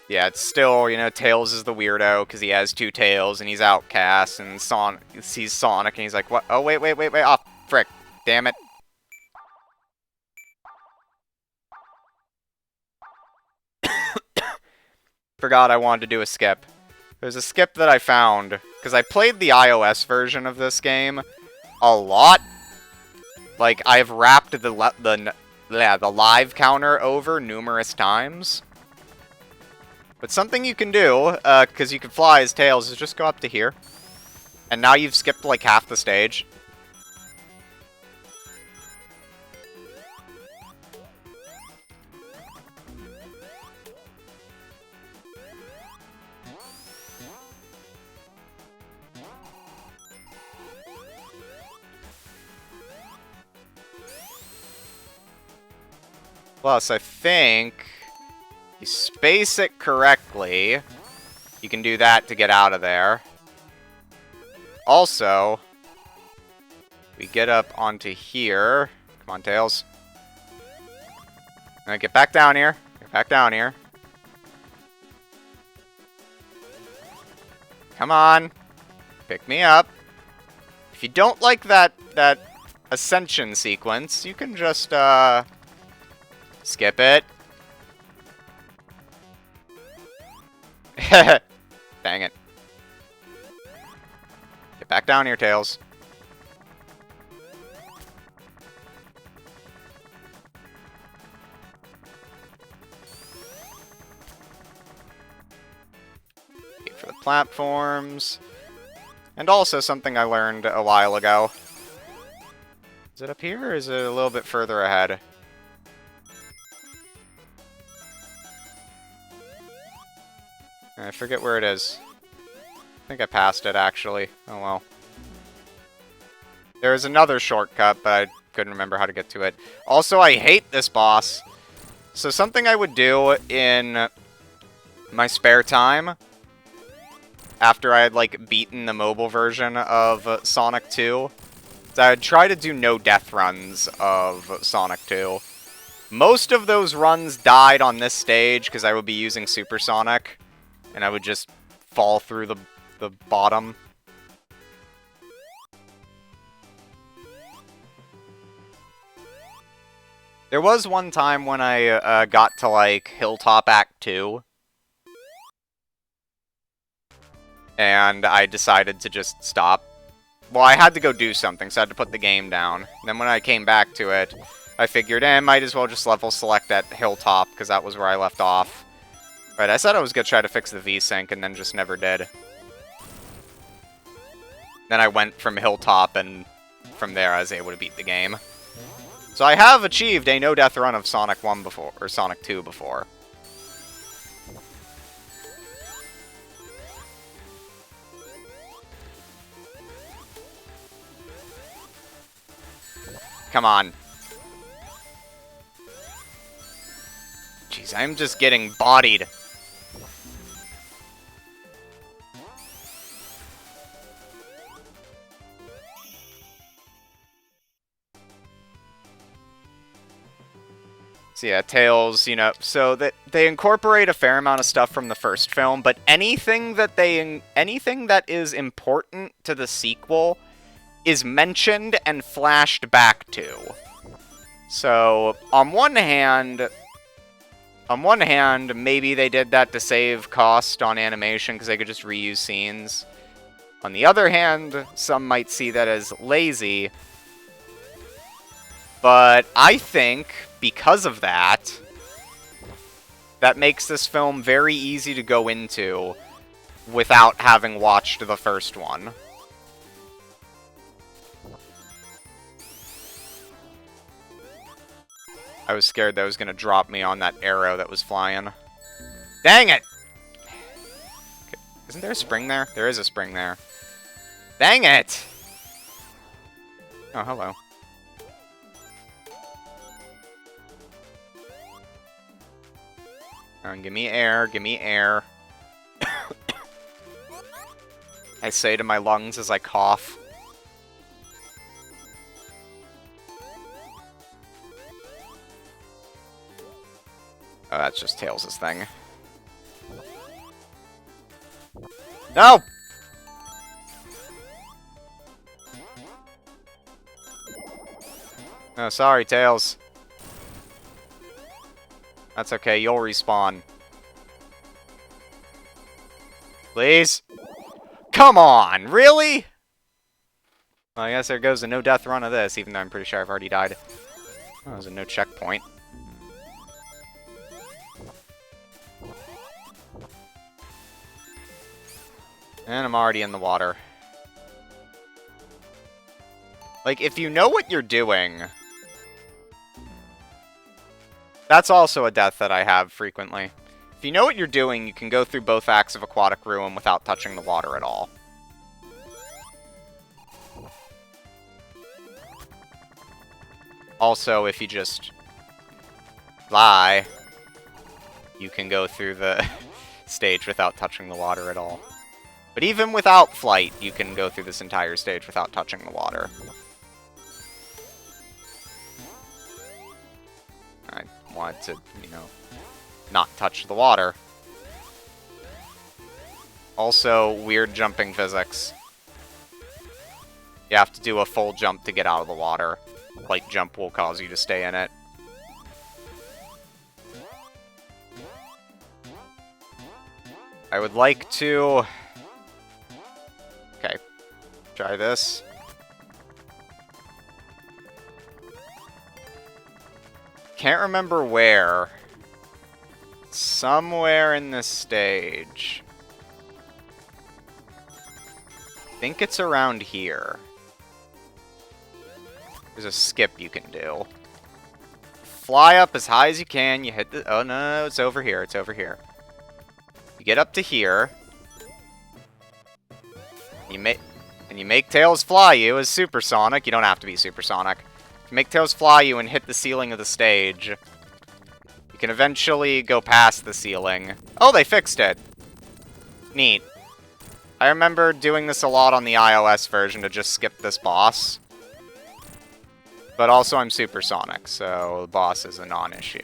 Yeah, it's still, you know, Tails is the weirdo because he has two tails and he's outcast, and Sonic sees Sonic and he's like, what? Oh, wait. Oh, frick. Damn it. Forgot I wanted to do a skip. There's a skip that I found because I played the iOS version of this game a lot. Like, I've wrapped the live counter over numerous times. But something you can do, because you can fly as Tails, is just go up to here. And now you've skipped like half the stage. Plus, I think... you space it correctly, you can do that to get out of there. Also, we get up onto here. Come on, Tails. Get back down here. Get back down here. Come on. Pick me up. If you don't like that ascension sequence, you can just, skip it. Dang it. Get back down here, Tails. Wait for the platforms. And also something I learned a while ago. Is it up here or is it a little bit further ahead? I forget where it is. I think I passed it, actually. Oh well. There is another shortcut, but I'd couldn't remember how to get to it. Also, I hate this boss. So something I would do in my spare time, after I had, like, beaten the mobile version of Sonic 2, is I would try to do no death runs of Sonic 2. Most of those runs died on this stage because I would be using Super Sonic, and I would just fall through the bottom. There was one time when I got to, like, Hilltop Act 2, and I decided to just stop. Well, I had to go do something, so I had to put the game down. And then when I came back to it, I figured, might as well just level select at Hilltop, because that was where I left off. Right, I said I was going to try to fix the V-Sync, and then just never did. Then I went from Hilltop, and from there I was able to beat the game. So I have achieved a no-death run of Sonic 1 before, or Sonic 2 before. Come on. Jeez, I'm just getting bodied. So yeah, Tails, you know, so that they incorporate a fair amount of stuff from the first film, but anything that is important to the sequel is mentioned and flashed back to. So, on one hand, maybe they did that to save cost on animation because they could just reuse scenes. On the other hand, some might see that as lazy. But I think, because of that, that makes this film very easy to go into without having watched the first one. I was scared that it was going to drop me on that arrow that was flying. Dang it! Okay. Isn't there a spring there? There is a spring there. Dang it! Oh, hello. Give me air, give me air. I say to my lungs as I cough. Oh, that's just Tails' thing. No! Oh, sorry, Tails. That's okay, you'll respawn. Please? Come on, really? Well, I guess there goes a no-death run of this, even though I'm pretty sure I've already died. Oh, there's a no checkpoint. And I'm already in the water. Like, if you know what you're doing... That's also a death that I have frequently. If you know what you're doing, you can go through both acts of Aquatic Ruin without touching the water at all. Also, if you just fly, you can go through the stage without touching the water at all. But even without flight, you can go through this entire stage without touching the water. I wanted to, you know, not touch the water. Also, weird jumping physics. You have to do a full jump to get out of the water. Light jump will cause you to stay in it. I would like to... Okay, try this. Can't remember where. Somewhere in this stage. I think it's around here. There's a skip you can do. Fly up as high as you can, you hit the... Oh no, it's over here, it's over here. You get up to here. You make Tails fly you as Supersonic. You don't have to be Supersonic. make Tails fly you and hit the ceiling of the stage. You can eventually go past the ceiling. Oh, they fixed it. Neat. I remember doing this a lot on the iOS version to just skip this boss. But also I'm Supersonic, so the boss is a non-issue.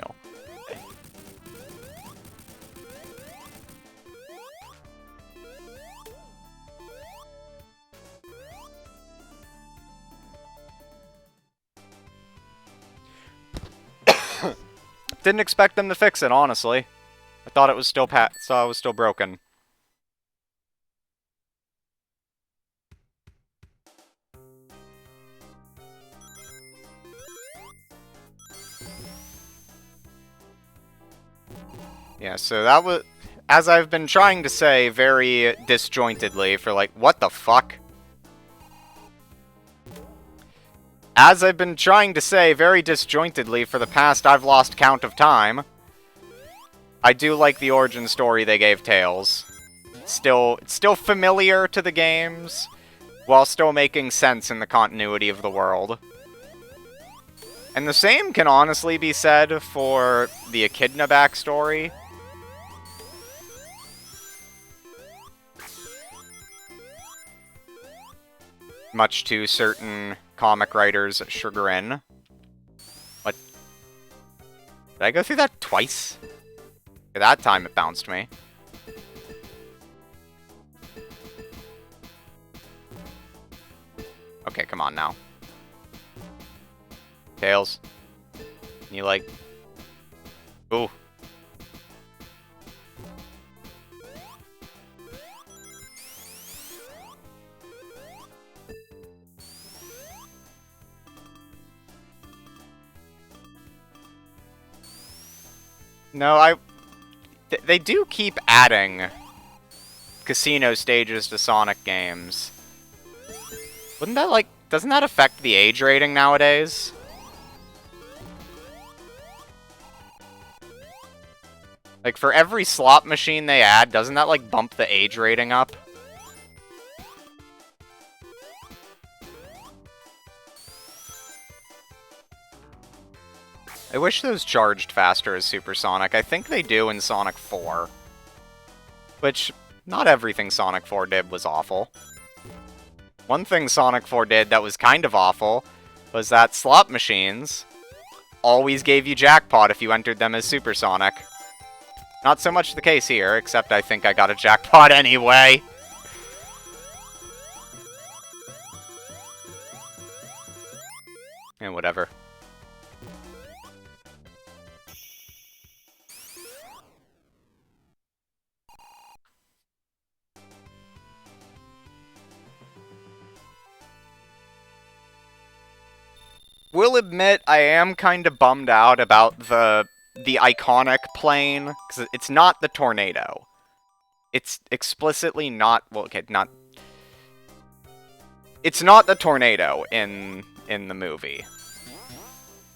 Didn't expect them to fix it, honestly. I thought it was still broken. Yeah, so that was, as I've been trying to say very disjointedly for like, what the fuck? As I've been trying to say very disjointedly for the past I've lost count of time, I do like the origin story they gave Tails. It's still familiar to the games, while still making sense in the continuity of the world. And the same can honestly be said for the Echidna backstory. Much to certain comic writers' chagrin. What? Did I go through that twice? That time it bounced me. Okay, come on now. Tails. Can you, like... Ooh. No, they do keep adding casino stages to Sonic games. Wouldn't that, like... Doesn't that affect the age rating nowadays? Like, for every slot machine they add, doesn't that, like, bump the age rating up? I wish those charged faster as Supersonic. I think they do in Sonic 4. Which, not everything Sonic 4 did was awful. One thing Sonic 4 did that was kind of awful was that slot machines always gave you jackpot if you entered them as Supersonic. Not so much the case here, except I think I got a jackpot anyway. And whatever. Will admit I am kind of bummed out about the iconic plane, because it's not the tornado. It's explicitly not, well, okay, not... It's not the tornado in the movie.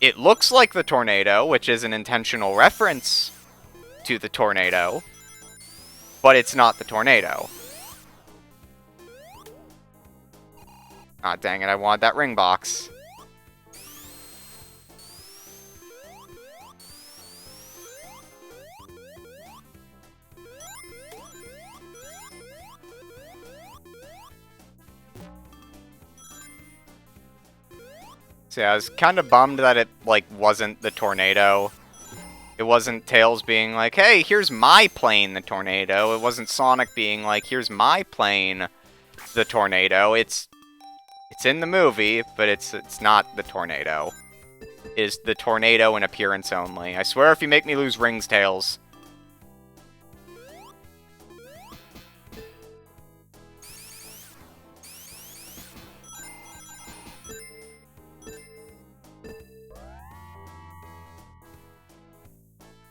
It looks like the tornado, which is an intentional reference to the tornado, but it's not the tornado. Ah, dang it, I wanted that ring box. So yeah, I was kind of bummed that it, like, wasn't the tornado. It wasn't Tails being like, hey, here's my plane, the tornado. It wasn't Sonic being like, here's my plane, the tornado. It's in the movie, but it's not the tornado. It is the tornado in appearance only. I swear if you make me lose rings, Tails.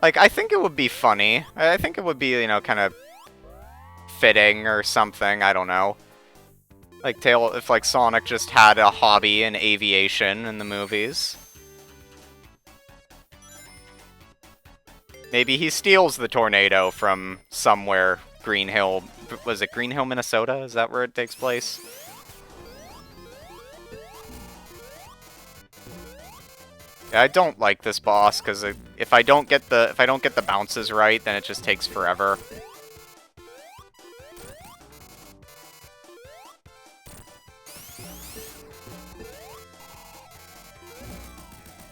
Like, I think it would be funny. I think it would be, you know, kind of fitting or something. I don't know. Like, if, like, Sonic just had a hobby in aviation in the movies. Maybe he steals the tornado from somewhere. Green Hill. Was it Green Hill, Minnesota? Is that where it takes place? Yeah, I don't like this boss because if I don't get the bounces right, then it just takes forever.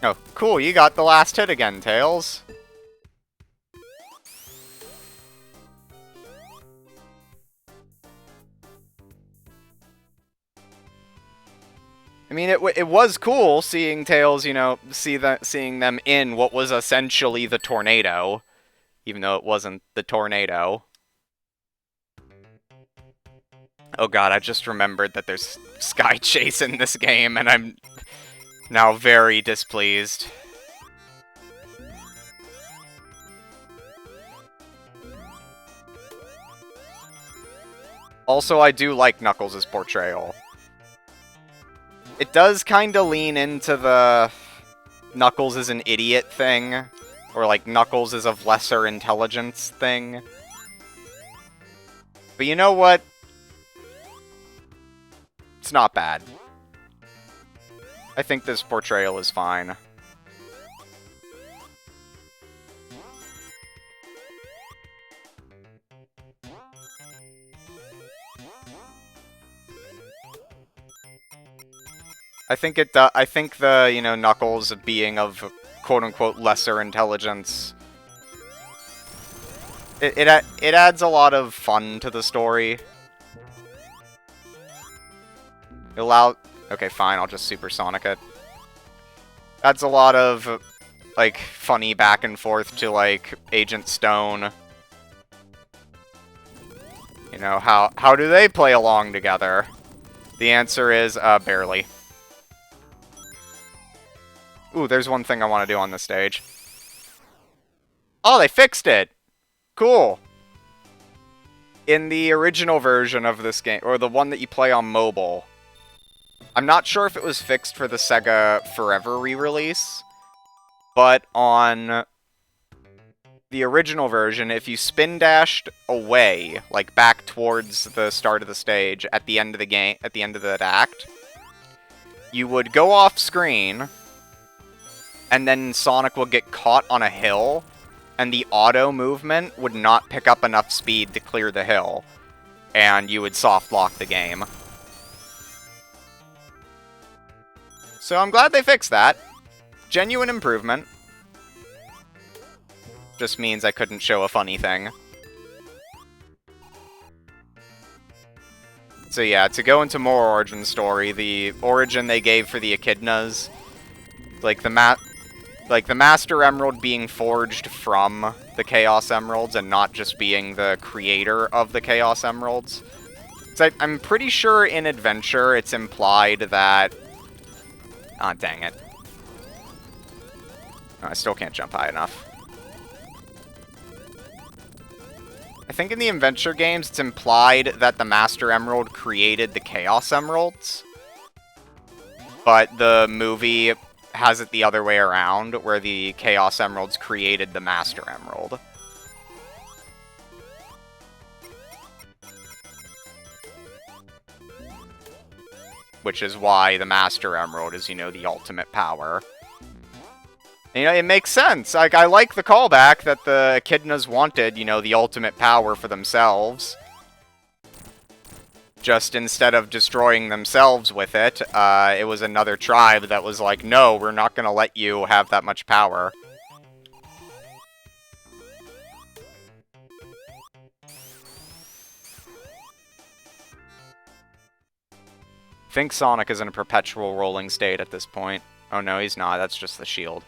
Oh, cool, you got the last hit again, Tails. I mean, it was cool seeing Tails, you know, seeing them in what was essentially the tornado, even though it wasn't the tornado. Oh god, I just remembered that there's Sky Chase in this game, and I'm now very displeased. Also, I do like Knuckles' portrayal. It does kind of lean into the Knuckles is an idiot thing, or like Knuckles is of lesser intelligence thing. But you know what? It's not bad. I think this portrayal is fine. I think the, you know, Knuckles being of quote-unquote lesser intelligence, it adds a lot of fun to the story. Okay, fine, I'll just Supersonic it. Adds a lot of, like, funny back and forth to, like, Agent Stone. You know, how do they play along together? The answer is, barely. Ooh, there's one thing I want to do on this stage. Oh, they fixed it! Cool! In the original version of this game, or the one that you play on mobile, I'm not sure if it was fixed for the Sega Forever re-release, but on the original version, if you spin dashed away, like back towards the start of the stage at the end of the game, at the end of that act, you would go off screen, and then Sonic would get caught on a hill, and the auto movement would not pick up enough speed to clear the hill, and you would soft lock the game. So I'm glad they fixed that. Genuine improvement. Just means I couldn't show a funny thing. So yeah, to go into more origin story, the origin they gave for the Echidnas, like the Master Emerald being forged from the Chaos Emeralds and not just being the creator of the Chaos Emeralds. So I'm pretty sure in Adventure it's implied that... Ah, dang it. Oh, I still can't jump high enough. I think in the Adventure games it's implied that the Master Emerald created the Chaos Emeralds. But the movie has it the other way around, where the Chaos Emeralds created the Master Emerald. Which is why the Master Emerald is, you know, the ultimate power. And, you know, it makes sense. Like, I like the callback that the Echidnas wanted, you know, the ultimate power for themselves. Just instead of destroying themselves with it, it was another tribe that was like, no, we're not gonna let you have that much power. I think Sonic is in a perpetual rolling state at this point. Oh no, he's not. That's just the shield.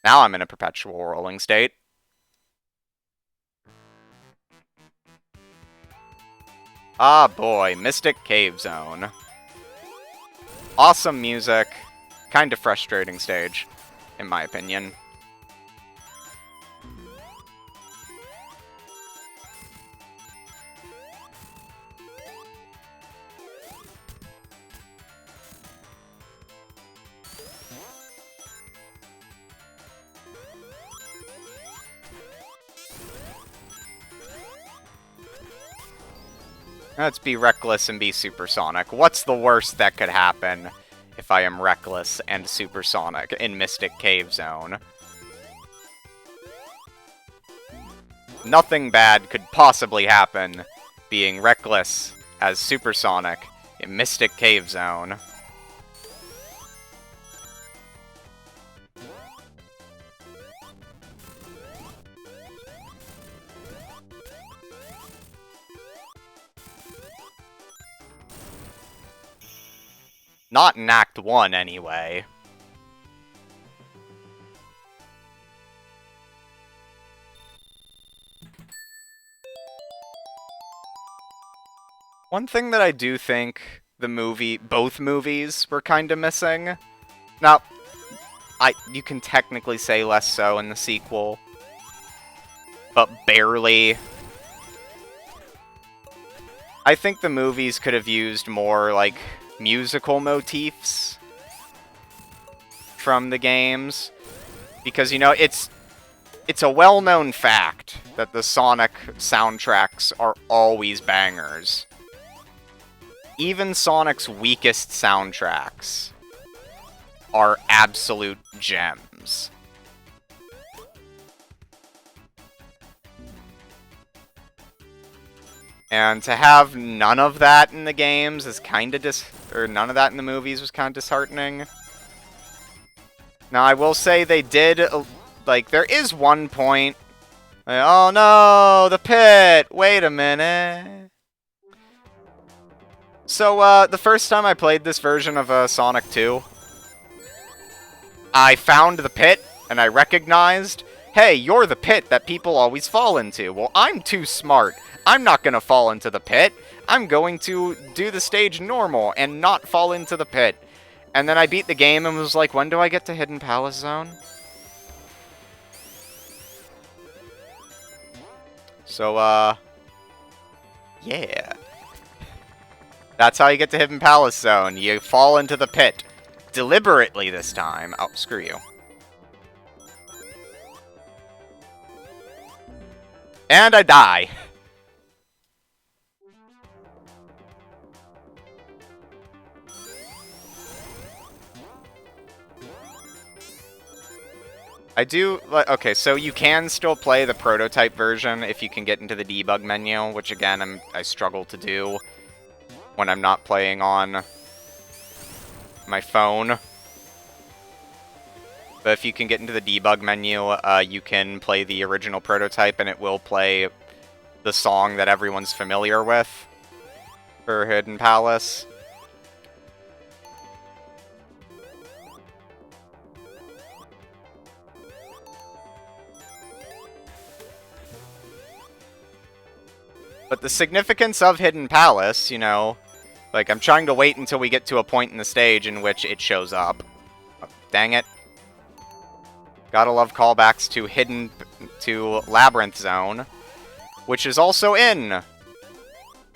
Now I'm in a perpetual rolling state. Ah boy, Mystic Cave Zone. Awesome music. Kind of frustrating stage, in my opinion. Let's be reckless and be supersonic. What's the worst that could happen? if I am reckless and supersonic in Mystic Cave Zone. Nothing bad could possibly happen being reckless as supersonic in Mystic Cave Zone. Not in Act 1, anyway. One thing that I do think both movies were kind of missing. Now, you can technically say less so in the sequel, but barely. I think the movies could have used more, like, musical motifs from the games. Because, you know, it's a well-known fact that the Sonic soundtracks are always bangers. Even Sonic's weakest soundtracks are absolute gems. And to have none of that in the games is kind of none of that in the movies was kind of disheartening. Now, I will say they did, like, there is one point, like, oh no, the pit, wait a minute. So, the first time I played this version of Sonic 2, I found the pit, and I recognized, hey, you're the pit that people always fall into. Well, I'm too smart. I'm not going to fall into the pit. I'm going to do the stage normal and not fall into the pit. And then I beat the game and was like, when do I get to Hidden Palace Zone? So, yeah. That's how you get to Hidden Palace Zone. You fall into the pit. Deliberately this time. Oh, screw you. And I die. Okay, so you can still play the prototype version if you can get into the debug menu, which again, I struggle to do when I'm not playing on my phone. But if you can get into the debug menu, you can play the original prototype and it will play the song that everyone's familiar with for Hidden Palace. But the significance of Hidden Palace, you know, like, I'm trying to wait until we get to a point in the stage in which it shows up. Oh, dang it. Gotta love callbacks to Labyrinth Zone, which is also in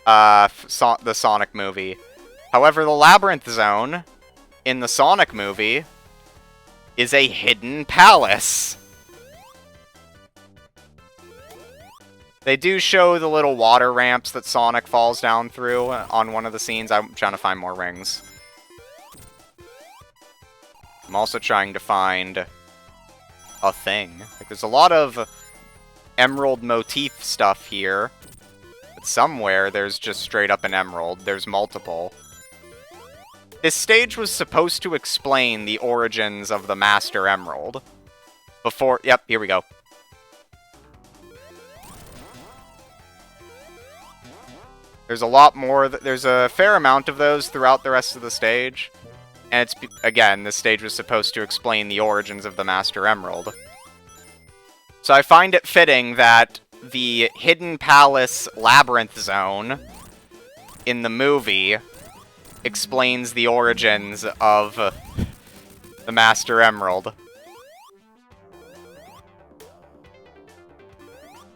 the Sonic movie. However, the Labyrinth Zone in the Sonic movie is a hidden palace. They do show the little water ramps that Sonic falls down through on one of the scenes. I'm trying to find more rings. I'm also trying to find a thing. Like, there's a lot of emerald motif stuff here. But somewhere there's just straight up an emerald. There's multiple. This stage was supposed to explain the origins of the Master Emerald. Before... Yep, here we go. There's a lot more... There's a fair amount of those throughout the rest of the stage. And it's... Again, this stage was supposed to explain the origins of the Master Emerald. So I find it fitting that the Hidden Palace Labyrinth Zone in the movie explains the origins of the Master Emerald.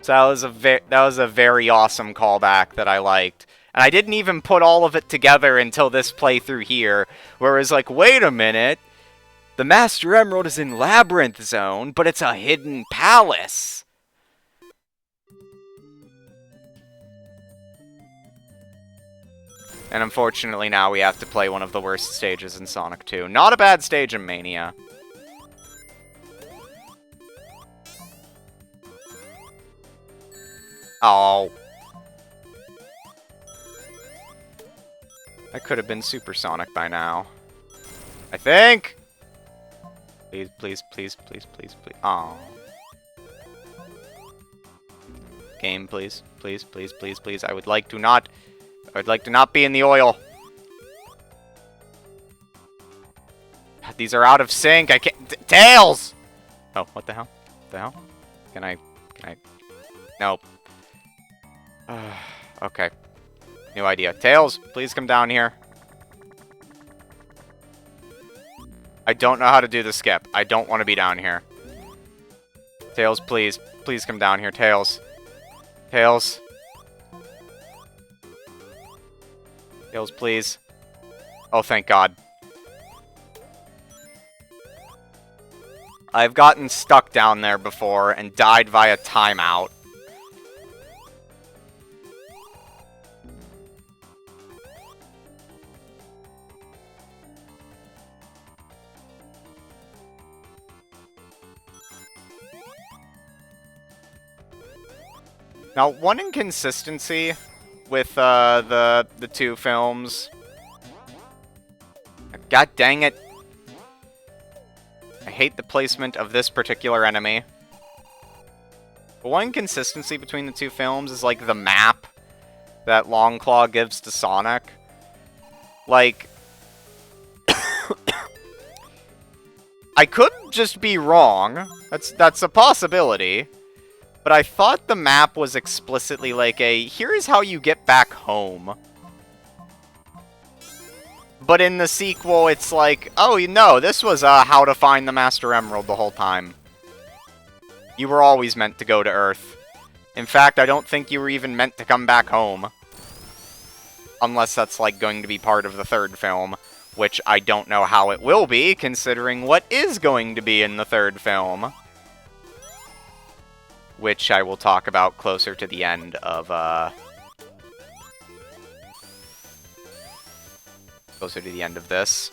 So that was a very awesome callback that I liked. And I didn't even put all of it together until this playthrough here, where it was like, wait a minute, the Master Emerald is in Labyrinth Zone, but it's a hidden palace. And unfortunately now we have to play one of the worst stages in Sonic 2. Not a bad stage in Mania. Oh. That could have been Supersonic by now. I think! Please, please, please, please, please, please. Oh. Game, please. Please, please, please, please. I would like to not be in the oil. These are out of sync. I can't. Tails! Oh, what the hell? What the hell? Can I? Nope. Okay. New idea. Tails, please come down here. I don't know how to do the skip. I don't want to be down here. Tails, please. Please come down here. Tails. Tails. Tails, please. Oh, thank God. I've gotten stuck down there before and died via timeout. Now, one inconsistency with the two films. God dang it. I hate the placement of this particular enemy. But one inconsistency between the two films is, like, the map that Longclaw gives to Sonic. Like, I could just be wrong. That's a possibility. But I thought the map was explicitly like a, here's how you get back home. But in the sequel, it's like, oh, no, this was how to find the Master Emerald the whole time. You were always meant to go to Earth. In fact, I don't think you were even meant to come back home. Unless that's, like, going to be part of the third film. Which I don't know how it will be, considering what is going to be in the third film. Which I will talk about closer to the end of, closer to the end of this.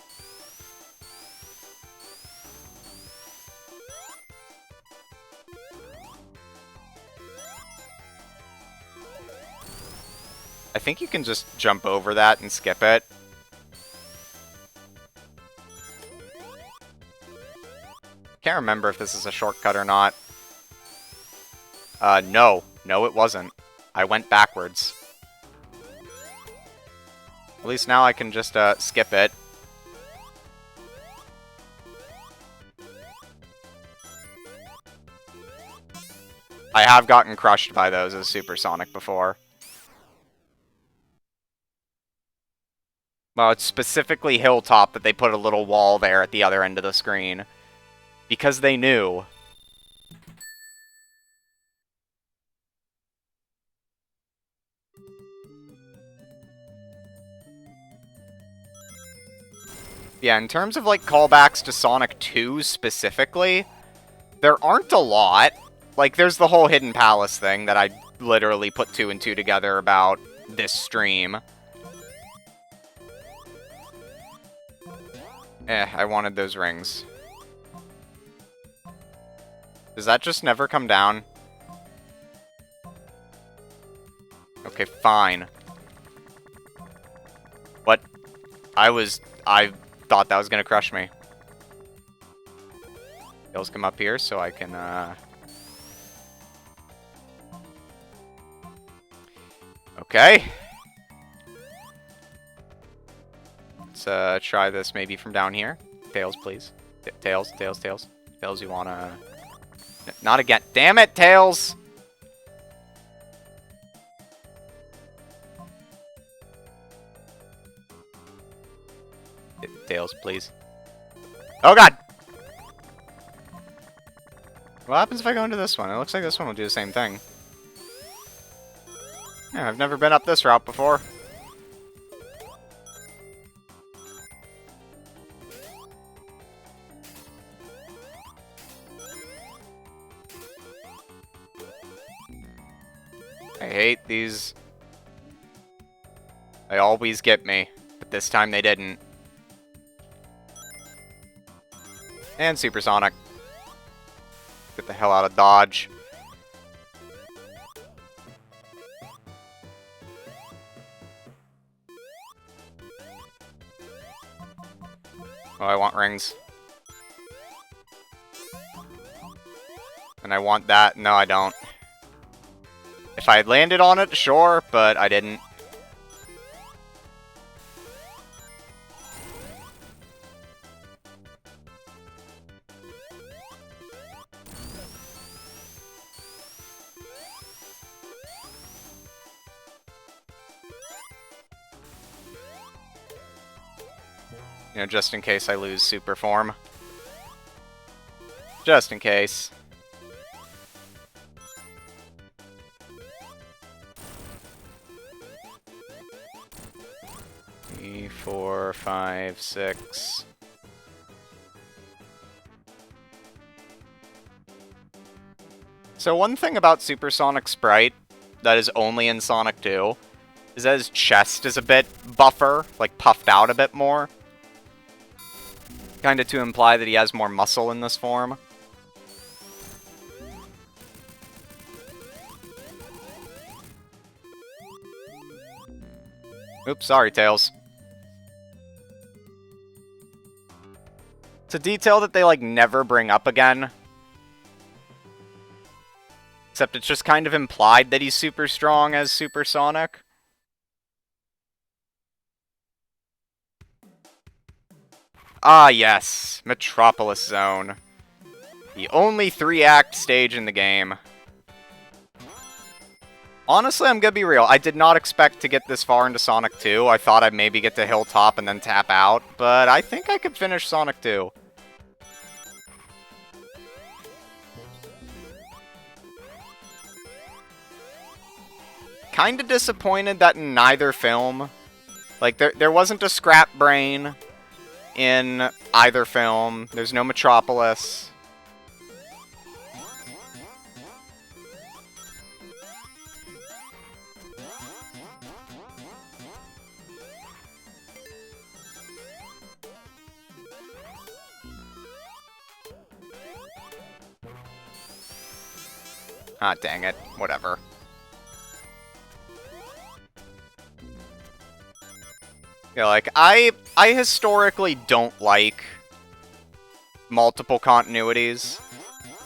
I think you can just jump over that and skip it. Can't remember if this is a shortcut or not. No. No, it wasn't. I went backwards. At least now I can just, skip it. I have gotten crushed by those as Supersonic before. Well, it's specifically Hilltop that they put a little wall there at the other end of the screen. Because they knew. Yeah, in terms of, like, callbacks to Sonic 2 specifically, there aren't a lot. Like, there's the whole Hidden Palace thing that I literally put 2 and 2 together about this stream. I wanted those rings. Does that just never come down? Okay, fine. What? I thought that was gonna crush me. Tails, come up here so I can, Okay. Let's, try this maybe from down here. Tails, please. Tails, Tails, Tails. Tails, you wanna... Not again. Damn it, Tails! Tails, please. Oh, God! What happens if I go into this one? It looks like this one will do the same thing. Yeah, I've never been up this route before. I hate these. They always get me, but this time they didn't. And Supersonic. Get the hell out of Dodge. Oh, I want rings. And I want that. No, I don't. If I had landed on it, sure, but I didn't. You know, just in case I lose super form. Just in case. Three, 4, 5, 6. So one thing about Supersonic Sprite that is only in Sonic 2 is that his chest is a bit buffer, like puffed out a bit more. Kinda to imply that he has more muscle in this form. Oops, sorry, Tails. It's a detail that they, like, never bring up again. Except it's just kind of implied that he's super strong as Supersonic. Ah, yes. Metropolis Zone. The only 3-act stage in the game. Honestly, I'm gonna be real. I did not expect to get this far into Sonic 2. I thought I'd maybe get to Hilltop and then tap out, but I think I could finish Sonic 2. Kinda disappointed that in neither film, like, there wasn't a Scrap Brain in either film. There's no Metropolis. Ah, dang it. Whatever. Yeah, like, I historically don't like multiple continuities.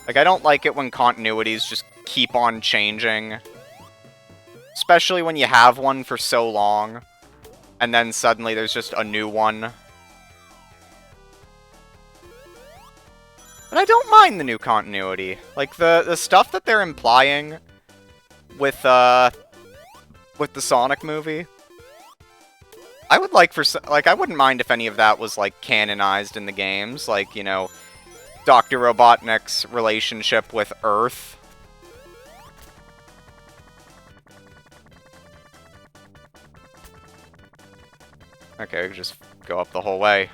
Like, I don't like it when continuities just keep on changing. Especially when you have one for so long, and then suddenly there's just a new one. But I don't mind the new continuity. Like, the stuff that they're implying with the Sonic movie, I would like I wouldn't mind if any of that was, like, canonized in the games. Like, you know, Dr. Robotnik's relationship with Earth. Okay, we can just go up the whole way.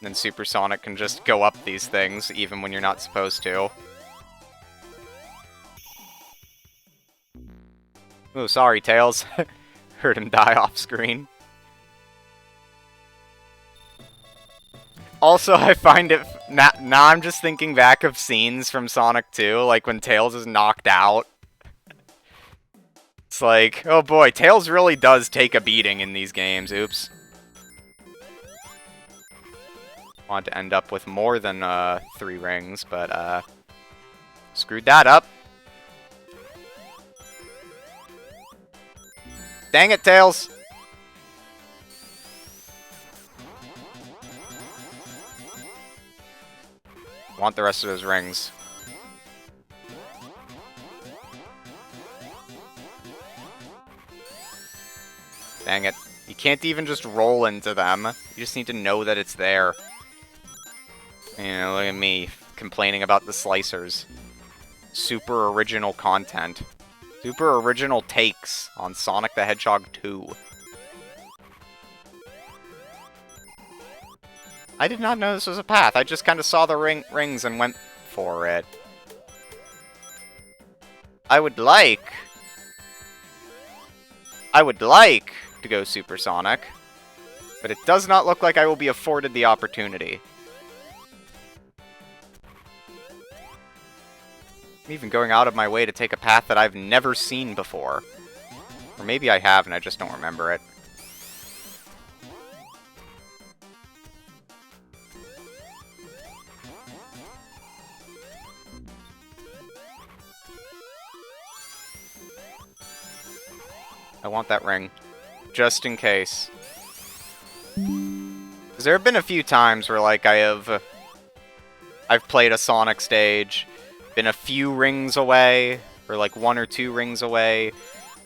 And then Supersonic can just go up these things, even when you're not supposed to. Ooh, sorry, Tails. Heard him die off screen. Also, I find it... Now I'm just thinking back of scenes from Sonic 2, like when Tails is knocked out. It's like, oh boy, Tails really does take a beating in these games. Oops. Want to end up with more than 3 rings, but screwed that up. Dang it, Tails! Want the rest of those rings. Dang it. You can't even just roll into them. You just need to know that it's there. You know, look at me complaining about the slicers. Super original content. Super original takes on Sonic the Hedgehog 2. I did not know this was a path. I just kind of saw the rings and went for it. I would like I would like to go Supersonic, but it does not look like I will be afforded the opportunity. I'm even going out of my way to take a path that I've never seen before. Or maybe I have and I just don't remember it. I want that ring. Just in case. 'Cause there have been a few times where, like, I've played a Sonic stage, been a few rings away, or like 1 or 2 rings away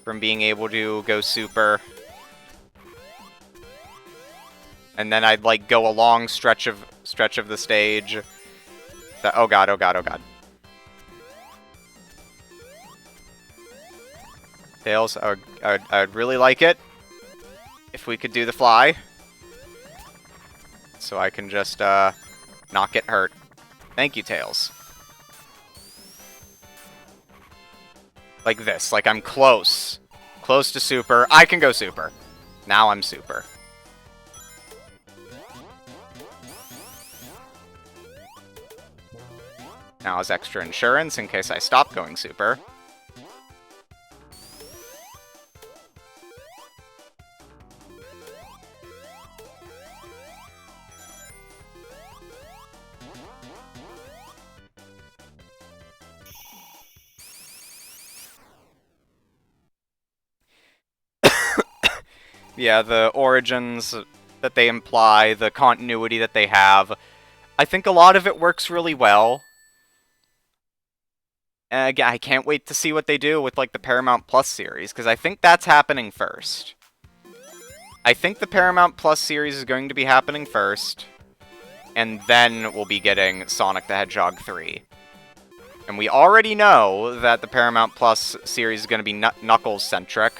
from being able to go super. And then I'd, like, go a long stretch of the stage. That, oh god, oh god, oh god. Tails, I'd really like it if we could do the fly. So I can just, not get hurt. Thank you, Tails. Like this, like I'm close. Close to super. I can go super. Now I'm super. Now as extra insurance in case I stop going super. Yeah, the origins that they imply, the continuity that they have, I think a lot of it works really well. And again, I can't wait to see what they do with, like, the Paramount Plus series, because I think that's happening first. I think the Paramount Plus series is going to be happening first, and then we'll be getting Sonic the Hedgehog 3. And we already know that the Paramount Plus series is going to be Knuckles-centric.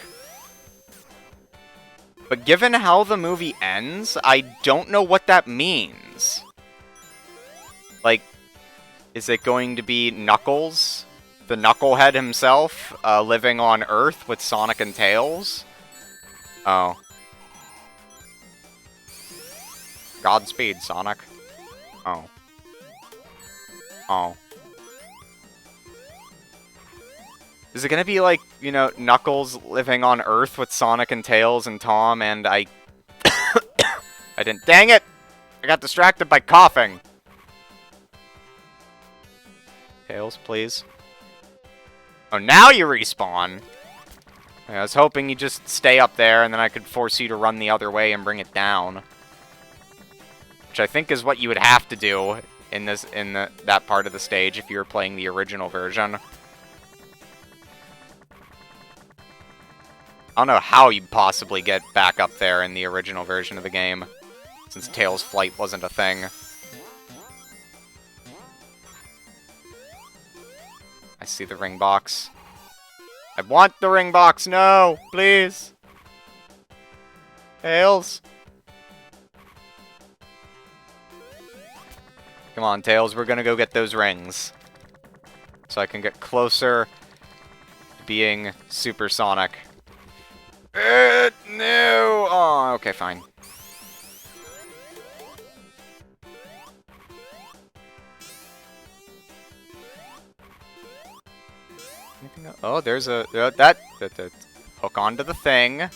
But given how the movie ends, I don't know what that means. Like, is it going to be Knuckles, the Knucklehead himself, living on Earth with Sonic and Tails? Oh. Godspeed, Sonic. Oh. Oh. Is it gonna be like, you know, Knuckles living on Earth with Sonic and Tails and Tom and I didn't... Dang it! I got distracted by coughing. Tails, please. Oh, now you respawn. I was hoping you just stay up there and then I could force you to run the other way and bring it down. Which I think is what you would have to do in that part of the stage if you were playing the original version. I don't know how you'd possibly get back up there in the original version of the game, since Tails' flight wasn't a thing. I see the ring box. I want the ring box! No! Please! Tails! Come on, Tails, we're gonna go get those rings. So I can get closer to being supersonic. No! Oh, okay, fine. Oh, there's a... that hook onto the thing.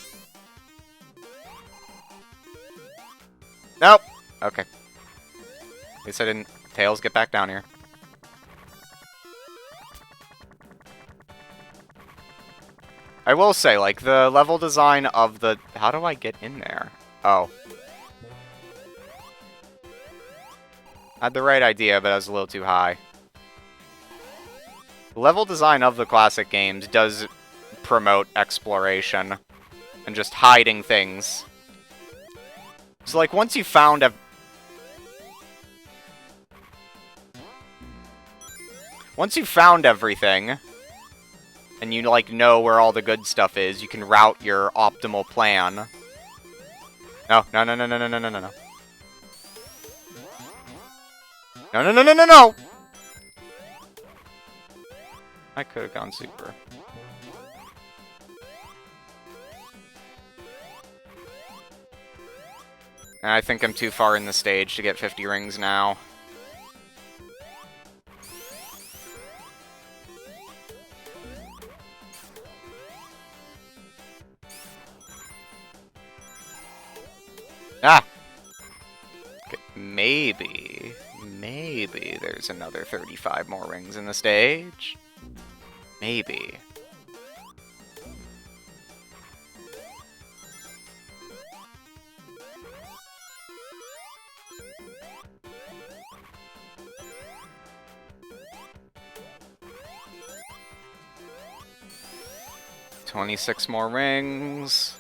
Nope! Okay. At least I didn't... Tails, get back down here. I will say, like, the level design of the... How do I get in there? Oh. I had the right idea, but I was a little too high. The level design of the classic games does promote exploration and just hiding things. So, like, once you found a... Once you've found everything, and you, like, know where all the good stuff is, you can route your optimal plan. No, no, no, no, no, no, no, no, no, no. No, no, no, no, no, no! I could have gone super. And I think I'm too far in the stage to get 50 rings now. Ah! Okay, maybe there's another 35 more rings in the stage. Maybe. $26 more rings.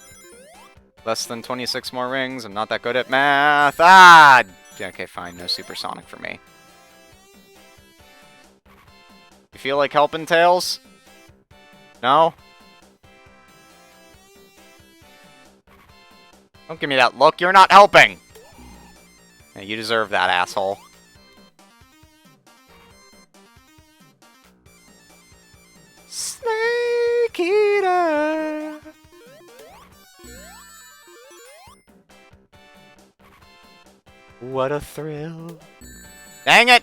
Less than 26 more rings. I'm not that good at math. Ah! Okay, fine. No supersonic for me. You feel like helping, Tails? No? Don't give me that look. You're not helping! Yeah, you deserve that, asshole. Snake Eater! What a thrill. Dang it!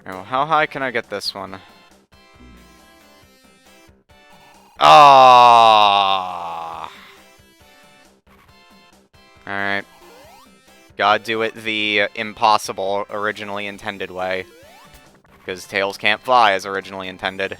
Oh, how high can I get this one? Ah. Alright. Gotta do it the impossible, originally intended way. Because Tails can't fly as originally intended.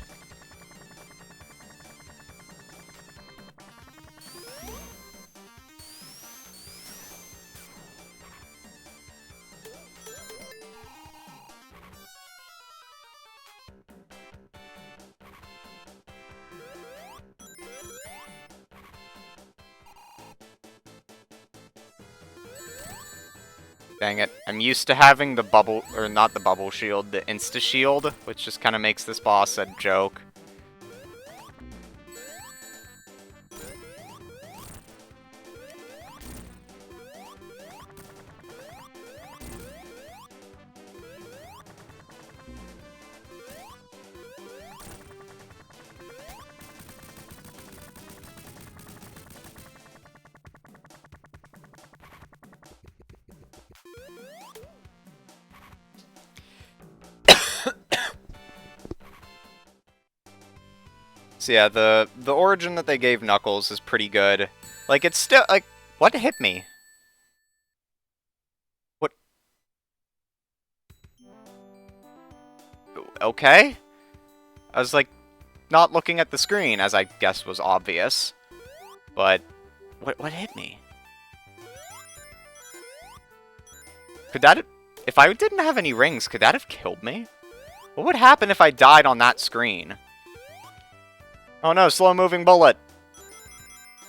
Dang it. I'm used to having the bubble, or not the bubble shield, the insta-shield, which just kind of makes this boss a joke. So yeah, the origin that they gave Knuckles is pretty good. Like, it's still, like, what hit me? What? Okay? I was, like, not looking at the screen, as I guess was obvious. But, what hit me? Could that have, if I didn't have any rings, could that have killed me? What would happen if I died on that screen? Oh no, slow-moving bullet!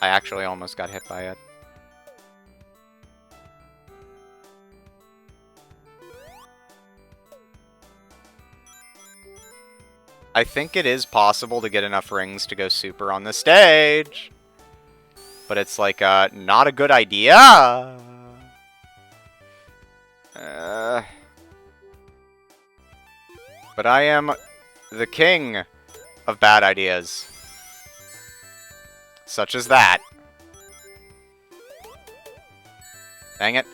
I actually almost got hit by it. I think it is possible to get enough rings to go super on the stage. But it's like, not a good idea. But I am the king of bad ideas. Such as that. Dang it.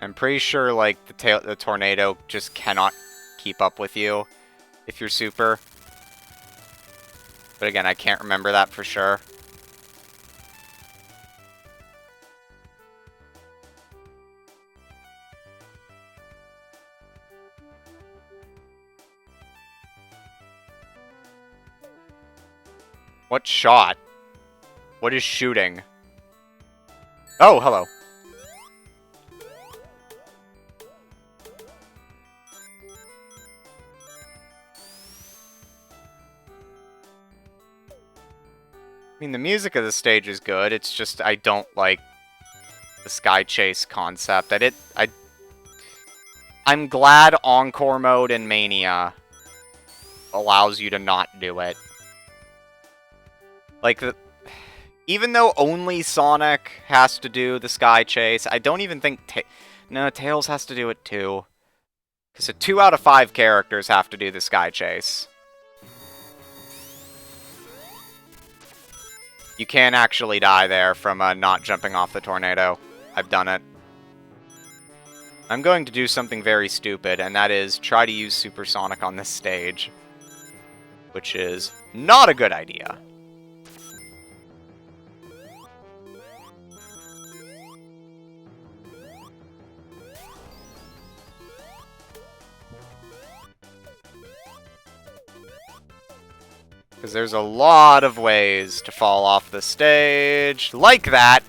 I'm pretty sure, like, the tornado just cannot keep up with you if you're super. But again, I can't remember that for sure. What shot? What is shooting? Oh, hello. I mean, the music of the stage is good. It's just I don't like the Sky Chase concept. I'm glad Encore mode in Mania allows you to not do it. Like, Even though only Sonic has to do the Sky Chase, I don't even think... No, Tails has to do it too. Because 2 out of 5 characters have to do the Sky Chase. You can actually die there from not jumping off the tornado. I've done it. I'm going to do something very stupid, and that is try to use Supersonic on this stage. Which is not a good idea. Because there's a lot of ways to fall off the stage, like that.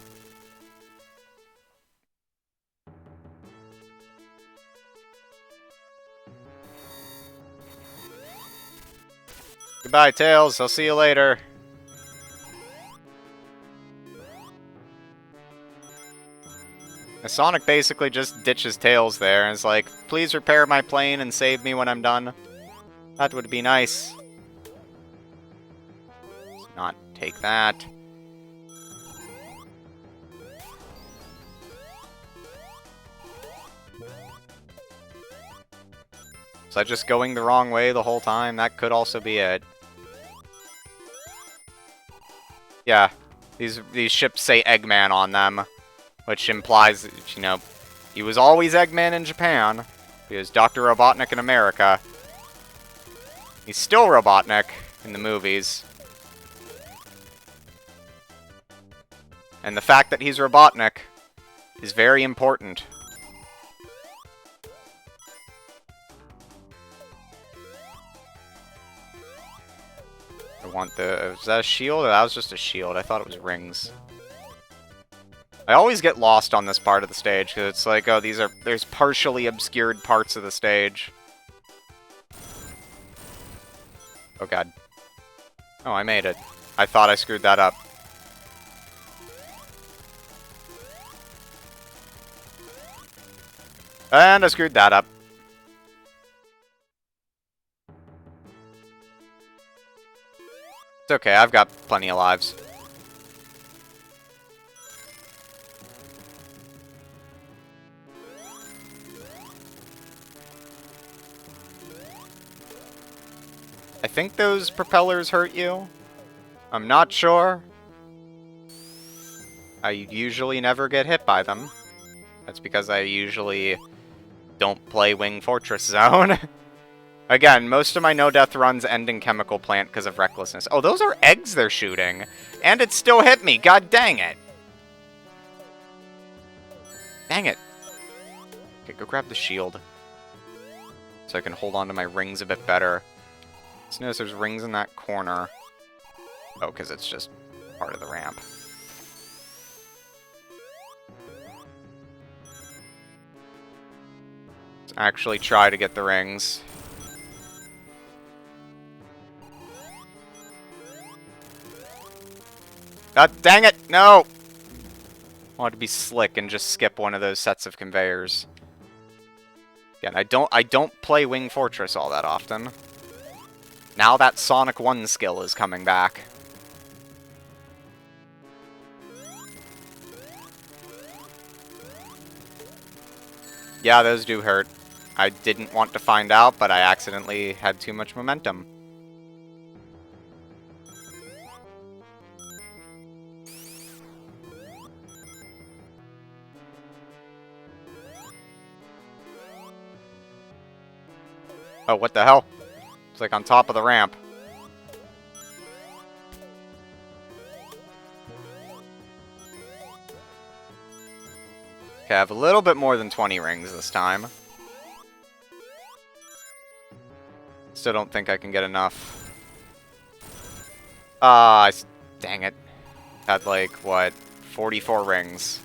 Goodbye, Tails. I'll see you later. And Sonic basically just ditches Tails there and is like, please repair my plane and save me when I'm done. That would be nice. Let's not take that. Was I just going the wrong way the whole time? That could also be it. Yeah, these ships say Eggman on them, which implies that, you know, he was always Eggman in Japan. He was Dr. Robotnik in America. He's still Robotnik in the movies. And the fact that he's Robotnik is very important. I want the... Is that a shield? That was just a shield. I thought it was rings. I always get lost on this part of the stage, because it's like, oh, there's partially obscured parts of the stage. Oh, God. Oh, I made it. I thought I screwed that up. And I screwed that up. It's okay, I've got plenty of lives. I think those propellers hurt you. I'm not sure. I usually never get hit by them. That's because I usually don't play Wing Fortress Zone. Again, most of my no-death runs end in Chemical Plant because of recklessness. Oh, those are eggs they're shooting. And it still hit me. God dang it. Dang it. Okay, go grab the shield. So I can hold on to my rings a bit better. Just notice there's rings in that corner. Oh, because it's just part of the ramp. Let's actually try to get the rings. God dang it! No! I want to be slick and just skip one of those sets of conveyors. Again, I don't play Wing Fortress all that often. Now that Sonic 1 skill is coming back. Yeah, those do hurt. I didn't want to find out, but I accidentally had too much momentum. Oh, what the hell? It's like on top of the ramp. Okay, I have a little bit more than 20 rings this time. Still don't think I can get enough. Dang it. Had like, what, 44 rings.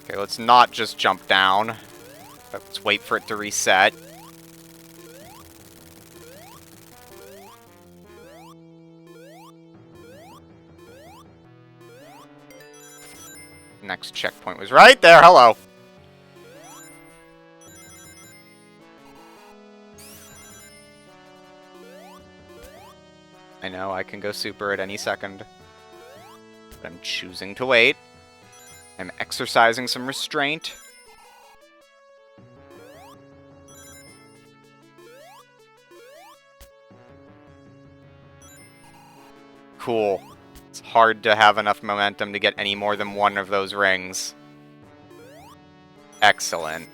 Okay, let's not just jump down. Let's wait for it to reset. Next checkpoint was right there. Hello. I know I can go super at any second. But I'm choosing to wait. I'm exercising some restraint. Cool. It's hard to have enough momentum to get any more than one of those rings. Excellent.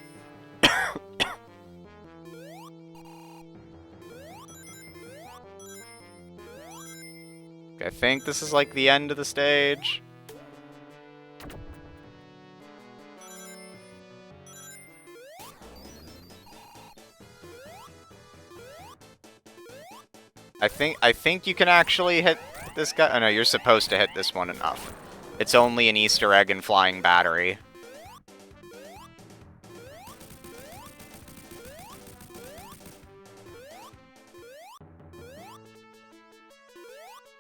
I think this is like the end of the stage. I think you can actually hit this guy. Oh no, you're supposed to hit this one enough. It's only an Easter egg and flying battery.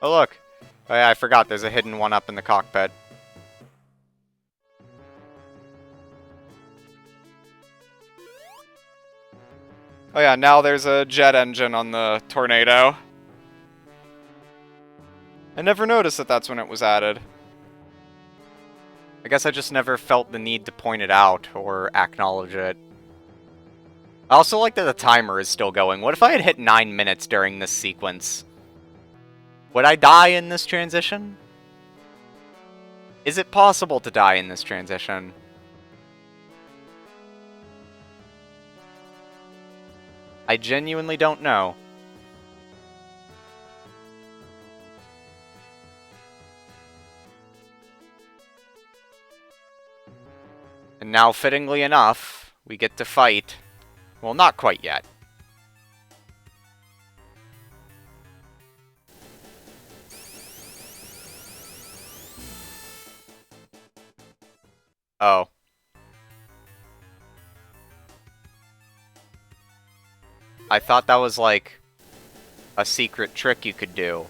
Oh look. Oh yeah, I forgot there's a hidden one up in the cockpit. Oh yeah, now there's a jet engine on the Tornado. I never noticed that that's when it was added. I guess I just never felt the need to point it out or acknowledge it. I also like that the timer is still going. What if I had hit 9 minutes during this sequence? Would I die in this transition? Is it possible to die in this transition? I genuinely don't know. And now, fittingly enough, we get to fight. Well, not quite yet. Oh. I thought that was like a secret trick you could do.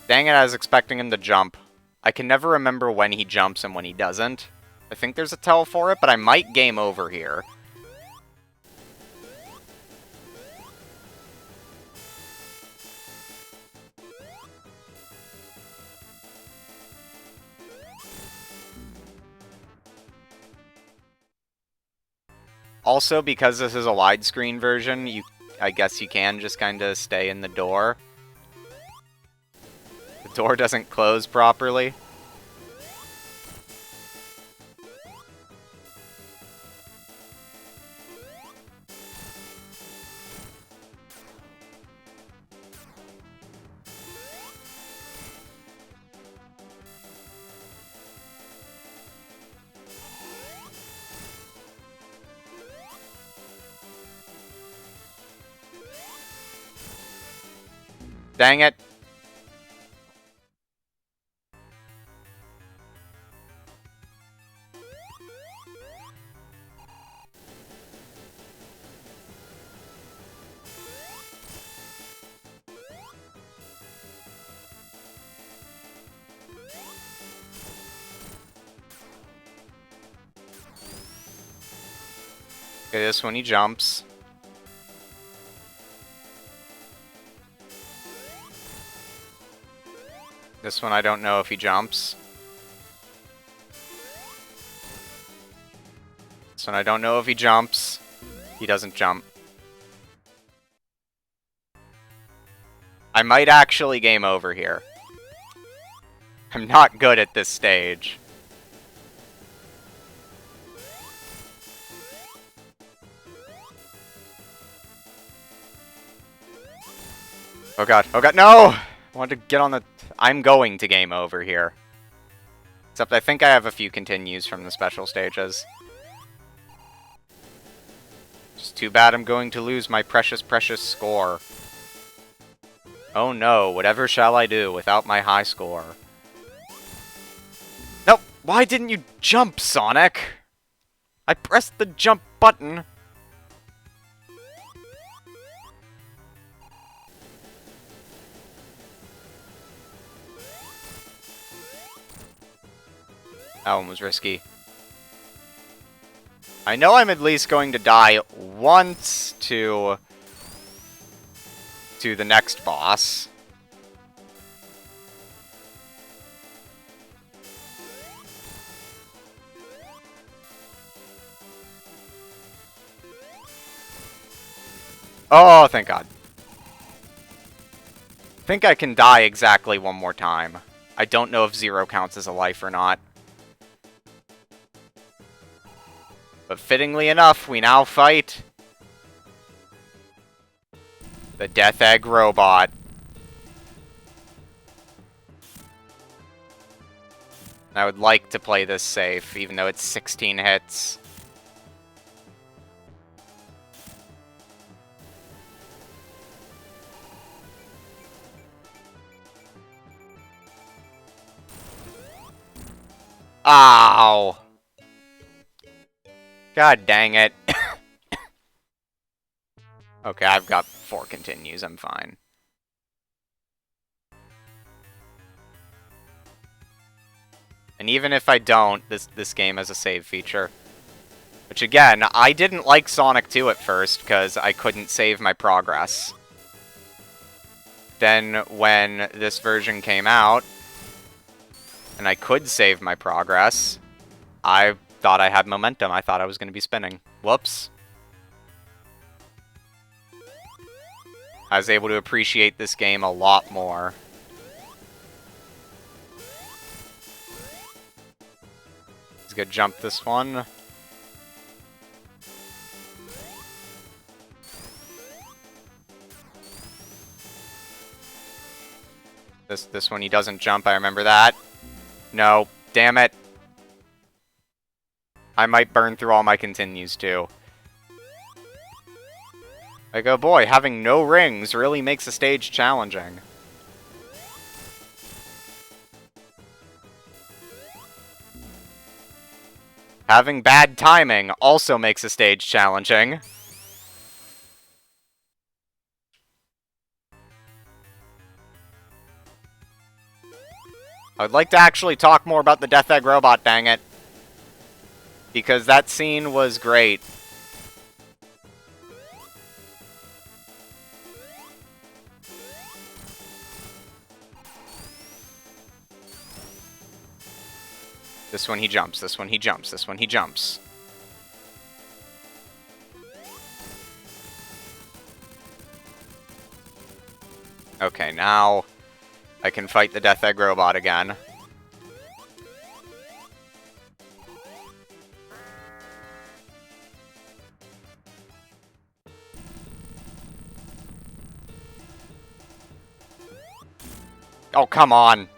Dang it, I was expecting him to jump. I can never remember when he jumps and when he doesn't. I think there's a tell for it, but I might game over here. Also, because this is a widescreen version, I guess you can just kind of stay in the door. The door doesn't close properly. Dang it. Okay, this one he jumps. This one I don't know if he jumps. This one I don't know if he jumps. He doesn't jump. I might actually game over here. I'm not good at this stage. Oh god, no! I want to get on the... I'm going to game over here. Except I think I have a few continues from the special stages. Just too bad I'm going to lose my precious, precious score. Oh no, whatever shall I do without my high score? Nope, why didn't you jump, Sonic? I pressed the jump button. That one was risky. I know I'm at least going to die once to the next boss. Oh, thank God. I think I can die exactly one more time. I don't know if 0 counts as a life or not. But fittingly enough, we now fight the Death Egg Robot. I would like to play this safe, even though it's 16 hits. Ow! God dang it. Okay, I've got 4 continues, I'm fine. And even if I don't, this game has a save feature. Which again, I didn't like Sonic 2 at first, because I couldn't save my progress. Then, when this version came out, and I could save my progress, I thought I had momentum. I thought I was going to be spinning. Whoops. I was able to appreciate this game a lot more. Let's go jump this one. This one he doesn't jump, I remember that. No, damn it. I might burn through all my continues too. Like, oh boy, having no rings really makes a stage challenging. Having bad timing also makes a stage challenging. I would like to actually talk more about the Death Egg Robot, dang it. Because that scene was great. This one he jumps, this one he jumps, this one he jumps. Okay, now I can fight the Death Egg Robot again. Oh, come on.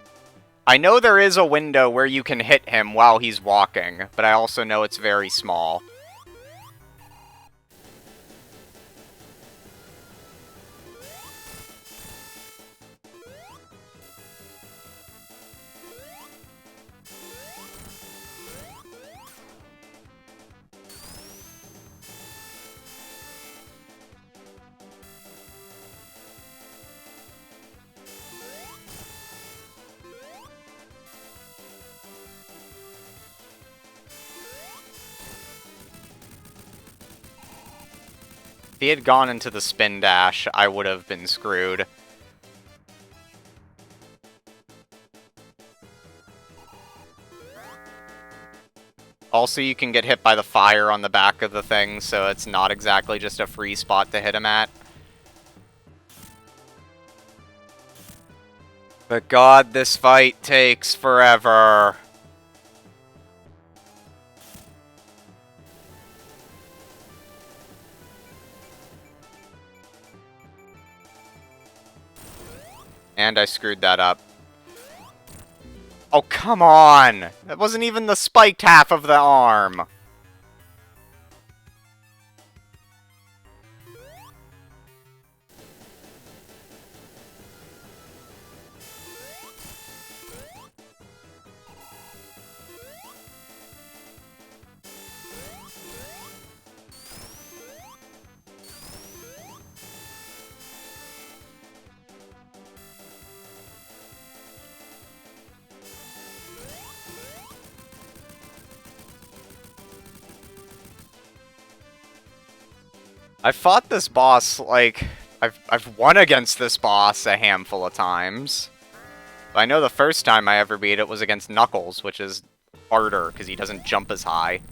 I know there is a window where you can hit him while he's walking, but I also know it's very small. If he had gone into the spin dash, I would have been screwed. Also, you can get hit by the fire on the back of the thing, so it's not exactly just a free spot to hit him at. But God, this fight takes forever. And I screwed that up. Oh, come on! That wasn't even the spiked half of the arm. I've fought this boss, like, I've won against this boss a handful of times. But I know the first time I ever beat it was against Knuckles, which is harder, because he doesn't jump as high.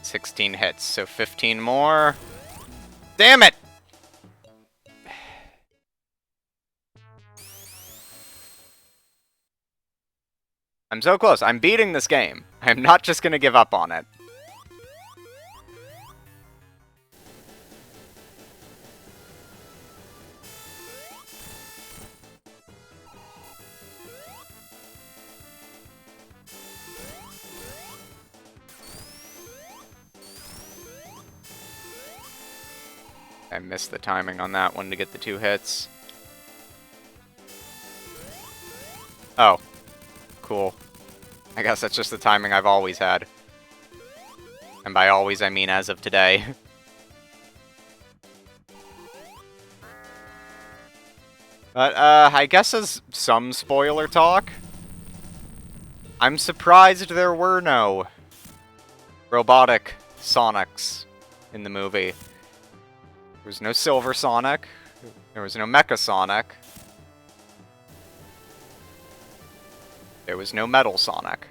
$16 hits, so 15 more. Damn it! I'm so close. I'm beating this game. I'm not just gonna give up on it. I missed the timing on that one to get the 2 hits. Oh. Cool. I guess that's just the timing I've always had. And by always, I mean as of today. But, I guess as some spoiler talk, I'm surprised there were no robotic Sonics in the movie. There was no Silver Sonic. There was no Mecha Sonic. There was no Metal Sonic.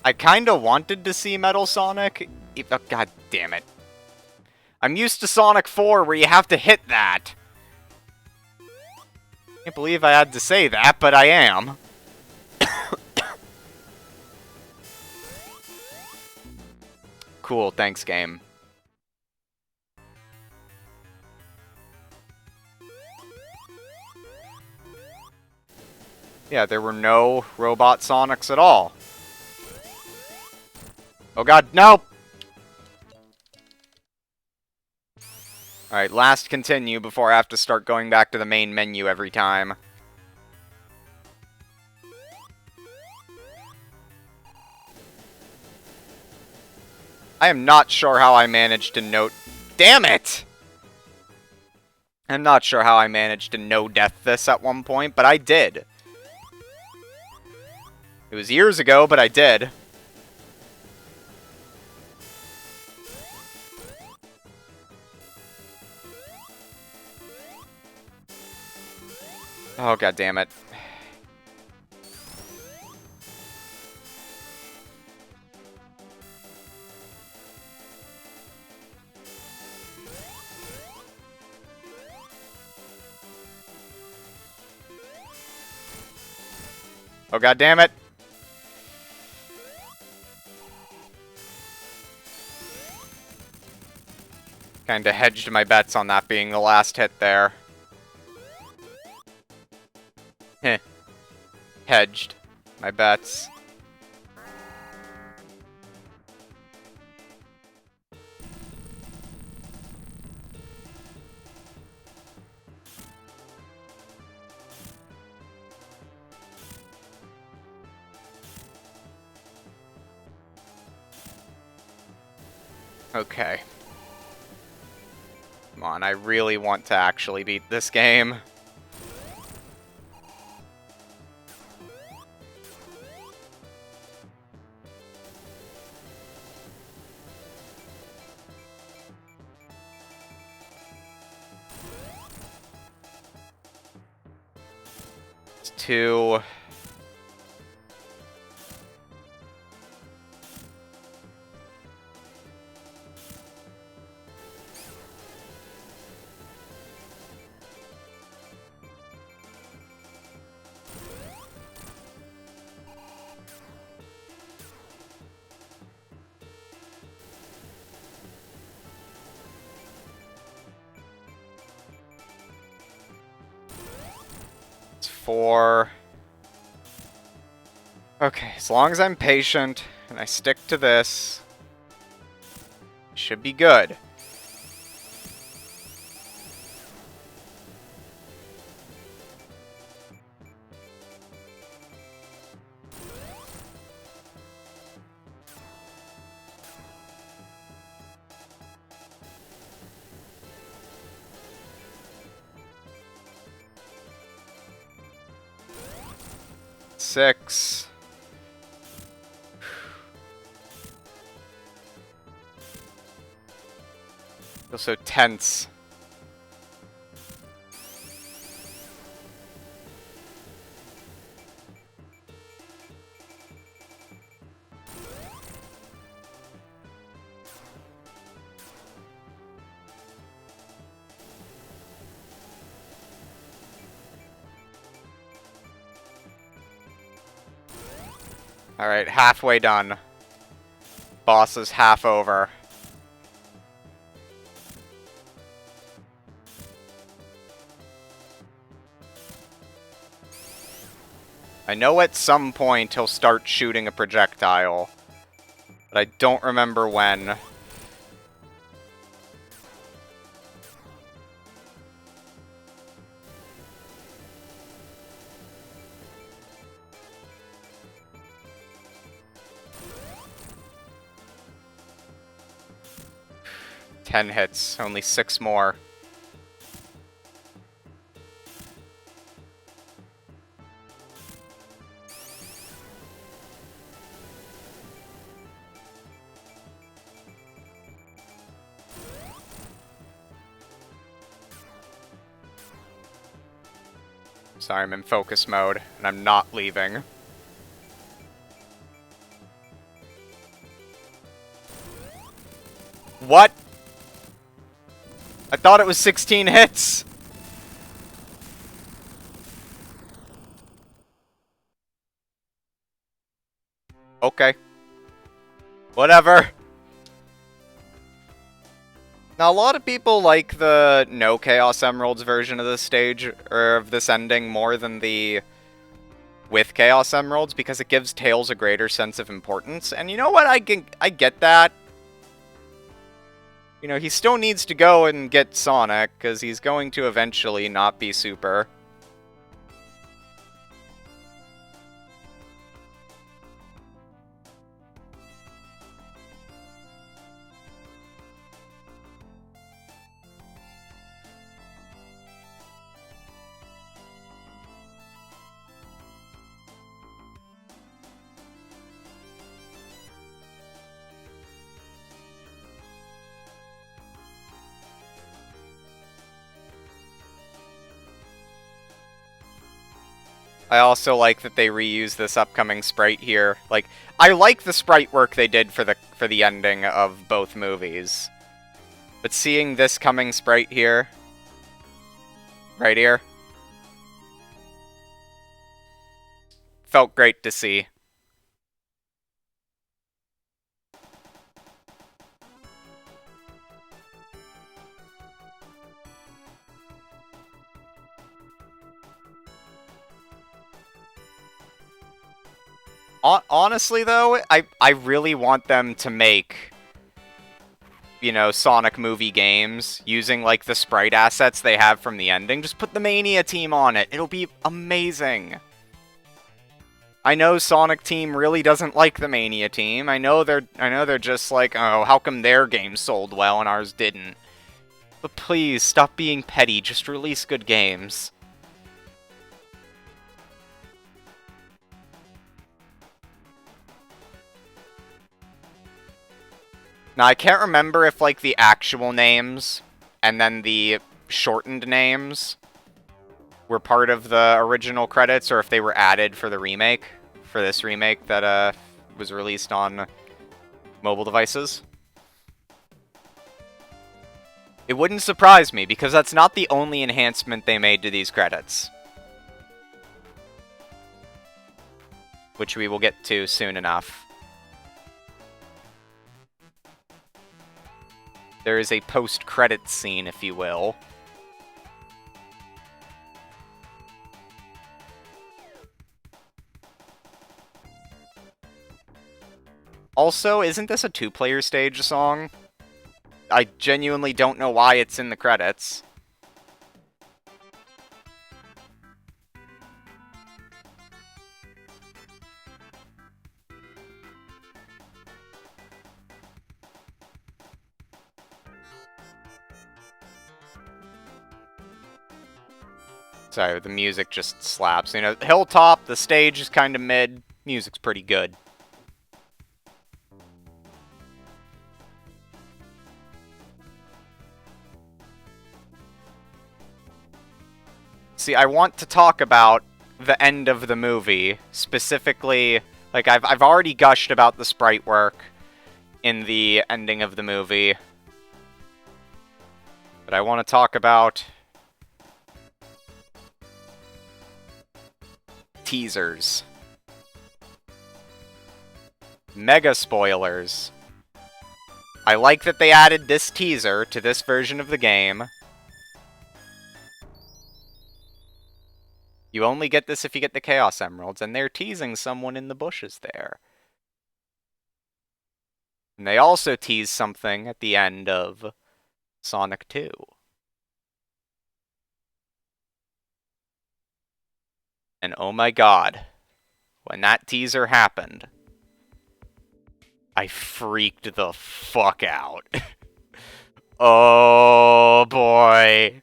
I kinda wanted to see Metal Sonic. Oh, God damn it. I'm used to Sonic 4 where you have to hit that. Can't believe I had to say that, but I am. Cool, thanks, game. Yeah, there were no robot Sonics at all. Oh god, no! Alright, last continue before I have to start going back to the main menu every time. I am not sure how I managed to note... Damn it! I'm not sure how I managed to no-death this at one point, but I did. It was years ago, but I did. Oh, god damn it. Oh, god damn it. Kinda hedged my bets on that being the last hit there. Heh. Hedged my bets. Okay. Come on, I really want to actually beat this game. It's 2... It's 4... Okay, as long as I'm patient, and I stick to this... Should be good. Six. Feel so tense. Alright, halfway done. Boss is half over. I know at some point he'll start shooting a projectile, but I don't remember when. Ten hits, only 6 more. Sorry, I'm in focus mode, and I'm not leaving. What? I thought it was 16 hits! Okay. Whatever. Now, a lot of people like the no Chaos Emeralds version of this stage, or of this ending, more than the with Chaos Emeralds, because it gives Tails a greater sense of importance. And you know what? I get that. You know, he still needs to go and get Sonic, because he's going to eventually not be Super. I also like that they reuse this upcoming sprite here. Like, I like the sprite work they did for the ending of both movies. But seeing this coming sprite here, right here, felt great to see. Honestly, though, I really want them to make, you know, Sonic movie games using, like, the sprite assets they have from the ending. Just put the Mania team on it. It'll be amazing. I know Sonic Team really doesn't like the Mania team. I know they're just like, oh, how come their game sold well and ours didn't? But please, stop being petty. Just release good games. Now, I can't remember if, like, the actual names and then the shortened names were part of the original credits or if they were added for the remake, for this remake that was released on mobile devices. It wouldn't surprise me, because that's not the only enhancement they made to these credits. Which we will get to soon enough. There is a post-credits scene, if you will. Also, isn't this a two-player stage song? I genuinely don't know why it's in the credits. Sorry, the music just slaps. You know, Hilltop, the stage is kind of mid. Music's pretty good. See, I want to talk about the end of the movie, specifically, like, I've already gushed about the sprite work in the ending of the movie, but I want to talk about teasers. Mega spoilers. I like that they added this teaser to this version of the game. You only get this if you get the Chaos Emeralds, and they're teasing someone in the bushes there. And they also tease something at the end of Sonic 2. And oh my god, when that teaser happened, I freaked the fuck out. Oh boy.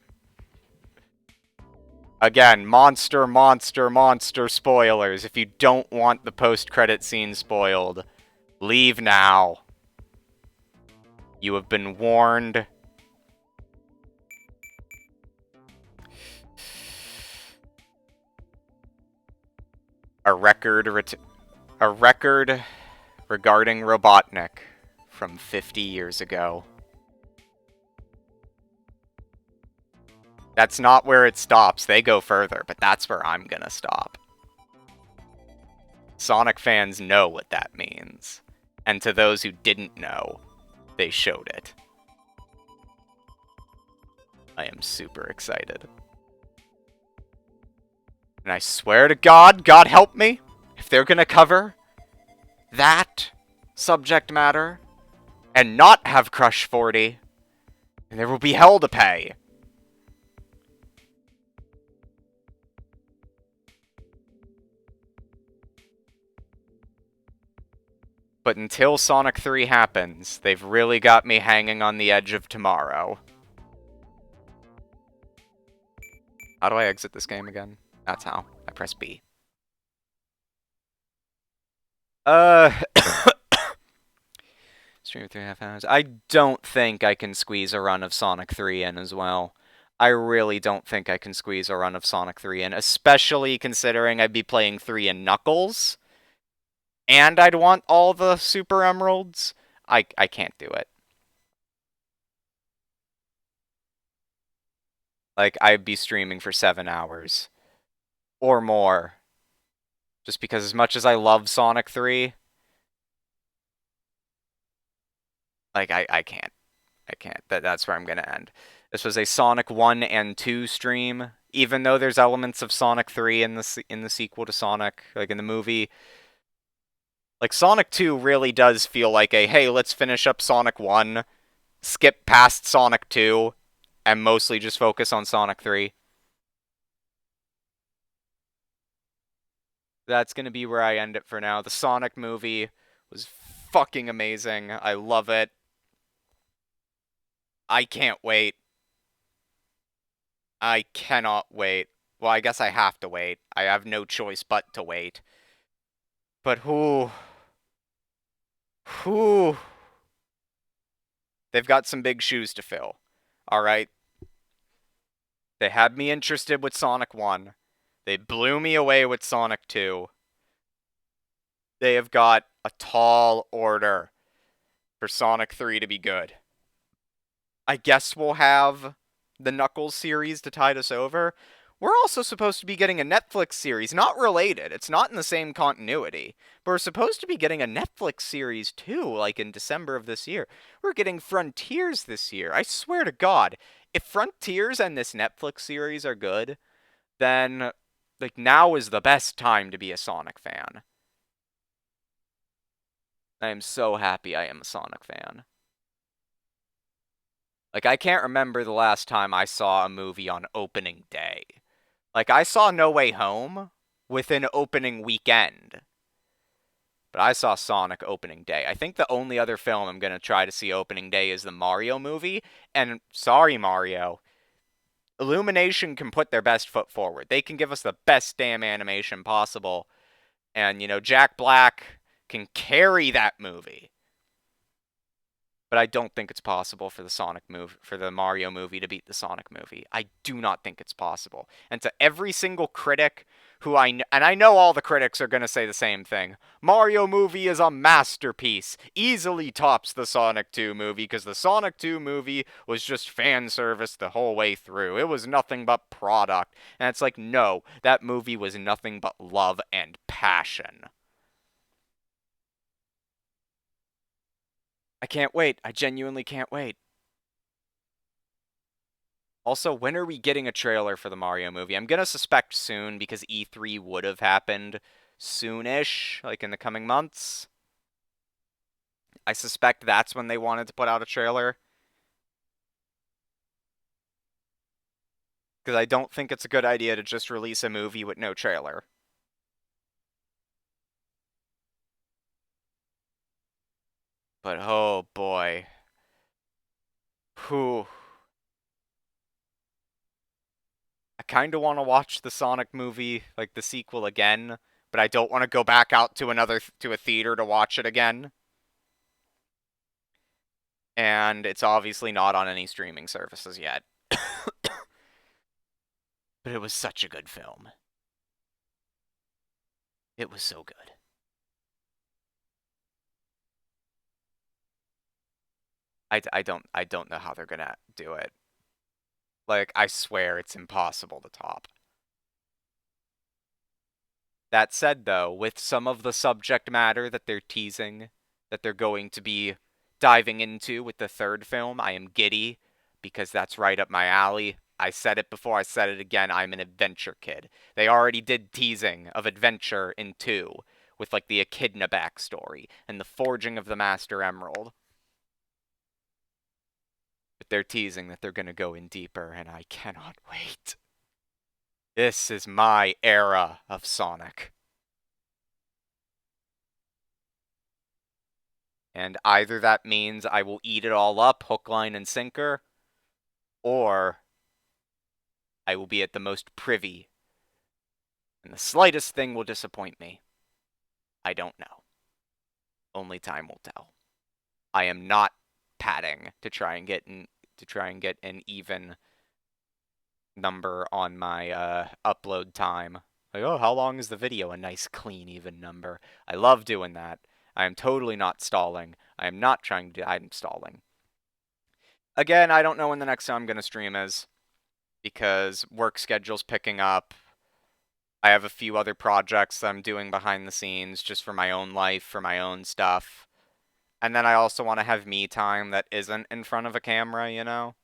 Again, monster, monster, monster spoilers. If you don't want the post-credit scene spoiled, leave now. You have been warned. A record regarding Robotnik from 50 years ago. That's not where it stops. They go further, but that's where I'm gonna stop. Sonic fans know what that means. And to those who didn't know, they showed it. I am super excited. And I swear to God, God help me, if they're gonna cover that subject matter and not have Crush 40, and there will be hell to pay. But until Sonic 3 happens, they've really got me hanging on the edge of tomorrow. How do I exit this game again? That's how. I press B. Stream 3.5 hours. I don't think I can squeeze a run of Sonic 3 in as well. I really don't think I can squeeze a run of Sonic 3 in, especially considering I'd be playing 3 in Knuckles. And I'd want all the Super Emeralds. I can't do it. Like, I'd be streaming for 7 hours. Or more. Just because as much as I love Sonic 3, like, I can't. I can't. That's where I'm gonna end. This was a Sonic 1 and 2 stream, even though there's elements of Sonic 3 in the sequel to Sonic, like in the movie. Like, Sonic 2 really does feel like a, hey, let's finish up Sonic 1, skip past Sonic 2, and mostly just focus on Sonic 3. That's gonna be where I end it for now. The Sonic movie was fucking amazing. I love it. I can't wait. I cannot wait. Well, I guess I have to wait. I have no choice but to wait. But whoo. They've got some big shoes to fill. Alright? They had me interested with Sonic 1. They blew me away with Sonic 2. They have got a tall order for Sonic 3 to be good. I guess we'll have the Knuckles series to tide us over. We're also supposed to be getting a Netflix series, not related. It's not in the same continuity. But we're supposed to be getting a Netflix series too, like in December of this year. We're getting Frontiers this year. I swear to God, if Frontiers and this Netflix series are good, then like now is the best time to be a Sonic fan. I am so happy I am a Sonic fan. Like, I can't remember the last time I saw a movie on opening day. Like, I saw No Way Home within opening weekend, but I saw Sonic opening day. I think the only other film I'm going to try to see opening day is the Mario movie, and sorry, Mario, Illumination can put their best foot forward. They can give us the best damn animation possible, and, you know, Jack Black can carry that movie. But I don't think it's possible for the Mario movie to beat the Sonic movie. I do not think it's possible. And to every single critic and I know all the critics are going to say the same thing. Mario movie is a masterpiece. Easily tops the Sonic 2 movie because the Sonic 2 movie was just fan service the whole way through. It was nothing but product. And it's like, no, that movie was nothing but love and passion. I can't wait. I genuinely can't wait. Also, when are we getting a trailer for the Mario movie? I'm gonna suspect soon because E3 would have happened soonish, like in the coming months. I suspect that's when they wanted to put out a trailer. Because I don't think it's a good idea to just release a movie with no trailer. But oh boy. Whew. I kind of want to watch the Sonic movie, like the sequel again, but I don't want to go back out to a theater to watch it again. And it's obviously not on any streaming services yet. But it was such a good film. It was so good. I don't know how they're gonna do it. Like, I swear it's impossible to top. That said, though, with some of the subject matter that they're teasing, that they're going to be diving into with the third film, I am giddy because that's right up my alley. I said it before, I said it again, I'm an adventure kid. They already did teasing of adventure in 2 with, like, the Echidna backstory and the forging of the Master Emerald. But they're teasing that they're going to go in deeper, and I cannot wait. This is my era of Sonic. And either that means I will eat it all up, hook, line, and sinker, or I will be at the most privy, and the slightest thing will disappoint me. I don't know. Only time will tell. I am not padding to try and get an even number on my upload time. Like, oh, how long is the video? A nice, clean, even number. I love doing that. I am totally not stalling. I am not trying to. I'm stalling. Again, I don't know when the next time I'm going to stream is because work schedule's picking up. I have a few other projects that I'm doing behind the scenes just for my own life, for my own stuff. And then I also want to have me time that isn't in front of a camera, you know?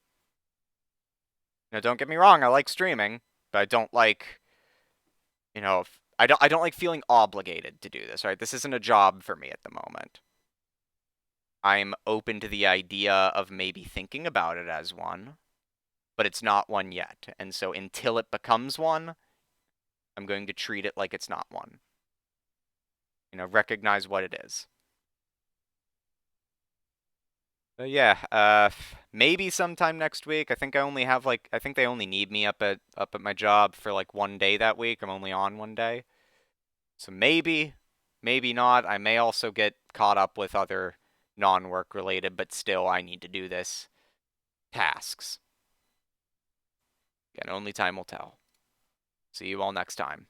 Now, don't get me wrong, I like streaming, but I don't like, you know, I don't like feeling obligated to do this, right? This isn't a job for me at the moment. I'm open to the idea of maybe thinking about it as one, but it's not one yet. And so until it becomes one, I'm going to treat it like it's not one. You know, recognize what it is. But yeah, maybe sometime next week. I think I think they only need me up at my job for like one day that week. I'm only on one day. So maybe, maybe not. I may also get caught up with other non-work related, but still I need to do this tasks. Again, only time will tell. See you all next time.